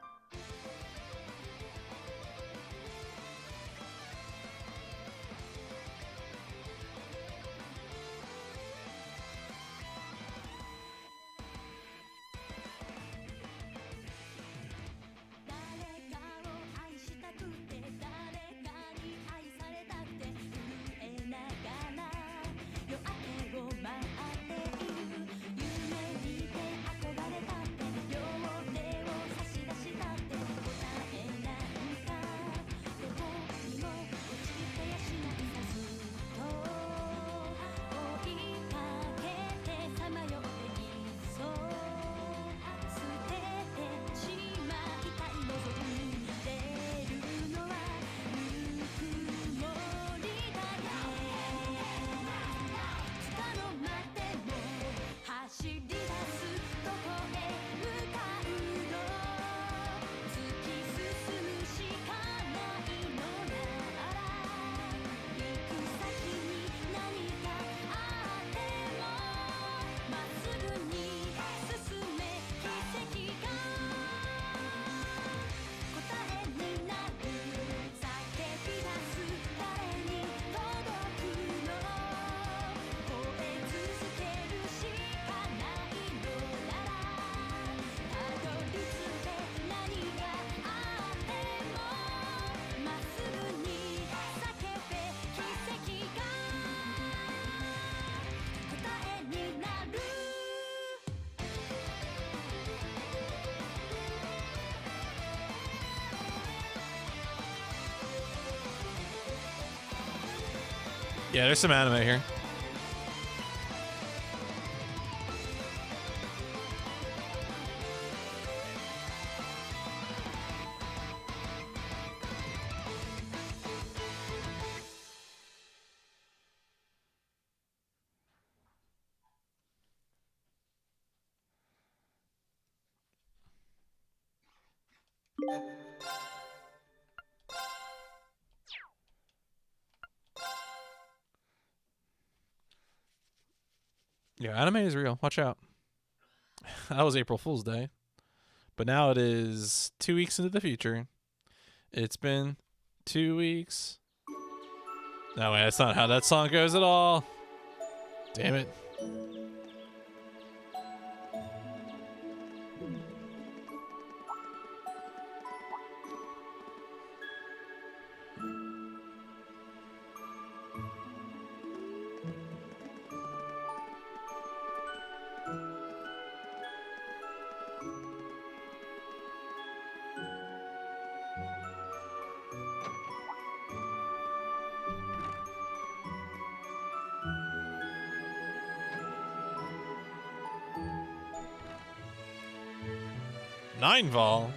Yeah, there's some anime here. Yeah, anime is real. Watch out. That was April Fool's Day. But now it is 2 weeks into the future. It's been 2 weeks. No, wait, that's not how that song goes at all. Damn it. Nine Vol.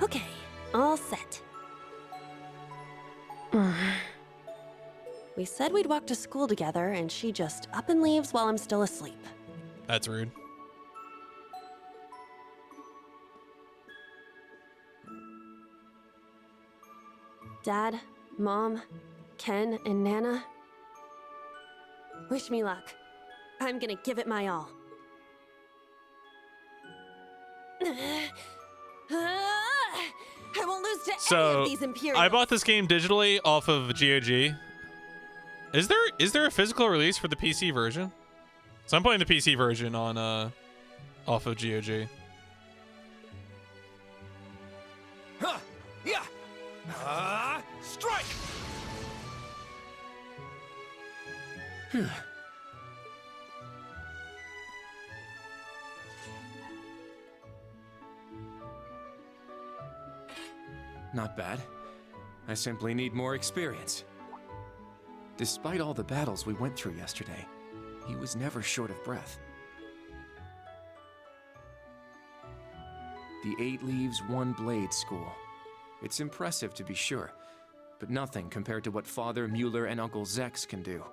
Okay, all set. We said we'd walk to school together, and she just up and leaves while I'm still asleep. That's rude. Dad, Mom, Ken, and Nana. Wish me luck. I'm gonna give it my all. I won't lose to any So of these Imperials. I bought this game digitally off of GOG. Is there a physical release for the PC version? So I'm playing the PC version on off of GOG. Yeah. Strike. Not bad. I simply need more experience. Despite all the battles we went through yesterday, he was never short of breath. The 8 Leaves, 1 Blade School. It's impressive to be sure, but nothing compared to what Father Mueller and Uncle Zex can do.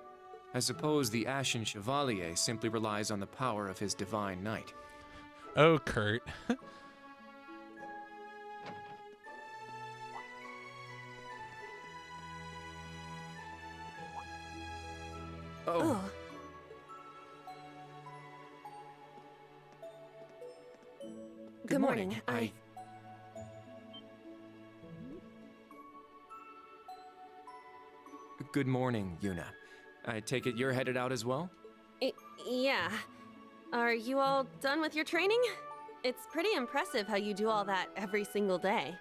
I suppose the Ashen Chevalier simply relies on the power of his Divine Knight. Oh, Kurt. Oh. Good morning. Good morning, Yuna. I take it you're headed out as well? Yeah. Are you all done with your training? It's pretty impressive how you do all that every single day.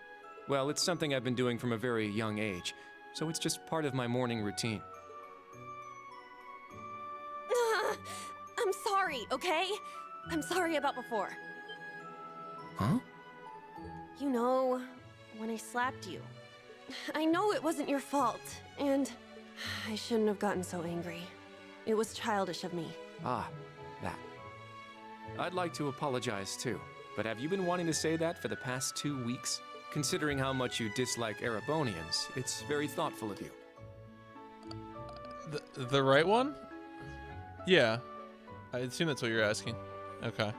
Well, it's something I've been doing from a very young age, so it's just part of my morning routine. I'm sorry, okay? I'm sorry about before. Huh? You know, when I slapped you. I know it wasn't your fault, and I shouldn't have gotten so angry. It was childish of me. Ah, that. I'd like to apologize too, but have you been wanting to say that for the past 2 weeks? Considering how much you dislike Erebonians, it's very thoughtful of you. The right one? Yeah. I assume that's what you're asking. Okay.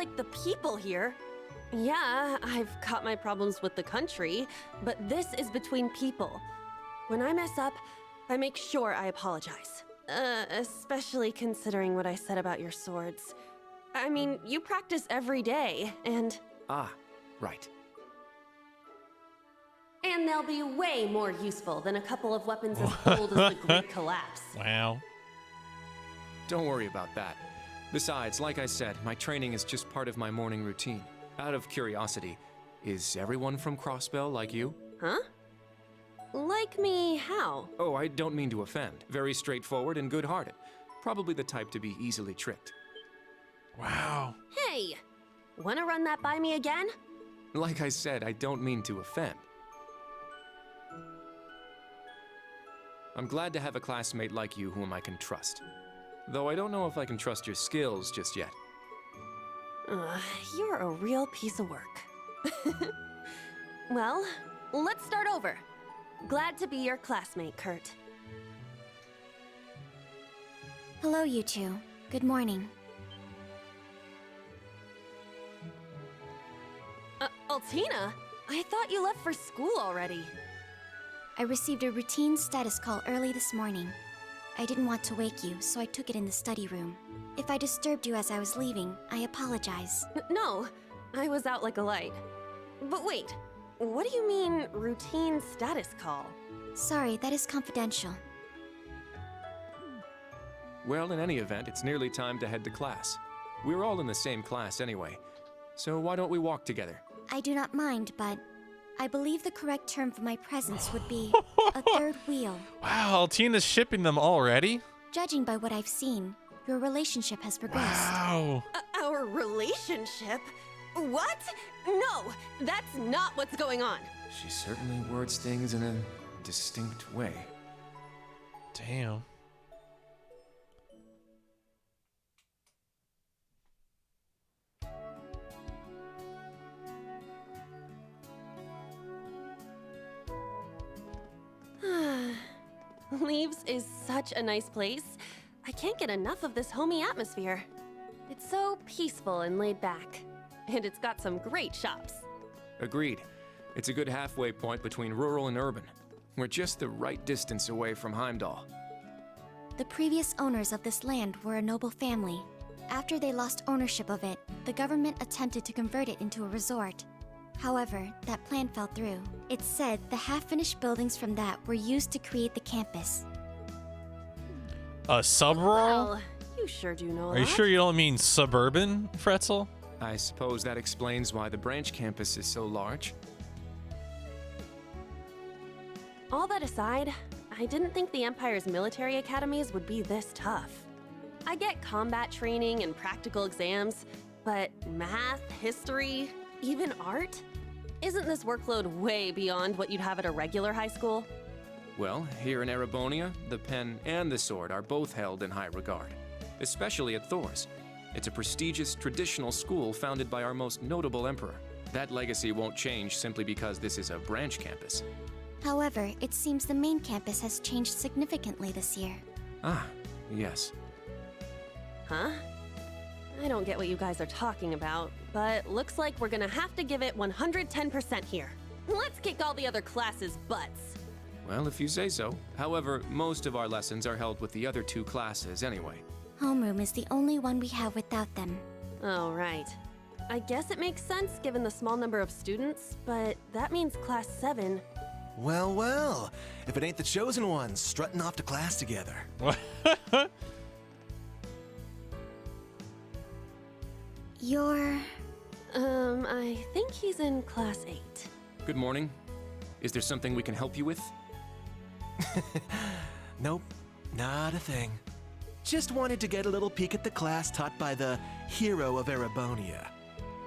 like the people here. Yeah, I've got my problems with the country, but this is between people. When I mess up, I make sure I apologize. Especially considering what I said about your swords. I mean, you practice every day, and... Ah, right. And they'll be way more useful than a couple of weapons as old as the Great Collapse. Wow. Don't worry about that. Besides, like I said, my training is just part of my morning routine. Out of curiosity, is everyone from Crossbell like you? Huh? Like me how? Oh, I don't mean to offend. Very straightforward and good-hearted. Probably the type to be easily tricked. Wow. Hey! Wanna run that by me again? Like I said, I don't mean to offend. I'm glad to have a classmate like you whom I can trust. Though I don't know if I can trust your skills just yet. You're a real piece of work. Well, let's start over. Glad to be your classmate, Kurt. Hello, you two. Good morning. Altina? I thought you left for school already. I received a routine status call early this morning. I didn't want to wake you, so I took it in the study room. If I disturbed you as I was leaving, I apologize. No, I was out like a light. But wait, what do you mean, routine status call? Sorry, that is confidential. Well, in any event, it's nearly time to head to class. We're all in the same class anyway, so why don't we walk together? I do not mind, but I believe the correct term for my presence would be a third wheel. Wow, Altina's shipping them already? Judging by what I've seen, your relationship has progressed. Wow. Our relationship? What? No, that's not what's going on. She certainly words things in a distinct way. Damn. Leaves is such a nice place. I can't get enough of this homey atmosphere. It's so peaceful and laid back. And it's got some great shops. Agreed. It's a good halfway point between rural and urban. We're just the right distance away from Heimdall. The previous owners of this land were a noble family. After they lost ownership of it, the government attempted to convert it into a resort. However, that plan fell through. It's said the half-finished buildings from that were used to create the campus. A sub-rural? Well, you sure do know Are you sure you don't mean suburban, Fretzel? I suppose that explains why the branch campus is so large. All that aside, I didn't think the Empire's military academies would be this tough. I get combat training and practical exams, but math, history, even art? Isn't this workload way beyond what you'd have at a regular high school? Well, here in Erebonia, the pen and the sword are both held in high regard, especially at Thor's. It's a prestigious, traditional school founded by our most notable emperor. That legacy won't change simply because this is a branch campus. However, it seems the main campus has changed significantly this year. Ah, yes. Huh? I don't get what you guys are talking about, but looks like we're gonna have to give it 110% here. Let's kick all the other classes' butts. Well, if you say so. However, most of our lessons are held with the other two classes anyway. Homeroom is the only one we have without them. Oh, right. I guess it makes sense given the small number of students, but that means Class 7. Well, well. If it ain't the chosen ones strutting off to class together. You're... I think he's in Class 8. Good morning. Is there something we can help you with? Nope, not a thing. Just wanted to get a little peek at the class taught by the hero of Erebonia.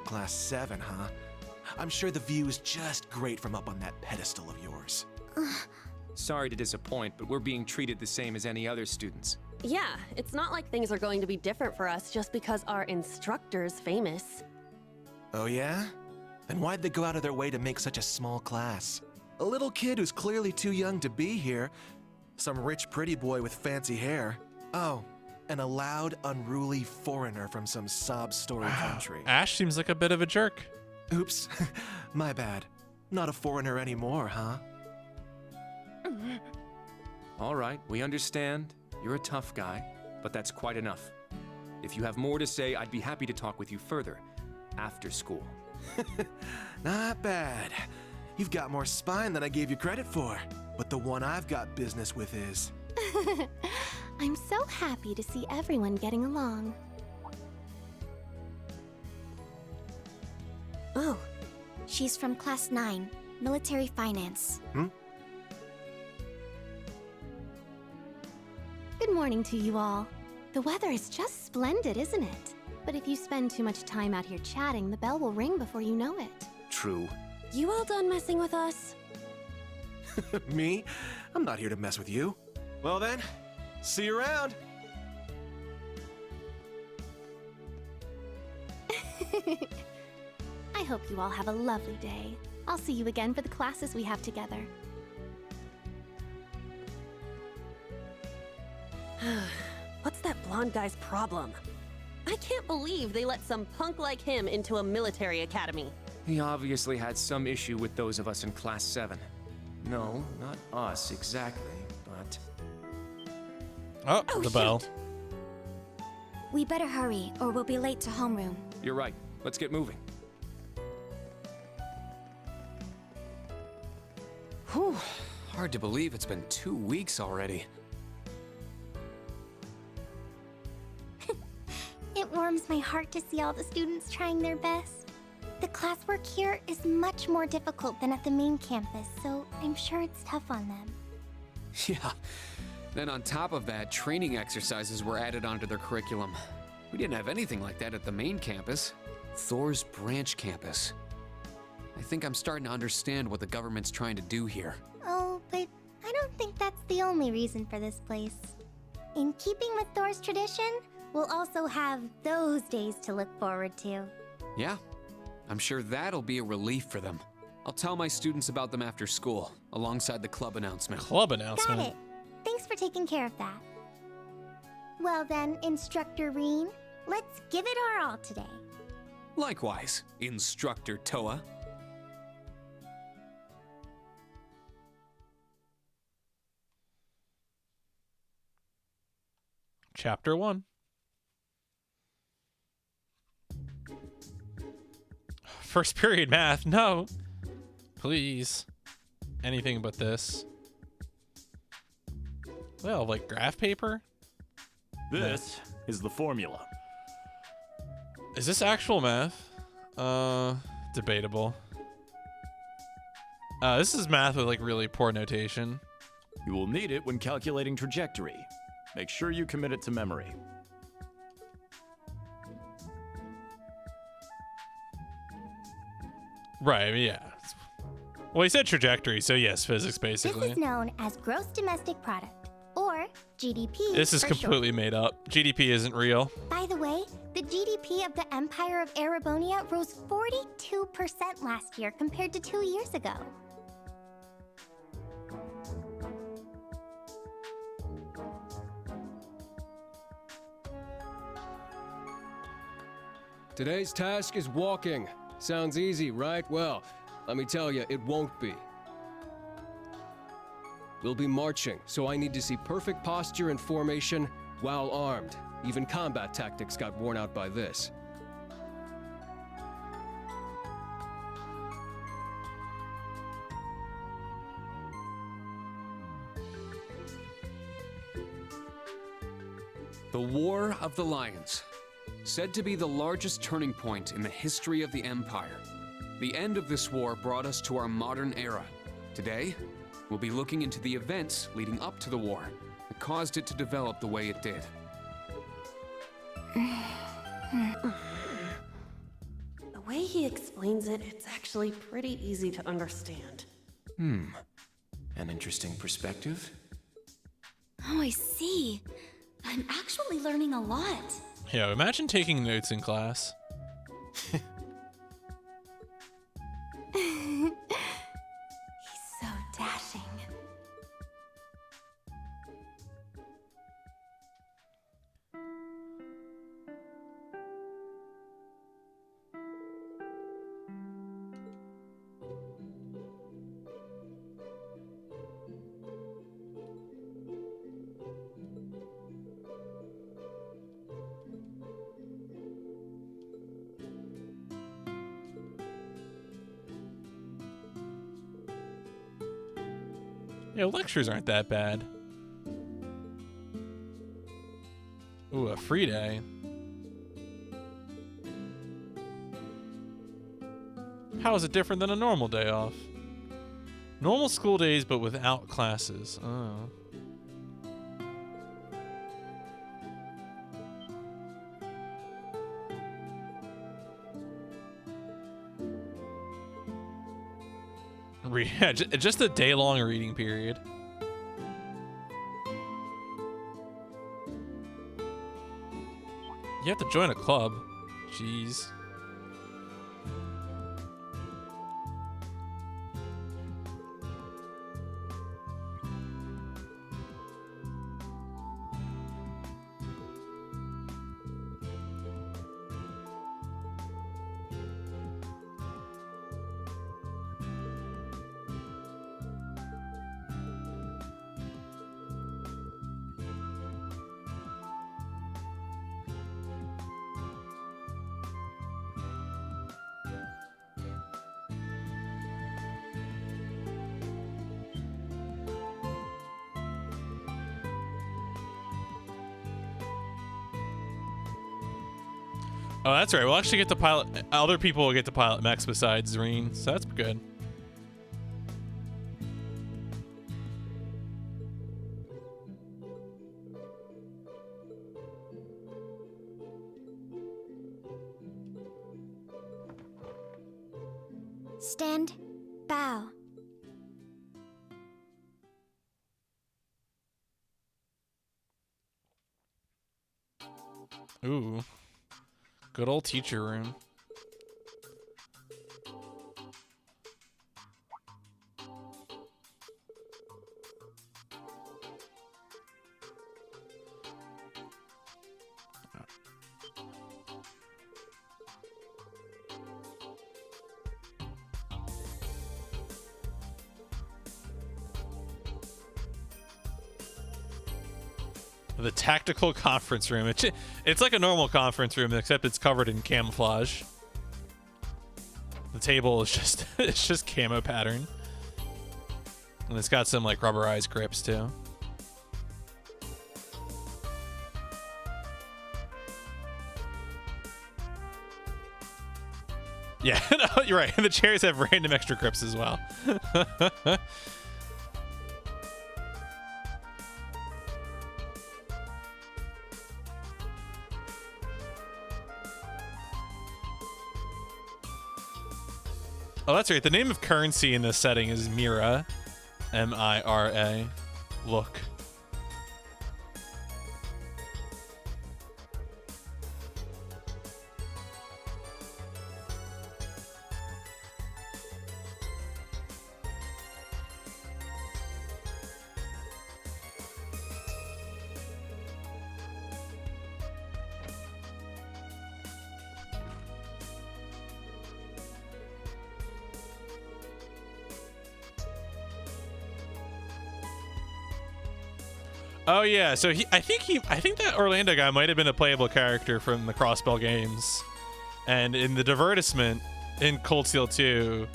Class 7, huh? I'm sure the view is just great from up on that pedestal of yours. Sorry to disappoint, but we're being treated the same as any other students. Yeah, it's not like things are going to be different for us just because our instructor's famous. Oh yeah? Then why'd they go out of their way to make such a small class? A little kid who's clearly too young to be here. Some rich pretty boy with fancy hair. Oh, and a loud, unruly foreigner from some sob-story country. Ash seems like a bit of a jerk. Oops, my bad. Not a foreigner anymore, huh? All right, we understand. You're a tough guy, but that's quite enough. If you have more to say, I'd be happy to talk with you further after school. Not bad. You've got more spine than I gave you credit for. But the one I've got business with is... I'm so happy to see everyone getting along. Oh, she's from Class 9, Military Finance. Good morning to you all. The weather is just splendid, isn't it? But if you spend too much time out here chatting, the bell will ring before you know it. True. You all done messing with us? Me? I'm not here to mess with you. Well then, see you around. I hope you all have a lovely day. I'll see you again for the classes we have together. What's that blonde guy's problem? I can't believe they let some punk like him into a military academy. He obviously had some issue with those of us in Class 7. No, not us exactly, but... Oh, the bell. We better hurry, or we'll be late to homeroom. You're right. Let's get moving. Whew. Hard to believe it's been 2 weeks already. It warms my heart to see all the students trying their best. The classwork here is much more difficult than at the main campus, so I'm sure it's tough on them. Yeah. Then on top of that, training exercises were added onto their curriculum. We didn't have anything like that at the main campus. Thor's branch campus. I think I'm starting to understand what the government's trying to do here. Oh, but I don't think that's the only reason for this place. In keeping with Thor's tradition, we'll also have those days to look forward to. Yeah, I'm sure that'll be a relief for them. I'll tell my students about them after school, alongside the club announcement. Club announcement? Got it. Thanks for taking care of that. Well then, Instructor Reen, let's give it our all today. Likewise, Instructor Toa. Chapter 1. First period math, no. Please. Anything but this. Well, like graph paper? This is the formula. Is this actual math? Debatable. This is math with like really poor notation. You will need it when calculating trajectory. Make sure you commit it to memory. Right, I mean, yeah. Well, he said trajectory, so yes, physics basically. This is known as Gross Domestic Product, or GDP. This is for completely short. made up. GDP isn't real. By the way, the GDP of the Empire of Erebonia rose 42% last year compared to 2 years ago. Today's task is walking. Sounds easy, right? Well, let me tell you, it won't be. We'll be marching, so I need to see perfect posture and formation while armed. Even combat tactics got worn out by this. The War of the Lions. Said to be the largest turning point in the history of the Empire. The end of this war brought us to our modern era. Today, we'll be looking into the events leading up to the war that caused it to develop the way it did. The way he explains it, it's actually pretty easy to understand. An interesting perspective. Oh, I see. I'm actually learning a lot. Yeah, imagine taking notes in class. He's so dashing. Yeah, lectures aren't that bad. Ooh, a free day. How is it different than a normal day off? Normal school days, but without classes. Oh. Yeah, just a day-long reading period. You have to join a club. Jeez. Oh, that's right. We'll actually get to pilot. Other people will get to pilot mechs besides Zreen, so that's good. Stand. Bow. Ooh. Good old teacher room. The tactical conference room. It's like a normal conference room, except it's covered in camouflage. The table is just it's just camo pattern, and it's got some like rubberized grips too. Yeah, no, you're right. And the chairs have random extra grips as well. Oh, that's right. The name of currency in this setting is Mira. M-I-R-A. Look. Oh yeah, so I think that Orlando guy might have been a playable character from the Crossbell games. And in the divertisement in Cold Steel 2,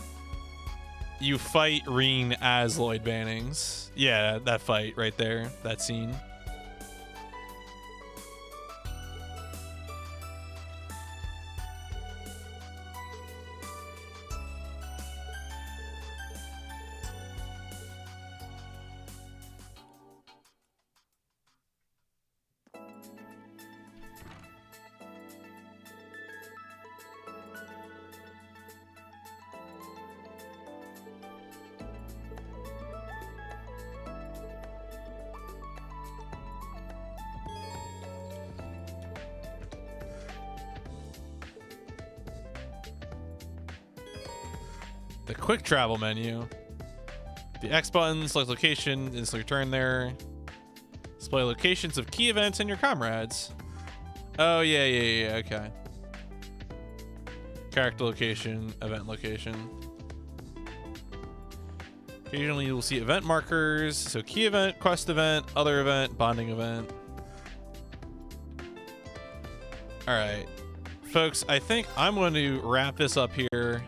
you fight Reen as Lloyd Bannings. Yeah, that fight right there, that scene. The quick travel menu. The X button, select location, instantly return there. Display locations of key events and your comrades. Oh, yeah, okay. Character location, event location. Occasionally you will see event markers. So key event, quest event, other event, bonding event. All right. Folks, I think I'm going to wrap this up here.